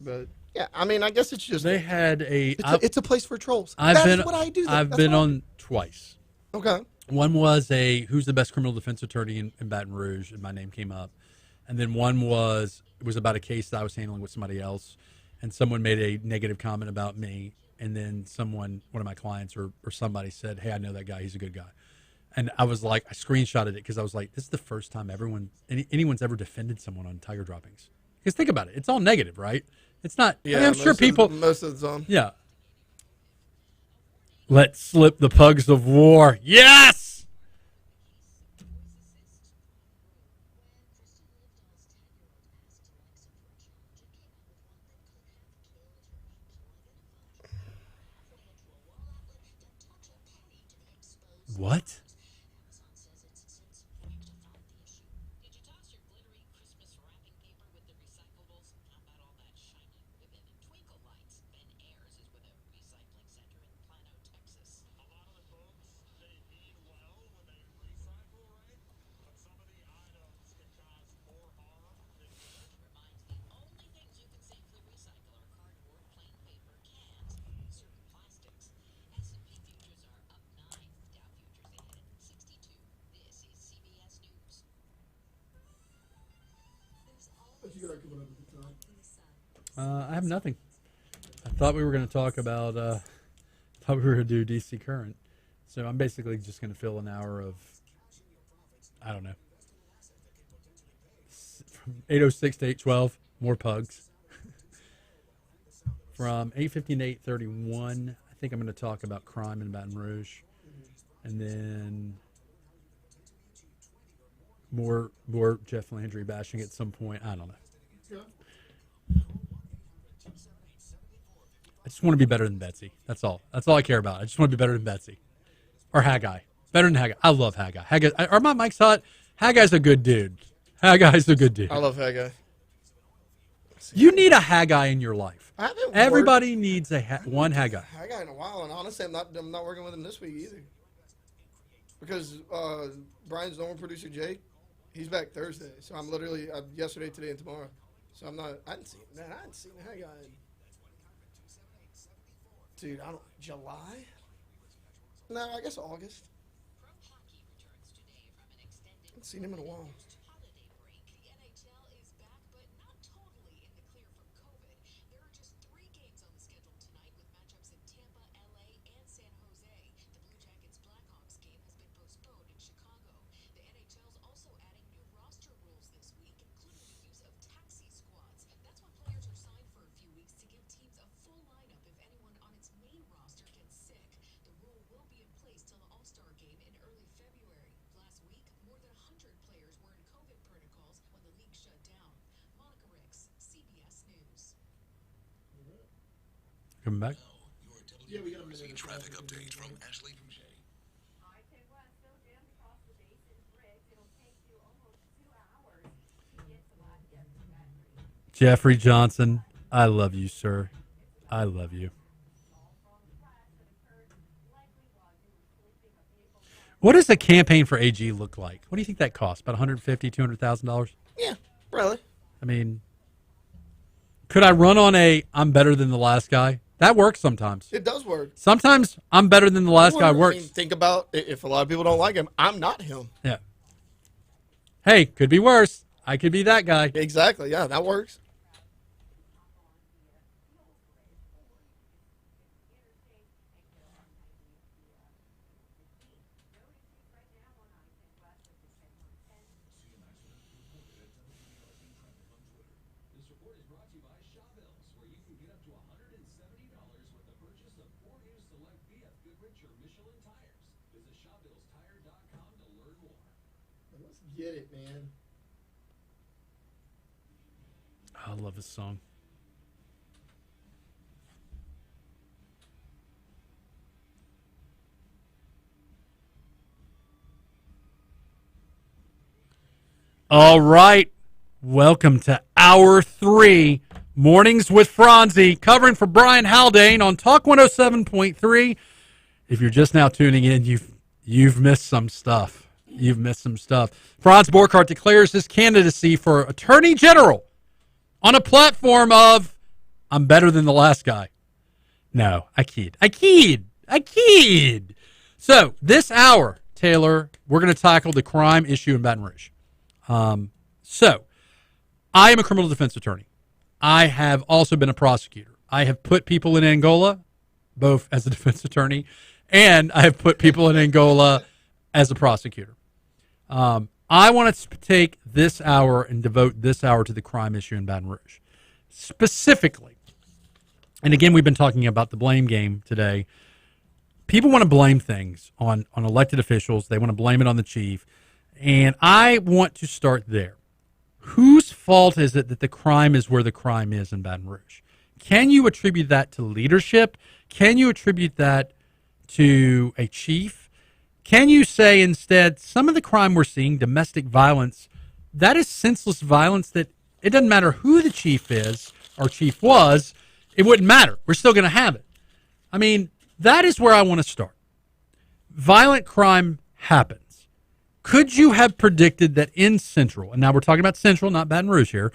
But, yeah, I mean, I guess it's just... They had a... It's a place for trolls. That's what I do. I've been on twice. Okay. One was who's the best criminal defense attorney in Baton Rouge, and my name came up. And then one was about a case that I was handling with somebody else, and someone made a negative comment about me, and then one of my clients or somebody said, hey, I know that guy, he's a good guy. And I was like, I screenshotted it because I was like, this is the first time anyone's ever defended someone on tiger droppings. Because think about it, it's all negative, right? It's not. Yeah, I mean, I'm sure people. Most of the time. Yeah. Let slip the pugs of war. Yes. What? I have nothing. I thought we were going to talk about. Thought we were going to do DC Current, so I'm basically just going to fill an hour of. I don't know. From 8:06 to 8:12, more pugs. From 8:15 to 8:31, I think I'm going to talk about crime in Baton Rouge, and then more Jeff Landry bashing at some point. I don't know. I just want to be better than Betsy. That's all. That's all I care about. I just want to be better than Betsy. Or Haggai. Better than Haggai. I love Haggai. Are my mics hot? Haggai's a good dude. Haggai's a good dude. I love Haggai. You need a Haggai in your life. Everybody worked, needs one Haggai. Haggai in a while, and honestly, I'm not working with him this week either. Because Brian's normal producer, Jake, he's back Thursday. So I'm literally yesterday, today, and tomorrow. So I'm not. I hadn't seen Haggai. Dude, July? No, I guess August. I haven't seen him in a while. Coming back? Yeah, we got a minute. Traffic update from Ashley from Shay. Jeffrey Johnson, I love you, sir. I love you. What does a campaign for AG look like? What do you think that costs? About $150,000, $200,000? Yeah, probably. I mean, could I run on I'm better than the last guy? That works sometimes. It does work. Sometimes I'm better than the last guy works. I mean, think about if a lot of people don't like him, I'm not him. Yeah. Hey, could be worse. I could be that guy. Exactly. Yeah, that works. This report is brought to you by Shawbills, where you can get up to $170 with the purchase of 4 Let's get it, man. I love this song. All right. Welcome to Hour 3, Mornings with Franzi, covering for Brian Haldane on Talk 107.3. If you're just now tuning in, you've missed some stuff. You've missed some stuff. Franz Borghardt declares his candidacy for Attorney General on a platform of, I'm better than the last guy. No, I kid. So this hour, Taylor, we're going to tackle the crime issue in Baton Rouge. So I am a criminal defense attorney. I have also been a prosecutor. I have put people in Angola, both as a defense attorney, and I have put people in Angola as a prosecutor. I want to take this hour and devote this hour to the crime issue in Baton Rouge. Specifically, and again, we've been talking about the blame game today. People want to blame things on elected officials. They want to blame it on the chief. And I want to start there. Whose fault is it that the crime is where the crime is in Baton Rouge? Can you attribute that to leadership? Can you attribute that to a chief? Can you say instead some of the crime we're seeing, domestic violence, that is senseless violence that it doesn't matter who the chief is or chief was, it wouldn't matter. We're still going to have it. I mean, that is where I want to start. Violent crime happens. Could you have predicted that in Central, and now we're talking about Central, not Baton Rouge here,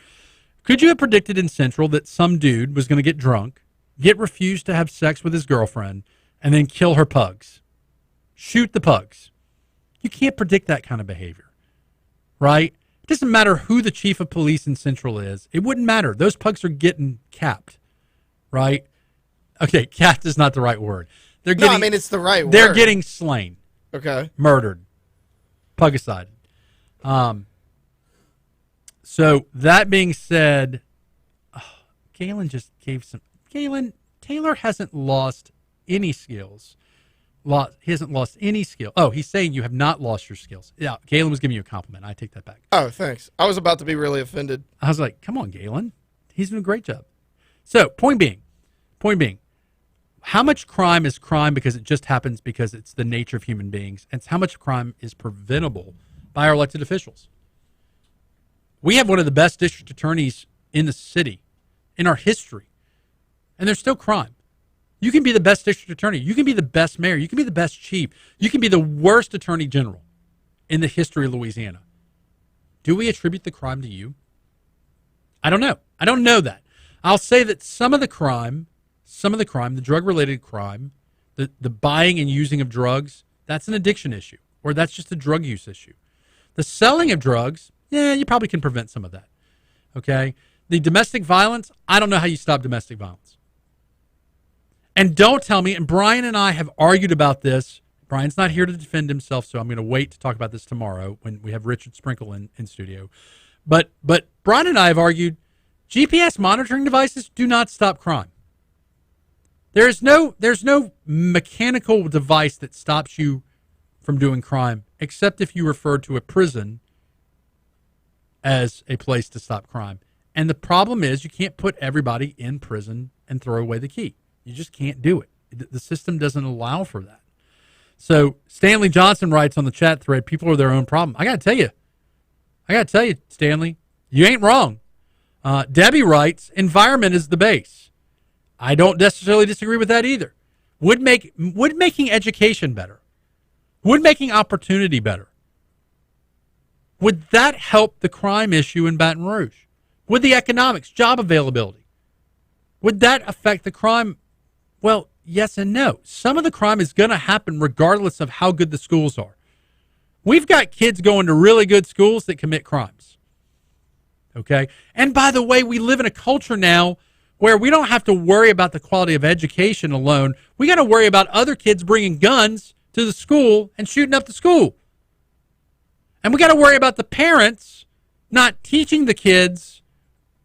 could you have predicted in Central that some dude was going to get drunk, get refused to have sex with his girlfriend, and then kill her pugs? Shoot the pugs. You can't predict that kind of behavior, right? It doesn't matter who the chief of police in Central is. It wouldn't matter. Those pugs are getting capped, right? Okay, capped is not the right word. It's the right word. They're getting slain. Okay. Murdered. Pugicide. So that being said, Galen just gave some. Taylor hasn't lost any skills. He hasn't lost any skill. Oh, he's saying you have not lost your skills. Yeah, Galen was giving you a compliment. I take that back. Oh, thanks. I was about to be really offended. I was like, come on, Galen. He's doing a great job. So, point being, how much crime is crime because it just happens because it's the nature of human beings, and how much crime is preventable by our elected officials? We have one of the best district attorneys in the city, in our history, and there's still crime. You can be the best district attorney. You can be the best mayor. You can be the best chief. You can be the worst attorney general in the history of Louisiana. Do we attribute the crime to you? I don't know. I don't know that. I'll say that some of the crime, the drug-related crime, the buying and using of drugs, that's an addiction issue, or that's just a drug use issue. The selling of drugs, you probably can prevent some of that, okay? The domestic violence, I don't know how you stop domestic violence. And don't tell me, and Brian and I have argued about this. Brian's not here to defend himself, so I'm going to wait to talk about this tomorrow when we have Richard Sprinkle in studio. But Brian and I have argued GPS monitoring devices do not stop crime. There's no mechanical device that stops you from doing crime, except if you refer to a prison as a place to stop crime. And the problem is you can't put everybody in prison and throw away the key. You just can't do it. The system doesn't allow for that. So Stanley Johnson writes on the chat thread, people are their own problem. I got to tell you, Stanley, you ain't wrong. Debbie writes, environment is the base. I don't necessarily disagree with that either. Would making education better? Would making opportunity better? Would that help the crime issue in Baton Rouge? Would the economics, job availability, would that affect the crime? Well, yes and no. Some of the crime is going to happen regardless of how good the schools are. We've got kids going to really good schools that commit crimes. Okay? And by the way, we live in a culture now where we don't have to worry about the quality of education alone. We got to worry about other kids bringing guns to the school and shooting up the school. And we got to worry about the parents not teaching the kids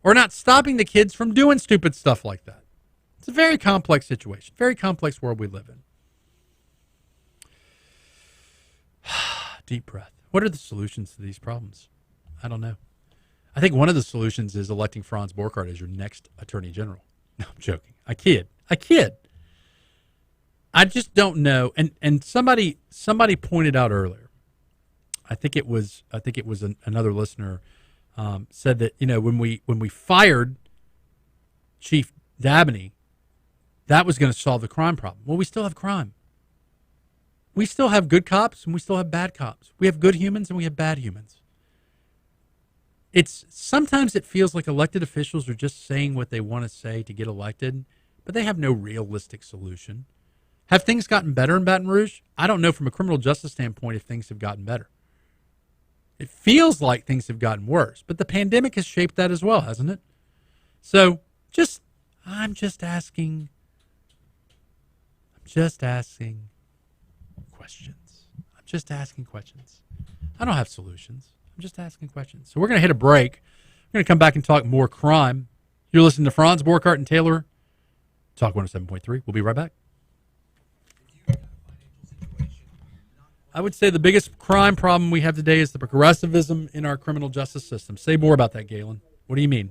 or not stopping the kids from doing stupid stuff like that. It's a very complex situation, very complex world we live in. Deep breath. What are the solutions to these problems? I don't know. I think one of the solutions is electing Franz Borghardt as your next attorney general. No, I'm joking. I kid. I just don't know. And somebody pointed out earlier. I think it was another listener said that, you know, when we fired Chief Dabney, that was going to solve the crime problem. Well, we still have crime. We still have good cops and we still have bad cops. We have good humans and we have bad humans. Sometimes it feels like elected officials are just saying what they want to say to get elected, but they have no realistic solution. Have things gotten better in Baton Rouge? I don't know from a criminal justice standpoint if things have gotten better. It feels like things have gotten worse, but the pandemic has shaped that as well, hasn't it? So I'm just asking questions. I'm just asking questions. I don't have solutions. I'm just asking questions. So we're going to hit a break. We're going to come back and talk more crime. You're listening to Franz Borghardt and Taylor, Talk 107.3. We'll be right back. I would say the biggest crime problem we have today is the progressivism in our criminal justice system. Say more about that, Galen. What do you mean?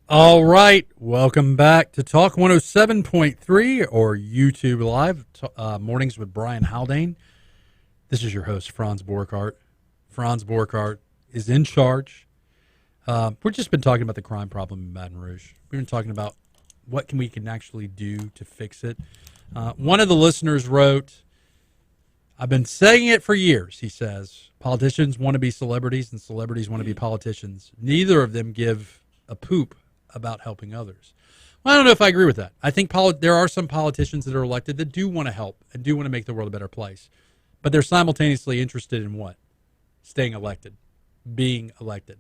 All right, welcome back to Talk 107.3 or YouTube Live, Mornings with Brian Haldane. This is your host, Franz Borghardt. Franz Borghardt is in charge. We've just been talking about the crime problem in Baton Rouge. We've been talking about what we can actually do to fix it. One of the listeners wrote, I've been saying it for years, he says. Politicians want to be celebrities and celebrities want to be politicians. Neither of them give a poop about helping others. Well, I don't know if I agree with that. I think there are some politicians that are elected that do want to help and do want to make the world a better place. But they're simultaneously interested in what? Staying elected, being elected.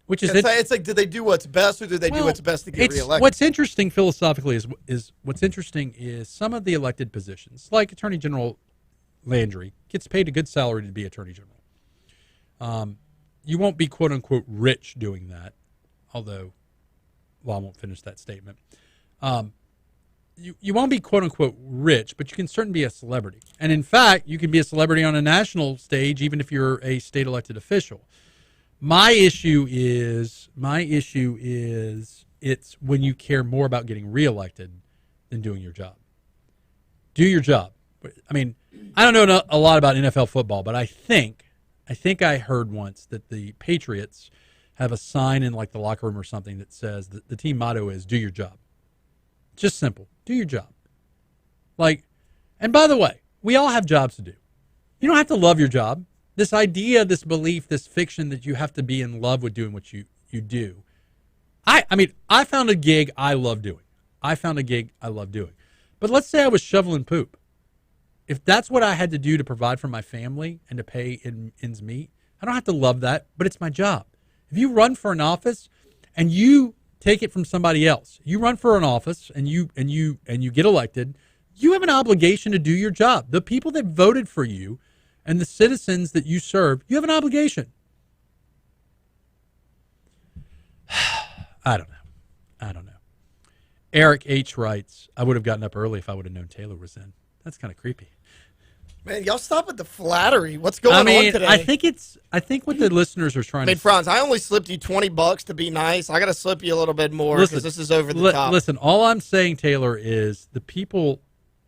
Which is it's like, do they do what's best, or do they do what's best to get reelected? What's interesting philosophically is some of the elected positions, like Attorney General Landry, gets paid a good salary to be Attorney General. You won't be quote unquote rich doing that, although, well, I won't finish that statement. You won't be quote unquote rich, but you can certainly be a celebrity. And in fact, you can be a celebrity on a national stage, even if you're a state elected official. My issue is it's when you care more about getting reelected than doing your job. Do your job. I mean, I don't know a lot about NFL football, but I think I heard once that the Patriots have a sign in like the locker room or something that says that the team motto is "Do your job." Just simple. Do your job. Like, and by the way, we all have jobs to do. You don't have to love your job. This idea, this belief, this fiction that you have to be in love with doing what you do. I mean, I found a gig I love doing. But let's say I was shoveling poop. If that's what I had to do to provide for my family and to pay ends meet, I don't have to love that, but it's my job. If you run for an office and you take it from somebody else, you run for an office and you get elected, you have an obligation to do your job. The people that voted for you and the citizens that you serve, you have an obligation. I don't know. Eric H. writes, I would have gotten up early if I would have known Taylor was in. That's kind of creepy. Man, y'all stop with the flattery. What's going on today? I think what the listeners are trying to... Franz, I only slipped you $20 to be nice. I got to slip you a little bit more because this is over the top. Listen, all I'm saying, Taylor, is the people,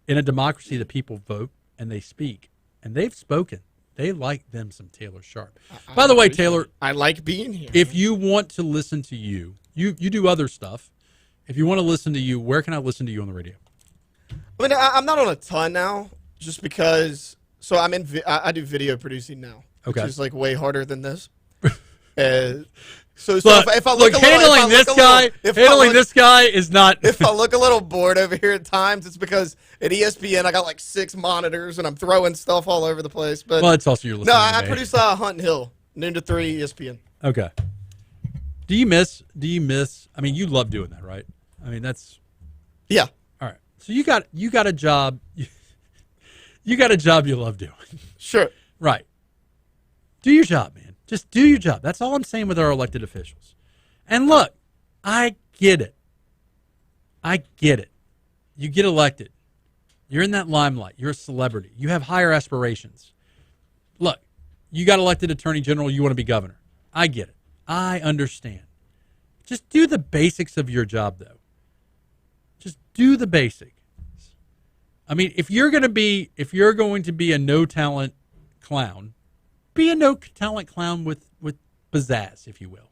in a democracy, the people vote and they speak. And they've spoken. They like them some Taylor Sharp. By the way, Taylor... I like being here. If you want to listen to you do other stuff. If you want to listen to you, where can I listen to you on the radio? I mean, I'm not on a ton now, just because. So I do video producing now, which is like way harder than this. So if I look handling this guy is not. If I look a little bored over here at times, it's because at ESPN I got like 6 monitors and I'm throwing stuff all over the place. But it's also your listening. No, I produce Hunt and Hill, noon to 3 ESPN. Okay. Do you miss? I mean, you love doing that, right? I mean, that's. Yeah. All right. So you got a job. You got a job you love doing. Sure. Right. Do your job, man. Just do your job. That's all I'm saying with our elected officials. And look, I get it. You get elected. You're in that limelight. You're a celebrity. You have higher aspirations. Look, you got elected attorney general. You want to be governor. I get it. I understand. Just do the basics of your job, though. Just do the basics. I mean, if you're going to be a no-talent clown, be a no-talent clown with pizzazz, if you will,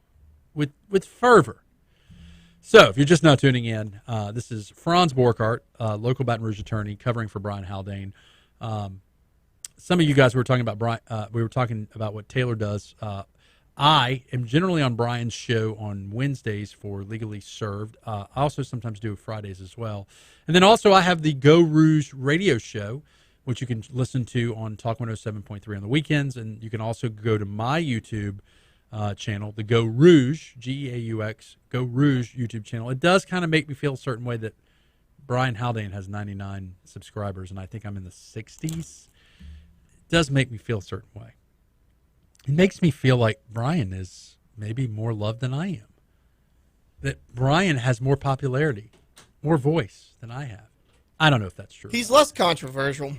with fervor. So, if you're just now tuning in, this is Franz Borghardt, local Baton Rouge attorney, covering for Brian Haldane. Some of you guys were talking about we were talking about what Taylor does. I am generally on Brian's show on Wednesdays for Legally Served. I also sometimes do Fridays as well. And then also I have the Go Rouge radio show, which you can listen to on Talk 107.3 on the weekends. And you can also go to my YouTube channel, the Go Rouge, G-E-A-U-X, Go Rouge YouTube channel. It does kind of make me feel a certain way that Brian Haldane has 99 subscribers, and I think I'm in the 60s. It does make me feel a certain way. It makes me feel like Brian is maybe more loved than I am. That Brian has more popularity, more voice than I have. I don't know if that's true. He's less controversial.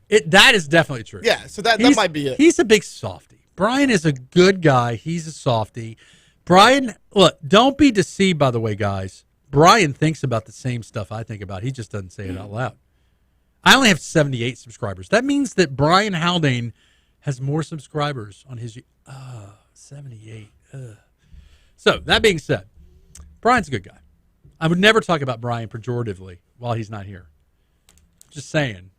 That is definitely true. Yeah, so that might be it. He's a big softie. Brian is a good guy. He's a softie. Brian, look, don't be deceived, by the way, guys. Brian thinks about the same stuff I think about. He just doesn't say it out loud. I only have 78 subscribers. That means that Brian Haldane has more subscribers on his 78. So, that being said, Brian's a good guy. I would never talk about Brian pejoratively while he's not here. Just saying,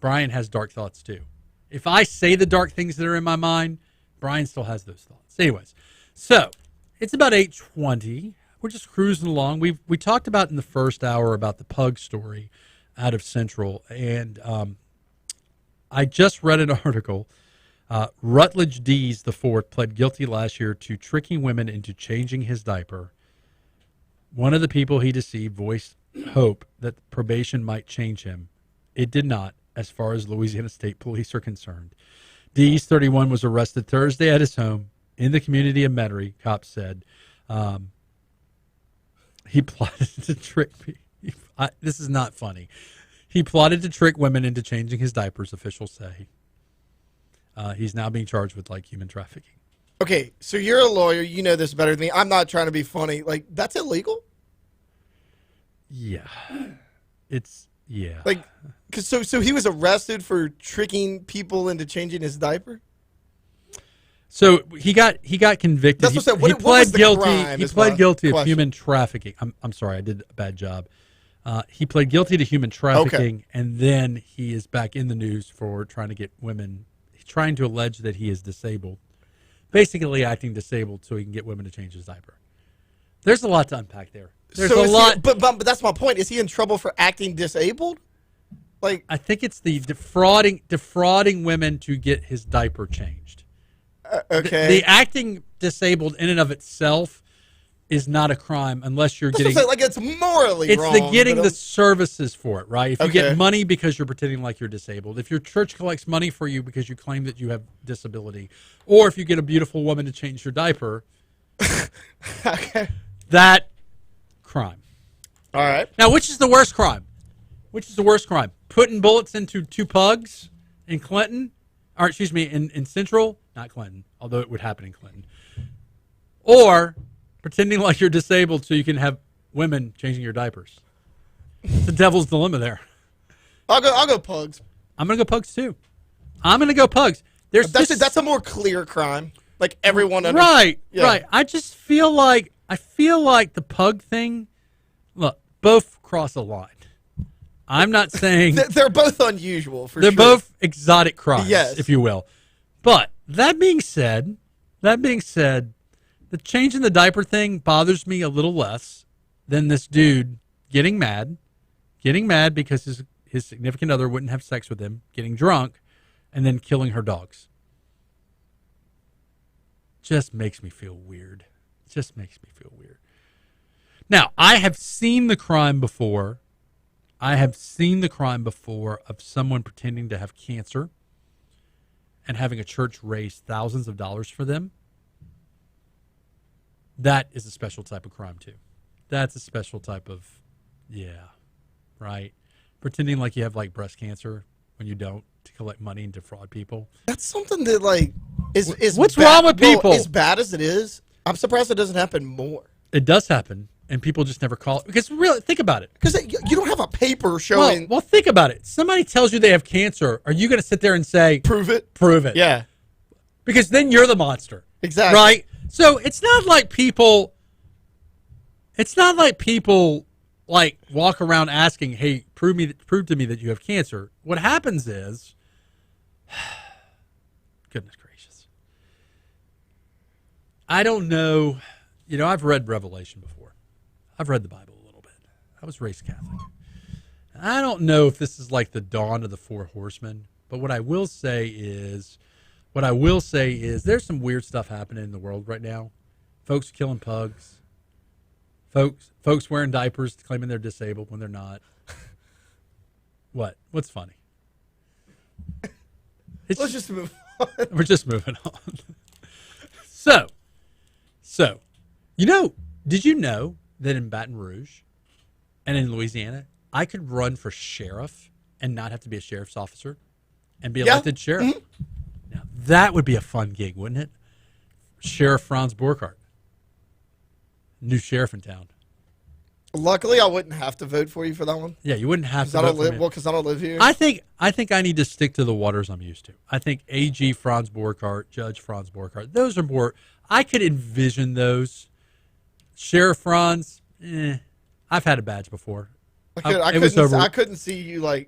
Brian has dark thoughts too. If I say the dark things that are in my mind, Brian still has those thoughts. Anyways, so it's about 8:20. we're just cruising along. We talked about in the first hour about the pug story out of Central, and I just read an article. Rutledge Dees IV pled guilty last year to tricking women into changing his diaper. One of the people he deceived voiced hope that probation might change him. It did not, as far as Louisiana State Police are concerned. Dees, 31, was arrested Thursday at his home in the community of Metairie, cops said. He plotted to trick people. This is not funny. He plotted to trick women into changing his diapers, officials say. He's now being charged with human trafficking. Okay, so you're a lawyer. You know this better than me. I'm not trying to be funny. That's illegal? Yeah. Yeah. So he was arrested for tricking people into changing his diaper? So he got convicted. That's what he pled guilty. He pled guilty of human trafficking. I'm sorry, I did a bad job. He pled guilty to human trafficking, and then he is back in the news for trying to get women, trying to allege that he is disabled, basically acting disabled so he can get women to change his diaper. There's a lot to unpack there. There's a lot. But that's my point. Is he in trouble for acting disabled? I think it's the defrauding women to get his diaper changed. Okay. The acting disabled in and of itself is not a crime unless you're getting. It's morally wrong. It's the getting the services for it, right? If you get money because you're pretending like you're disabled, if your church collects money for you because you claim that you have disability, or if you get a beautiful woman to change your diaper, okay, that crime. All right. Now, which is the worst crime? Which is the worst crime? Putting bullets into two pugs in Clinton, or excuse me, in Central, not Clinton, although it would happen in Clinton, or pretending like you're disabled so you can have women changing your diapers. It's the devil's dilemma there. I'll go pugs. I'm gonna go pugs too. I'm gonna go pugs. That's a more clear crime. Everyone right. I just feel like the pug thing. Look, both cross a line. I'm not saying they're both unusual. They're both exotic crimes, yes, if you will. But that being said, the change in the diaper thing bothers me a little less than this dude getting mad because his significant other wouldn't have sex with him, getting drunk, and then killing her dogs. Just makes me feel weird. Now, I have seen the crime before. of someone pretending to have cancer and having a church raise thousands of dollars for them. That is a special type of crime, too. That's a special type of, right? Pretending like you have, breast cancer when you don't, to collect money and defraud people. That's something that, is what's wrong with people? As bad as it is, I'm surprised it doesn't happen more. It does happen, and people just never call it. Because really, think about it. Because you don't have a paper showing. Well, think about it. Somebody tells you they have cancer. Are you going to sit there and say, Prove it? Prove it. Yeah. Because then you're the monster. Exactly. Right? So it's not like people walk around asking, hey, prove to me that you have cancer. What happens is, goodness gracious. I don't know. I've read Revelation before. I've read the Bible a little bit. I was raised Catholic. I don't know if this is like the dawn of the four horsemen, but what I will say is there's some weird stuff happening in the world right now. Folks killing pugs. Folks wearing diapers claiming they're disabled when they're not. What? What's funny? Let's just move on. We're just moving on. So, did you know that in Baton Rouge and in Louisiana, I could run for sheriff and not have to be a sheriff's officer and be elected sheriff? Mm-hmm. Now, that would be a fun gig, wouldn't it? Sheriff Franz Borghardt. New sheriff in town. Luckily, I wouldn't have to vote for you for that one. Yeah, you wouldn't have to vote for me. Well, because I don't live here. I think I need to stick to the waters I'm used to. I think AG Franz Borghardt, Judge Franz Borghardt, those are more, I could envision those. Sheriff Franz, I've had a badge before. I couldn't see you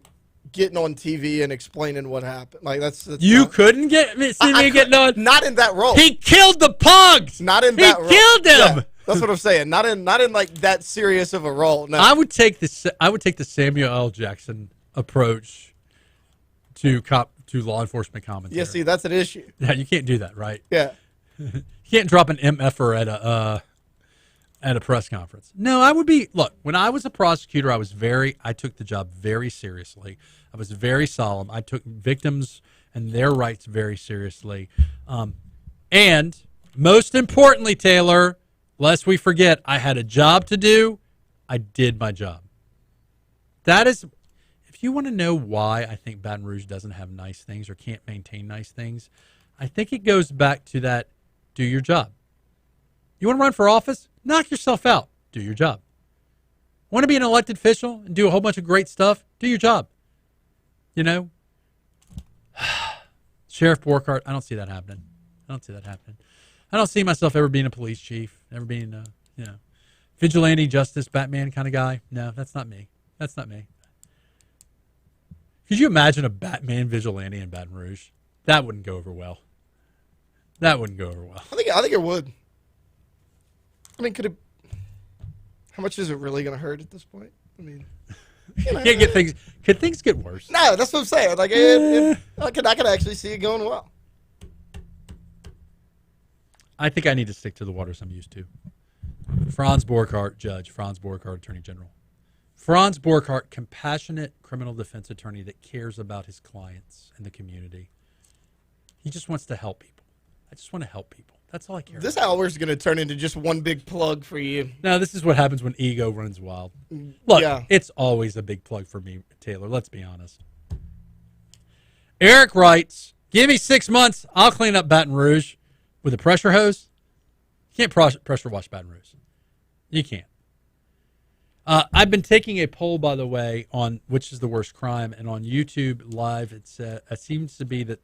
getting on TV and explaining what happened. That's you couldn't see me getting on. Not in that role. He killed the pugs. Not in that role. He killed them. That's what I'm saying. Not in like that serious of a role. No. I would take the Samuel L. Jackson approach to law enforcement commentary. Yeah, see, that's an issue. Yeah, you can't do that, right? Yeah. You can't drop an MFer at a press conference. No, I would be. Look, when I was a prosecutor, I took the job very seriously. I was very solemn. I took victims and their rights very seriously. And most importantly, Taylor, lest we forget, I had a job to do. I did my job. That is, if you want to know why I think Baton Rouge doesn't have nice things or can't maintain nice things, I think it goes back to that, do your job. You want to run for office? Knock yourself out. Do your job. Want to be an elected official and do a whole bunch of great stuff? Do your job. You know? Sheriff Borghardt, I don't see that happening. I don't see myself ever being a police chief, ever being a, vigilante justice, Batman kind of guy. No, that's not me. Could you imagine a Batman vigilante in Baton Rouge? That wouldn't go over well. I think it would. I mean, could it? How much is it really going to hurt at this point? I mean, can't get things. Could things get worse? No, that's what I'm saying. Like, I could actually see it going well. I think I need to stick to the waters I'm used to. Franz Borghardt, judge. Franz Borghardt, attorney general. Franz Borghardt, compassionate criminal defense attorney that cares about his clients and the community. He just wants to help people. I just want to help people. That's all I care about. This hour is going to turn into just one big plug for you. No, this is what happens when ego runs wild. Look, It's always a big plug for me, Taylor. Let's be honest. Eric writes, give me 6 months. I'll clean up Baton Rouge with a pressure hose. You can't pressure wash Baton Rouge. You can't. I've been taking a poll, by the way, on which is the worst crime. And on YouTube Live, it seems to be that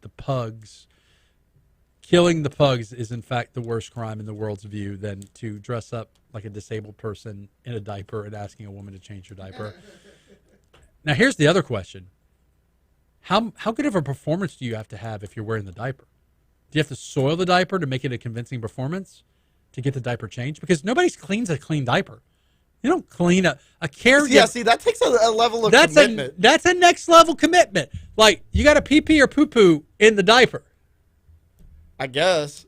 killing the pugs is, in fact, the worst crime in the world's view than to dress up like a disabled person in a diaper and asking a woman to change her diaper. Now, here's the other question. How good of a performance do you have to have if you're wearing the diaper? Do you have to soil the diaper to make it a convincing performance to get the diaper changed? Because nobody cleans a clean diaper. You don't clean a caregiver. Yeah, see, that takes a level of commitment. That's a next level commitment. Like, you got to pee-pee or poo-poo in the diaper. I guess.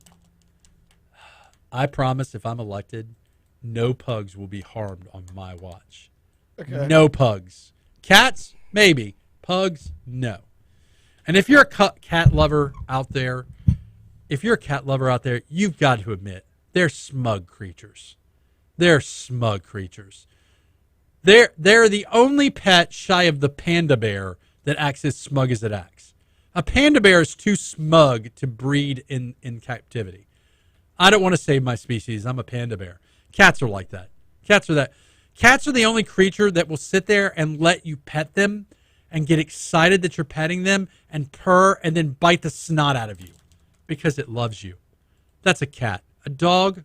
I promise if I'm elected, no pugs will be harmed on my watch. Okay. No pugs. Cats, maybe. Pugs, no. And if you're a cat lover out there, you've got to admit, they're smug creatures. They're the only pet shy of the panda bear that acts as smug as it acts. A panda bear is too smug to breed in captivity. I don't want to save my species. I'm a panda bear. Cats are like that. Cats are the only creature that will sit there and let you pet them and get excited that you're petting them and purr and then bite the snot out of you because it loves you. That's a cat. A dog,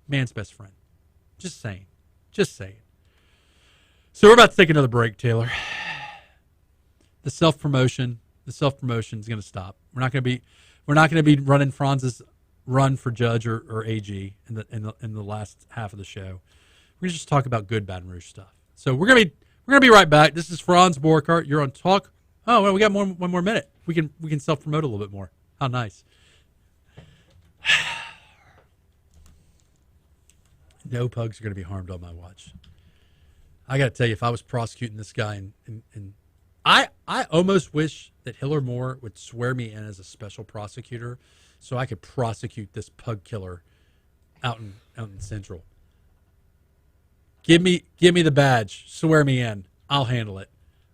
man's best friend. Just saying. So we're about to take another break, Taylor. The self-promotion is going to stop. We're not going to be running Franz's run for judge or AG in the last half of the show. We're going to just talk about good Baton Rouge stuff. So we're going to be right back. This is Franz Borghardt. You're on Talk. Oh, well, we got one more minute. We can self-promote a little bit more. How nice. No pugs are going to be harmed on my watch. I got to tell you, if I was prosecuting this guy, and I almost wish that Hiller Moore would swear me in as a special prosecutor so I could prosecute this pug killer out in Central. Give me the badge. Swear me in. I'll handle it.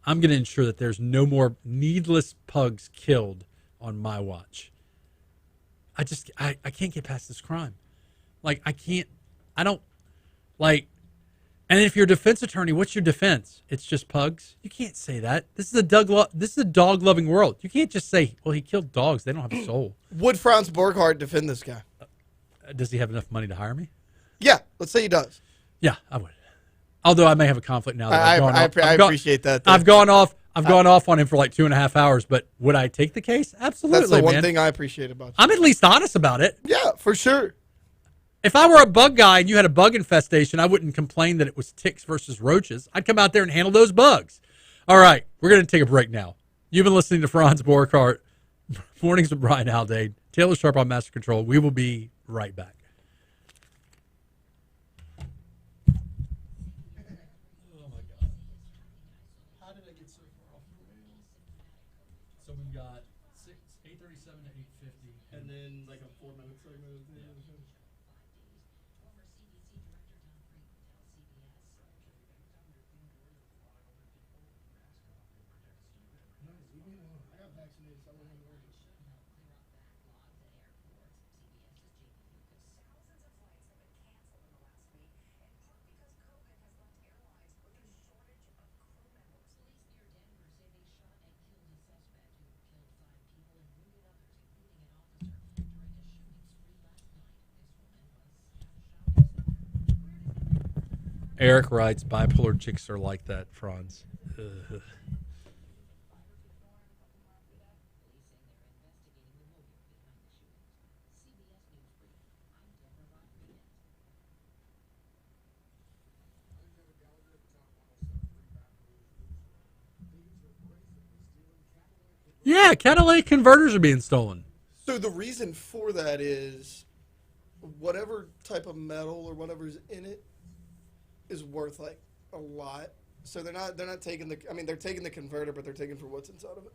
I'm going to ensure that there's no more needless pugs killed on my watch. I can't get past this crime. Like, and if you're a defense attorney, what's your defense? It's just pugs? You can't say that. This is a dog-loving world. You can't just say, well, he killed dogs. They don't have a soul. Would Franz Borghardt defend this guy? Does he have enough money to hire me? Yeah, let's say he does. Yeah, I would. Although I may have a conflict now. I appreciate that. I've gone off on him for like 2.5 hours, but would I take the case? Absolutely, That's the one thing I appreciate about you. I'm at least honest about it. Yeah, for sure. If I were a bug guy and you had a bug infestation, I wouldn't complain that it was ticks versus roaches. I'd come out there and handle those bugs. All right, we're going to take a break now. You've been listening to Franz Borghardt, Mornings with Brian Haldane, Taylor Sharp on Master Control. We will be right back. Oh, my God. How did I get so far off the rails? So we've got 8:37 to 8:50. And then like a 4-minute segment. Eric writes, bipolar chicks are like that, Franz. Ugh. Yeah, catalytic converters are being stolen. So the reason for that is whatever type of metal or whatever's in it is worth like a lot. So they're not taking they're taking the converter, but they're taking for what's inside of it.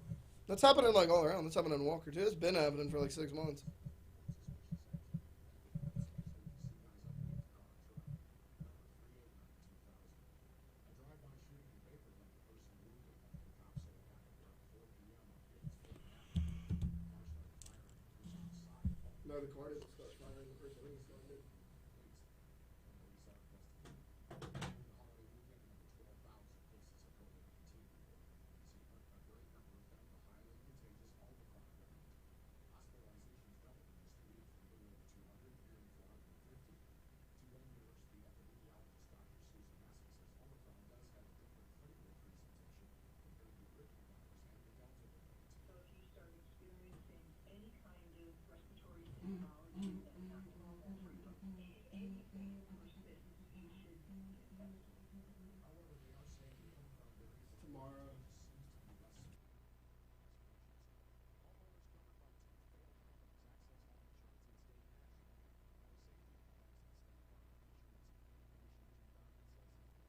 That's happening like all around. That's happening in Walker too. It's been happening for like 6 months. No, the car didn't start firing. The first thing started.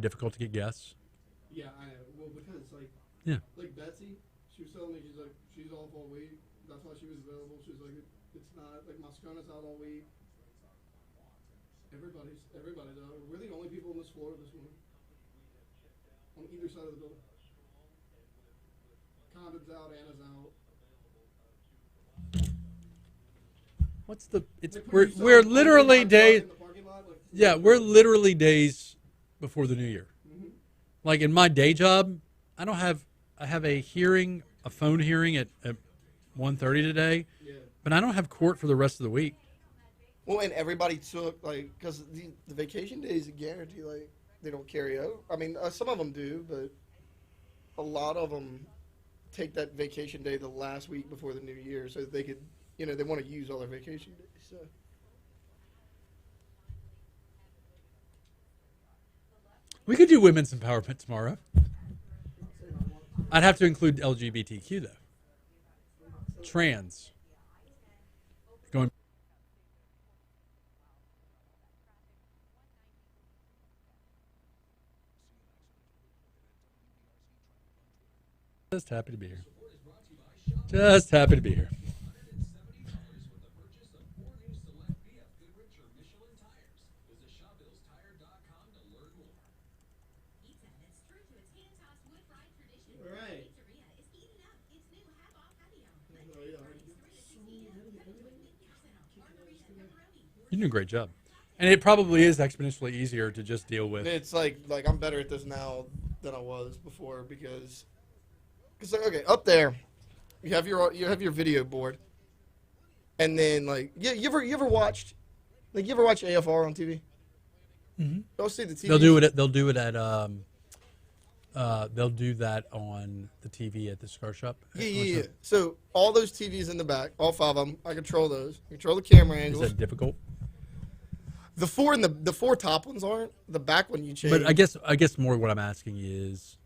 Difficult to get guests. Yeah, I know. Well, because like Betsy, she was telling me she's off all week. That's why she was available. She was like, it's not like Moscona's out all week. Everybody's out. We're the only people on this floor this morning. On either side of the building. Condon's out, Anna's out. What's the? It's we're literally days. Yeah, we're literally days before the new year. Mm-hmm. Like in my day job, I have a phone hearing at 1:30 today, but I don't have court for the rest of the week. Well, and everybody took because the vacation days guarantee they don't carry out. I mean, some of them do, but a lot of them take that vacation day the last week before the new year so that they could, they want to use all their vacation days. So. We could do women's empowerment tomorrow. I'd have to include LGBTQ though. Trans. Going. Just happy to be here. Just happy to be here. You do a great job. And it probably is exponentially easier to just deal with. It's like I'm better at this now than I was before because okay, up there you have your video board. And then you ever watched AFR on TV? Mm-hmm. Go see the TV. They'll do it they'll do that on the TV at the cigar shop. Yeah. So all those TVs in the back, all 5 of them, I control those. Control the camera angles. Is that difficult? The four top ones aren't. The back one you change. But I guess more what I'm asking is,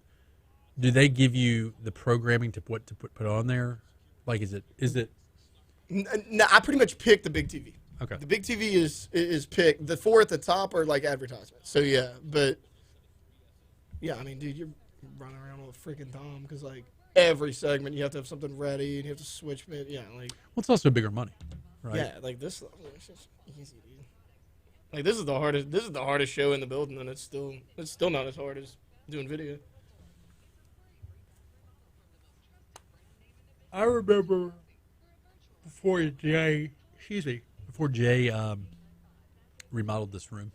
do they give you the programming to what to put on there? Like, is it? No, I pretty much pick the big TV. Okay. The big TV is picked. The four at the top are like advertisements. So yeah, but yeah, I mean, dude, you're running around with a freaking Tom because like every segment you have to have something ready and you have to switch it. Yeah, like. Well, it's also bigger money, right? Yeah, like this. It's just easy, dude. Like this is the hardest. This is the hardest show in the building, and it's still not as hard as doing video. I remember before Jay remodeled this room.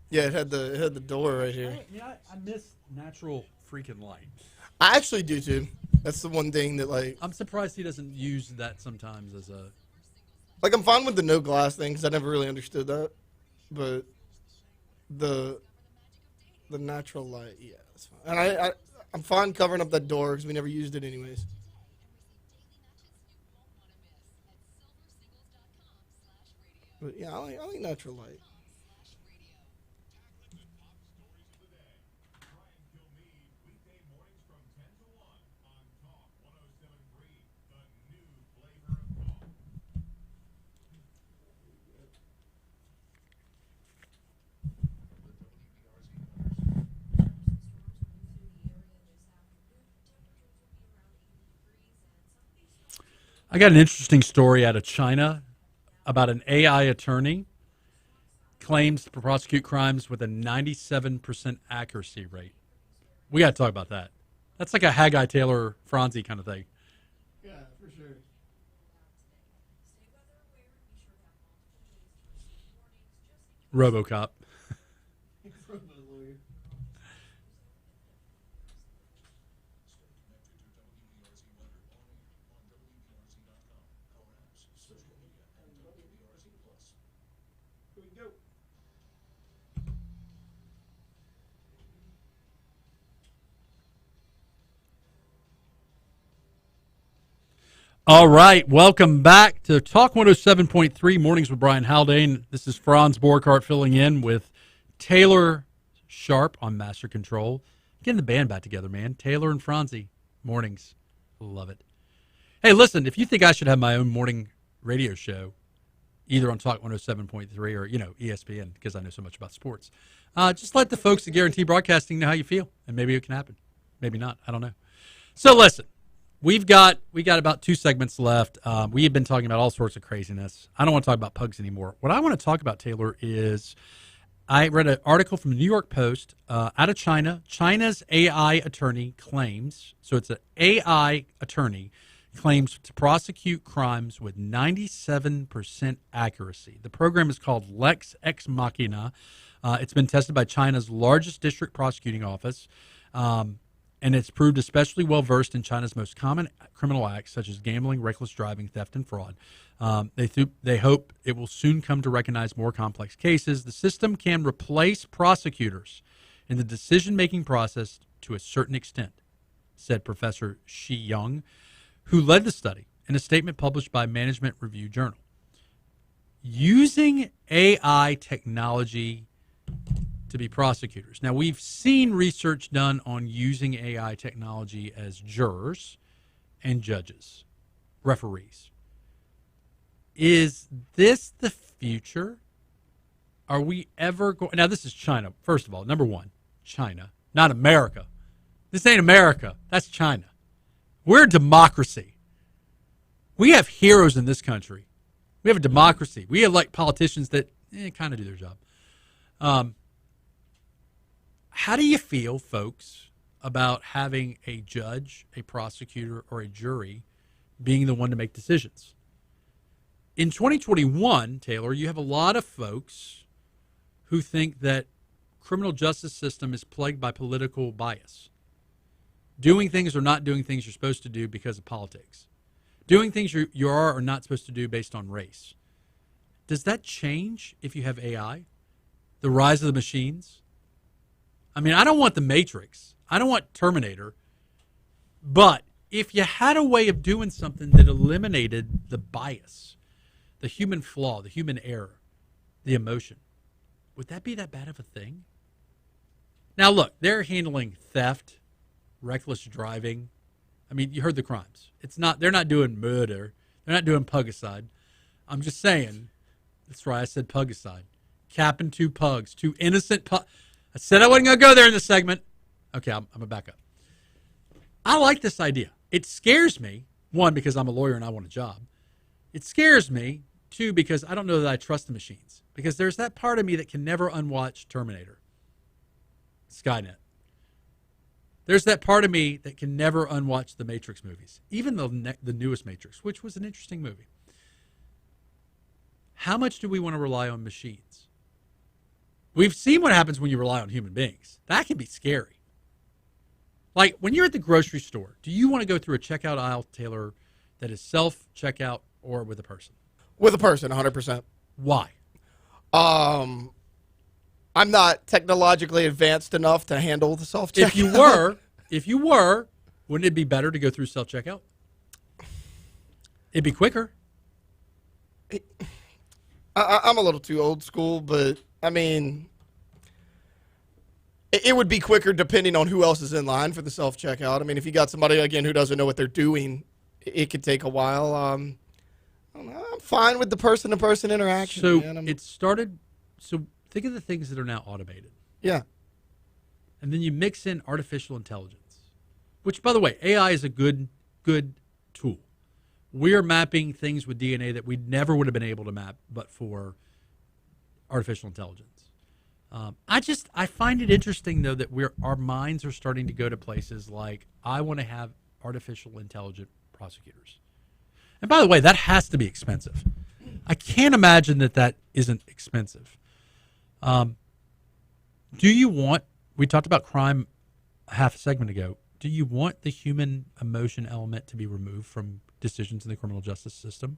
Yeah, it had the door right here. I miss natural freaking light. I actually do too. That's the one thing that like. I'm surprised he doesn't use that sometimes as a. Like I'm fine with the no glass thing because I never really understood that, but the natural light, yeah, that's fine. And I'm fine covering up that door because we never used it anyways. But yeah, I like natural light. I got an interesting story out of China about an AI attorney claims to prosecute crimes with a 97% accuracy rate. We got to talk about that. That's like a Haggai Taylor Franzi kind of thing. Yeah, for sure. RoboCop. All right, welcome back to Talk 107.3 Mornings with Brian Haldane. This is Franz Borghardt filling in with Taylor Sharp on Master Control. Getting the band back together, man. Taylor and Franzi, mornings. Love it. Hey, listen, if you think I should have my own morning radio show, either on Talk 107.3 or, ESPN, because I know so much about sports, just let the folks at Guarantee Broadcasting know how you feel, and maybe it can happen. Maybe not. I don't know. So listen. We got about 2 segments left. We have been talking about all sorts of craziness. I don't want to talk about pugs anymore. What I want to talk about, Taylor, is I read an article from the New York Post out of China. China's AI attorney claims, so it's an AI attorney, claims to prosecute crimes with 97% accuracy. The program is called Lex Ex Machina. It's been tested by China's largest district prosecuting office. And it's proved especially well-versed in China's most common criminal acts, such as gambling, reckless driving, theft, and fraud. They hope it will soon come to recognize more complex cases. The system can replace prosecutors in the decision-making process to a certain extent, said Professor Shi Young, who led the study in a statement published by Management Review Journal. Using AI technology to be prosecutors. Now, we've seen research done on using AI technology as jurors and judges, referees. Is this the future? Are we ever going? Now, this is China. First of all, number one, China, not America. This ain't America. That's China. We're a democracy. We have heroes in this country. We have a democracy. We have like politicians that kind of do their job. How do you feel, folks, about having a judge, a prosecutor, or a jury being the one to make decisions? In 2021, Taylor, you have a lot of folks who think that criminal justice system is plagued by political bias. Doing things or not doing things you're supposed to do because of politics. Doing things you are or not supposed to do based on race. Does that change if you have AI? The rise of the machines? I mean, I don't want the Matrix. I don't want Terminator. But if you had a way of doing something that eliminated the bias, the human flaw, the human error, the emotion, would that be that bad of a thing? Now, look, they're handling theft, reckless driving. I mean, you heard the crimes. They're not doing murder. They're not doing pugicide. I'm just saying, that's right, I said pugicide. Capping two pugs, two innocent pugs. I said I wasn't going to go there in this segment. Okay, I'm going to back up. I like this idea. It scares me, one, because I'm a lawyer and I want a job. It scares me, two, because I don't know that I trust the machines. Because there's that part of me that can never unwatch Terminator, Skynet. There's that part of me that can never unwatch the Matrix movies, even the newest Matrix, which was an interesting movie. How much do we want to rely on machines? We've seen what happens when you rely on human beings. That can be scary. Like when you're at the grocery store, do you want to go through a checkout aisle, Taylor, that is self-checkout or with a person? With a person, 100%. Why? I'm not technologically advanced enough to handle the self-checkout. If you were, wouldn't it be better to go through self-checkout? It'd be quicker. I'm a little too old school, but I mean, it would be quicker depending on who else is in line for the self-checkout. I mean, if you got somebody, again, who doesn't know what they're doing, it could take a while. I'm fine with the person-to-person interaction. So man. it started, so think of the things that are now automated. Yeah. And then you mix in artificial intelligence, which, by the way, AI is a good tool. We're mapping things with DNA that we never would have been able to map but for artificial intelligence. I find it interesting, though, that our minds are starting to go to places like, I want to have artificial intelligent prosecutors. And by the way, that has to be expensive. I can't imagine that isn't expensive. Do you want, we talked about crime a half a segment ago, do you want the human emotion element to be removed from decisions in the criminal justice system?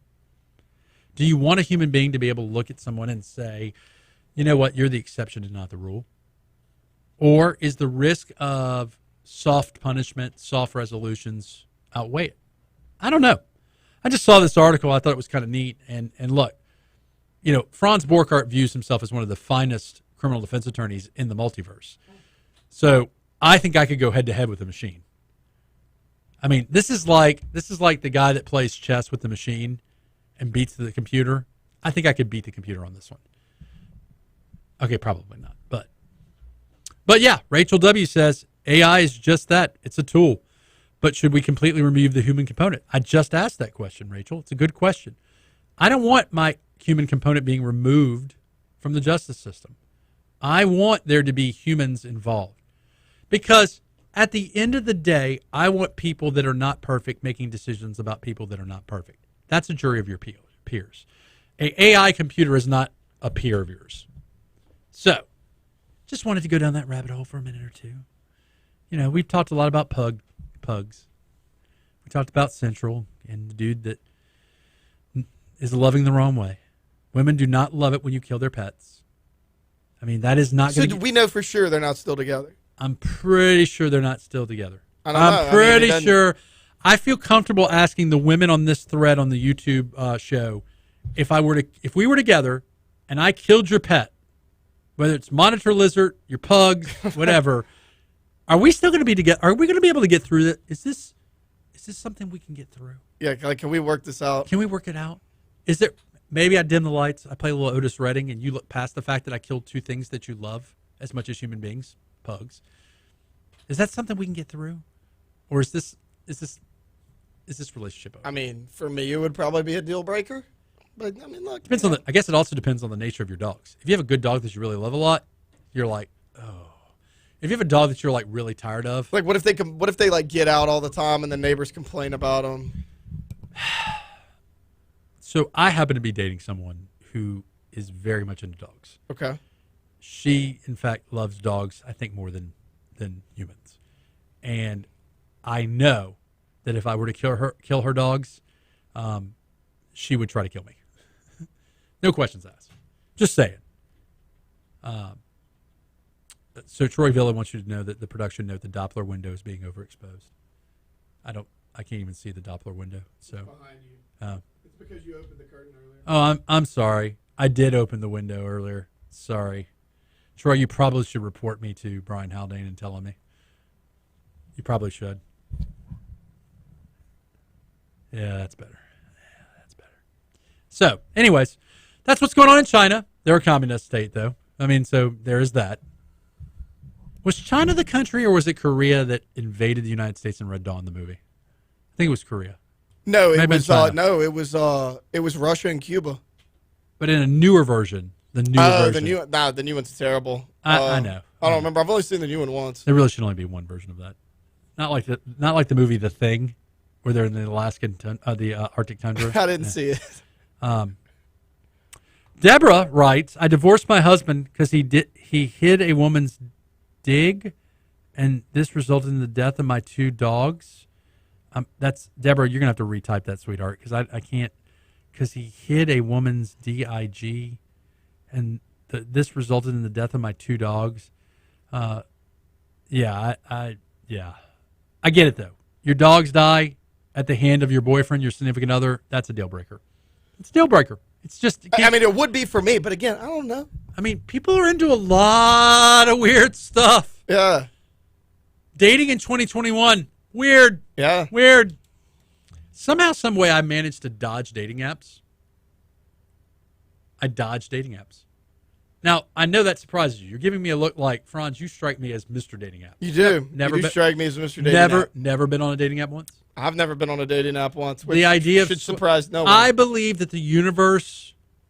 Do you want a human being to be able to look at someone and say, you know what, you're the exception and not the rule? Or is the risk of soft punishment, soft resolutions outweigh it? I don't know. I just saw this article. I thought it was kind of neat. And look, you know, Franz Borghardt views himself as one of the finest criminal defense attorneys in the multiverse. So I think I could go head to head with a machine. I mean, this is like the guy that plays chess with the machine and beats the computer. I think I could beat the computer on this one. Okay, probably not. But yeah, Rachel W. says AI is just that. It's a tool. But should we completely remove the human component? I just asked that question, Rachel. It's a good question. I don't want my human component being removed from the justice system. I want there to be humans involved. Because at the end of the day, I want people that are not perfect making decisions about people that are not perfect. That's a jury of your peers. An AI computer is not a peer of yours. So, just wanted to go down that rabbit hole for a minute or two. You know, we've talked a lot about pugs. We talked about Central and the dude that is loving the wrong way. Women do not love it when you kill their pets. I mean, that is not going to... So we know for sure they're not still together? I'm pretty sure they're not still together. I'm pretty sure. I feel comfortable asking the women on this thread on the YouTube show, if we were together and I killed your pet, whether it's monitor lizard, your pug, whatever, are we still going to be together? Are we going to be able to get through that? Is this something we can get through? Yeah, like, can we work this out? Can we work it out? Is there, maybe I dim the lights, I play a little Otis Redding, and you look past the fact that I killed two things that you love as much as human beings, pugs. Is that something we can get through? Or is this relationship over? I mean, for me, it would probably be a deal breaker. But I mean, look. Depends on I guess it also depends on the nature of your dogs. If you have a good dog that you really love a lot, you're like, oh. If you have a dog that you're like really tired of, like what if they like get out all the time and the neighbors complain about them? So I happen to be dating someone who is very much into dogs. Okay. She, in fact, loves dogs, I think, more than humans. And I know that if I were to kill her dogs, she would try to kill me. No questions asked. Just saying. So Troy Villa wants you to know that the production note the Doppler window is being overexposed. I can't even see the Doppler window. So It's behind you. It's because you opened the curtain earlier. Oh, I'm sorry. I did open the window earlier. Sorry. Troy, you probably should report me to Brian Haldane and tell him me. You probably should. Yeah, that's better. So, anyways, that's what's going on in China. They're a communist state, though. I mean, so there is that. Was China the country, or was it Korea that invaded the United States in Red Dawn, the movie? I think it was Korea. No, it was Russia and Cuba. But in a newer version, the new version. The new one's terrible. I know. I don't remember. I've only seen the new one once. There really should only be one version of that. Not like the movie The Thing, where they're in the Arctic tundra. I didn't see it. Deborah writes, I divorced my husband because he hid a woman's dig, and this resulted in the death of my 2 dogs. That's Deborah. You're gonna have to retype that, sweetheart, because I can't. Because he hid a woman's dig, and this resulted in the death of my 2 dogs. Yeah, I get it though. Your dogs die at the hand of your boyfriend, your significant other. That's a deal breaker. It's a deal breaker. It's just. I mean, it would be for me, but again, I don't know. I mean, people are into a lot of weird stuff. Yeah. Dating in 2021. Weird. Yeah. Weird. Somehow, some way, I managed to dodge dating apps. I dodged dating apps. Now, I know that surprises you. You're giving me a look like, Franz, you strike me as Mr. Dating App. You do. Never you do strike me as Mr. Dating App. Never been on a dating app once? I've never been on a dating app once, which the idea should surprise no one. I believe that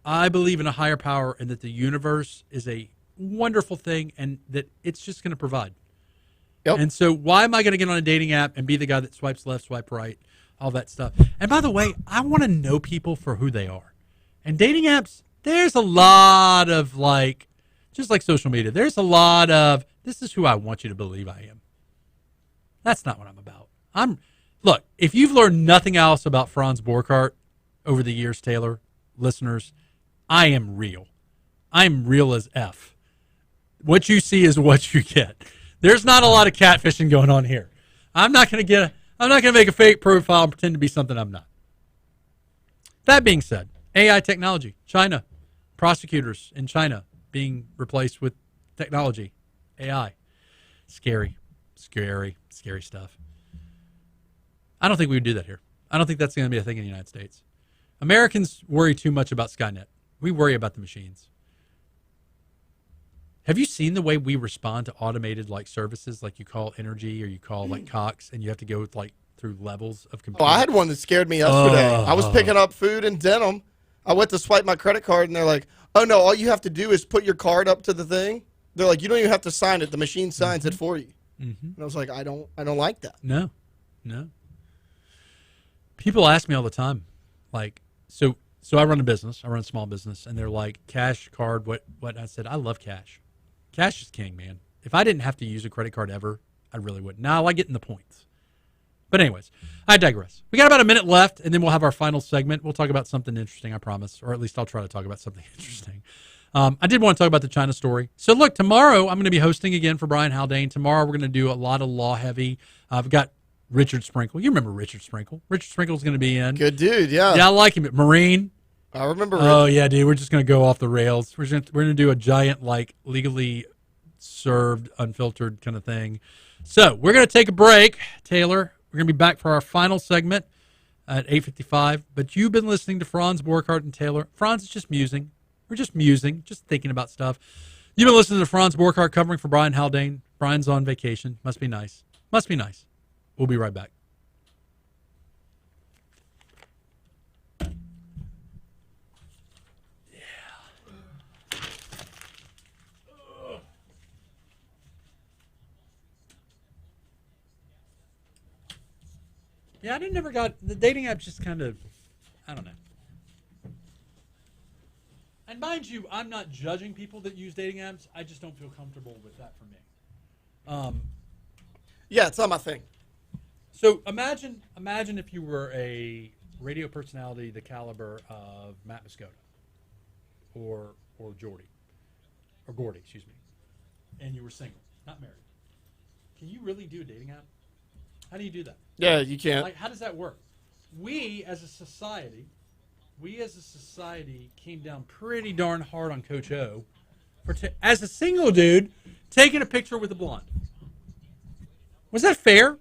I believe in a higher power, and that the universe is a wonderful thing, and that it's just going to provide. Yep. And so why am I going to get on a dating app and be the guy that swipes left, swipe right, all that stuff? And by the way, I want to know people for who they are. And dating apps, there's a lot of just like social media, there's a lot of, this is who I want you to believe I am. That's not what I'm about. Look, if you've learned nothing else about Franz Borghardt over the years, Taylor, listeners, I am real. I'm real as F. What you see is what you get. There's not a lot of catfishing going on here. I'm not going to make a fake profile and pretend to be something I'm not. That being said, AI technology, China, prosecutors in China being replaced with technology, AI. Scary stuff. I don't think we would do that here. I don't think that's going to be a thing in the United States. Americans worry too much about Skynet. We worry about the machines. Have you seen the way we respond to automated services like you call Energy or you call Cox, and you have to go through levels of computing? Oh, I had one that scared me yesterday. I was picking up food in Denham. I went to swipe my credit card, and they're like, oh, no, all you have to do is put your card up to the thing. They're like, you don't even have to sign it. The machine signs it for you. Mm-hmm. And I was like, I don't like that. No. People ask me all the time, so I run a business. I run a small business, and they're like, cash, card, what? And I said, I love cash. Cash is king, man. If I didn't have to use a credit card ever, I really wouldn't. Now I like getting the points. But anyways, I digress. We got about a minute left, and then we'll have our final segment. We'll talk about something interesting, I promise, or at least I'll try to talk about something interesting. I did want to talk about the China story. So look, tomorrow I'm going to be hosting again for Brian Haldane. Tomorrow we're going to do a lot of law heavy. I've got Richard Sprinkle. You remember Richard Sprinkle. Richard Sprinkle's going to be in. Good dude, yeah. Yeah, I like him. Marine. I remember. Oh, yeah, dude. We're just going to go off the rails. We're going to do a giant, legally served, unfiltered kind of thing. So we're going to take a break, Taylor. We're going to be back for our final segment at 8:55. But you've been listening to Franz Borghardt and Taylor. Franz is just musing. We're just musing, just thinking about stuff. You've been listening to Franz Borghardt covering for Brian Haldane. Brian's on vacation. Must be nice. Must be nice. We'll be right back. Yeah, I never got the dating app. Just kind of, I don't know. And mind you, I'm not judging people that use dating apps. I just don't feel comfortable with that for me. Yeah, it's not my thing. So imagine if you were a radio personality the caliber of Matt Moscota or Gordy, excuse me, and you were single, not married. Can you really do a dating app? How do you do that? Yeah, you can't. How does that work? We, as a society, we as a society came down pretty darn hard on Coach O for as a single dude taking a picture with a blonde. Was that fair?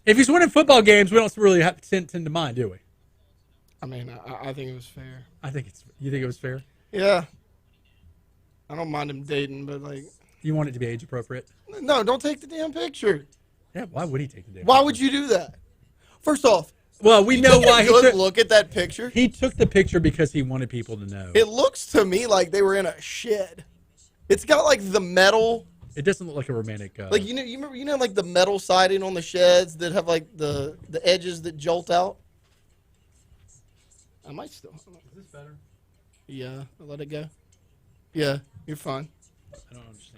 If he's winning football games, we don't really have to tend to mind, do we? I mean, I think it was fair. You think it was fair? Yeah. I don't mind him dating, but like. You want it to be age appropriate? No, don't take the damn picture. Yeah, why would he take the damn Why picture? would you do that? First off. Well, we know why he took. Look at that picture. He took the picture because he wanted people to know. It looks to me like they were in a shed. It's got like the metal. It doesn't look like a romantic. Like you remember like the metal siding on the sheds that have like the edges that jolt out. I might still. Is this better? Yeah, I'll let it go. Yeah, you're fine. I don't understand.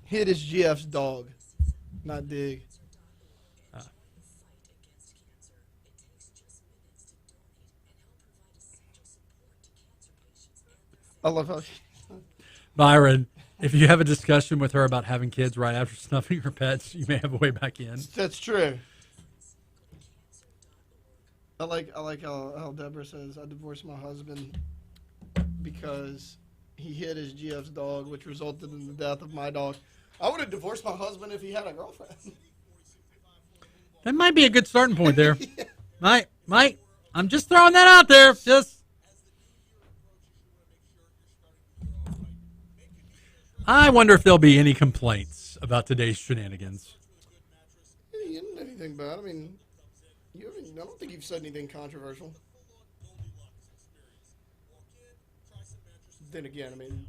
Hit is GF's dog, not Dig. I love how Byron, if you have a discussion with her about having kids right after snuffing her pets, you may have a way back in. That's true. I like how Deborah says, I divorced my husband because he hit his GF's dog, which resulted in the death of my dog. I would have divorced my husband if he had a girlfriend. That might be a good starting point there. Yeah. Mike, I'm just throwing that out there. I wonder if there'll be any complaints about today's shenanigans. You didn't do anything bad. I mean, I don't think you've said anything controversial. Then again, I mean,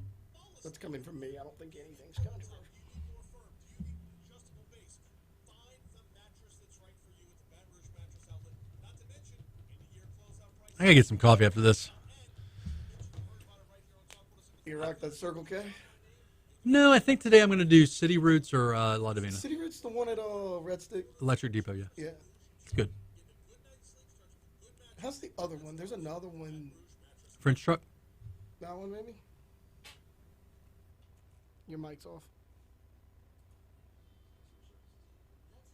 that's coming from me. I don't think anything's controversial. I gotta get some coffee after this. You rock that Circle K? No, I think today I'm going to do City Roots or La Divina. City Roots, the one at Red Stick? Electric Depot, yeah. Yeah. It's good. How's the other one? There's another one. French truck? That one, maybe? Your mic's off.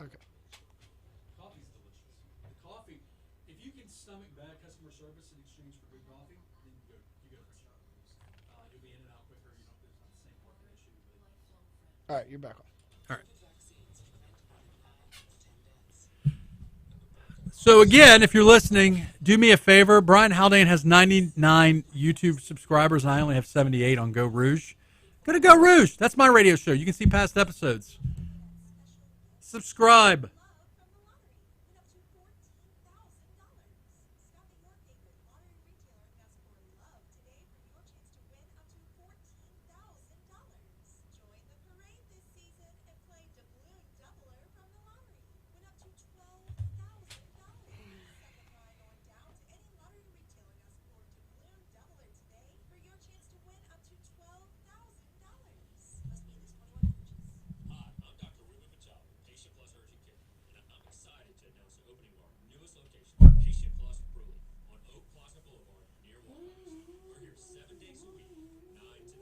Okay. Coffee's delicious. The coffee, if you can stomach bad customer service in exchange for good coffee, then you go for Starbucks. You'll be in and out quicker. There's not the same market issue. All right, you're back on. All right. So again, if you're listening, do me a favor. Brian Haldane has 99 YouTube subscribers, and I only have 78 on Go Rouge. Go to Go Rouge. That's my radio show. You can see past episodes. Subscribe.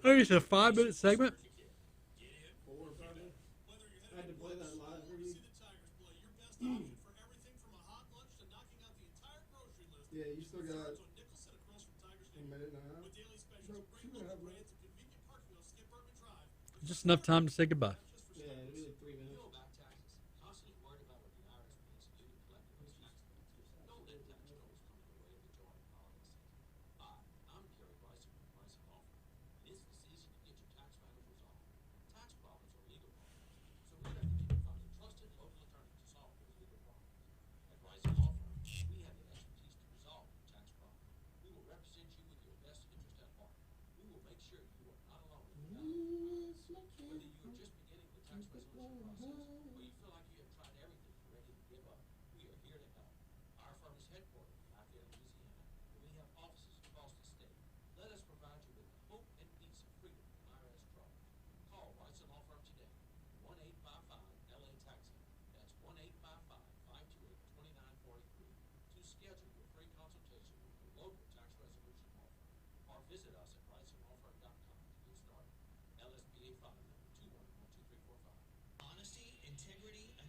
Oh, it's a 5-minute segment. Yeah, you still got a minute and a half. Just enough time to say goodbye. Yeah, it'll be like 3 minutes.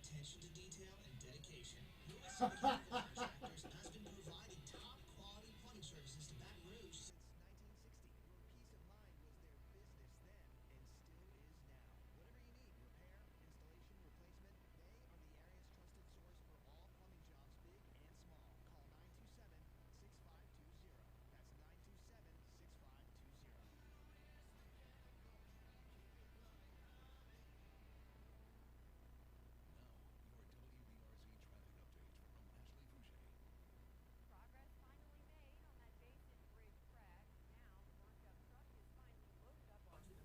Attention to detail and dedication. U.S. Contractors has been providing top quality plumbing services to Baton Rouge since 1960. Your peace of mind was their business then and still is now. Whatever you need, repair, installation, replacement, they are the area's trusted source for all plumbing jobs, big and small. Call 927-6520.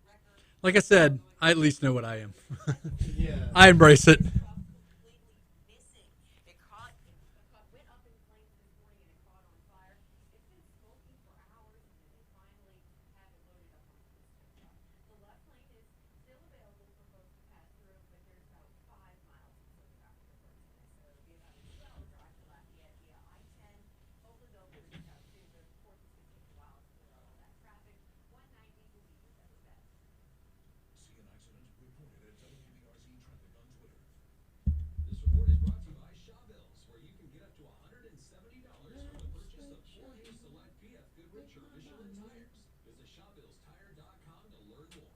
That's 927-6520. Like I said, I at least know what I am. I embrace it. See an accident? Report it at WBRZ Traffic on Twitter. This report is brought to you by Shawbills, where you can get up to $170 for the purchase of 4 new select PF Goodrich or Michelin tires. Visit ShawbillsTire.com to learn more.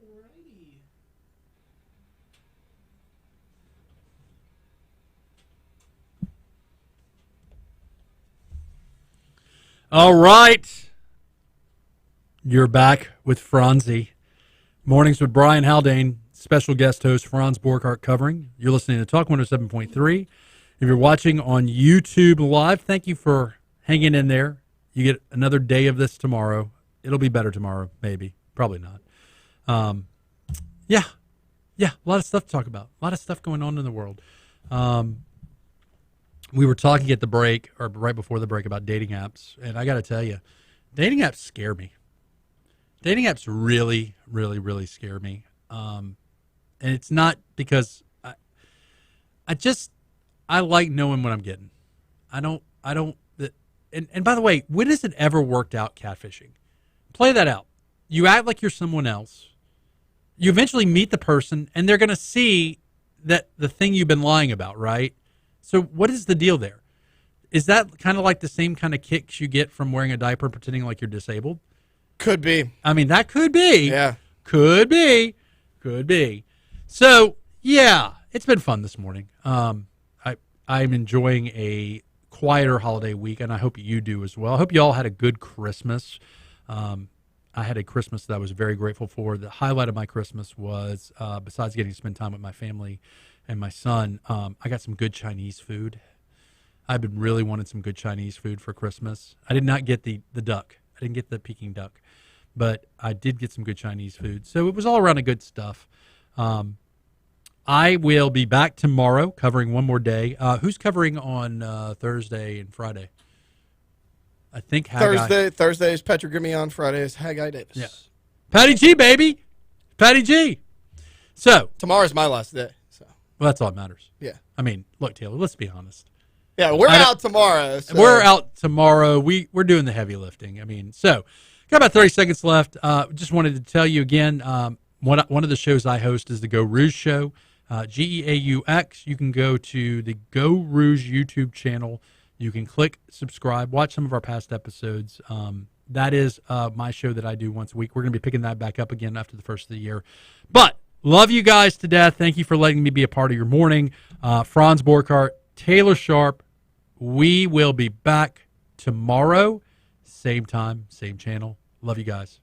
Alrighty. All right. You're back with Franzi. Mornings with Brian Haldane, special guest host Franz Borghardt covering. You're listening to Talk 107.3. If you're watching on YouTube Live, thank you for hanging in there. You get another day of this tomorrow. It'll be better tomorrow, maybe. Probably not. Yeah, a lot of stuff to talk about. A lot of stuff going on in the world. We were talking at the break, or right before the break, about dating apps, and I got to tell you, dating apps scare me. Dating apps really, really, really scare me. And it's not because I like knowing what I'm getting. And by the way, when has it ever worked out catfishing? Play that out. You act like you're someone else. You eventually meet the person, and they're going to see that the thing you've been lying about, right? So what is the deal there? Is that kind of like the same kind of kicks you get from wearing a diaper and pretending like you're disabled? Could be. I mean, that could be. Yeah. Could be. So, yeah, it's been fun this morning. I'm enjoying a quieter holiday week, and I hope you do as well. I hope you all had a good Christmas. I had a Christmas that I was very grateful for. The highlight of my Christmas was, besides getting to spend time with my family and my son, I got some good Chinese food. I've been really wanting some good Chinese food for Christmas. I did not get the duck. I didn't get the Peking duck, but I did get some good Chinese food. So it was all around a good stuff. I will be back tomorrow covering one more day. Who's covering on Thursday and Friday? I think Haggai. Thursday is Patrick Grimion. Friday is Haggai Davis. Yeah. Patty G, baby. Patty G. So tomorrow's my last day. So well, that's all that matters. Yeah. I mean, look, Taylor, let's be honest. Yeah, we're out tomorrow. So. We're out tomorrow. We're doing the heavy lifting. I mean, so got about 30 seconds left. Just wanted to tell you again, one of the shows I host is the Go Rouge Show, GEAUX. You can go to the Go Rouge YouTube channel. You can click subscribe, watch some of our past episodes. That is my show that I do once a week. We're going to be picking that back up again after the first of the year. But love you guys to death. Thank you for letting me be a part of your morning. Franz Borghardt, Taylor Sharp. We will be back tomorrow, same time, same channel. Love you guys.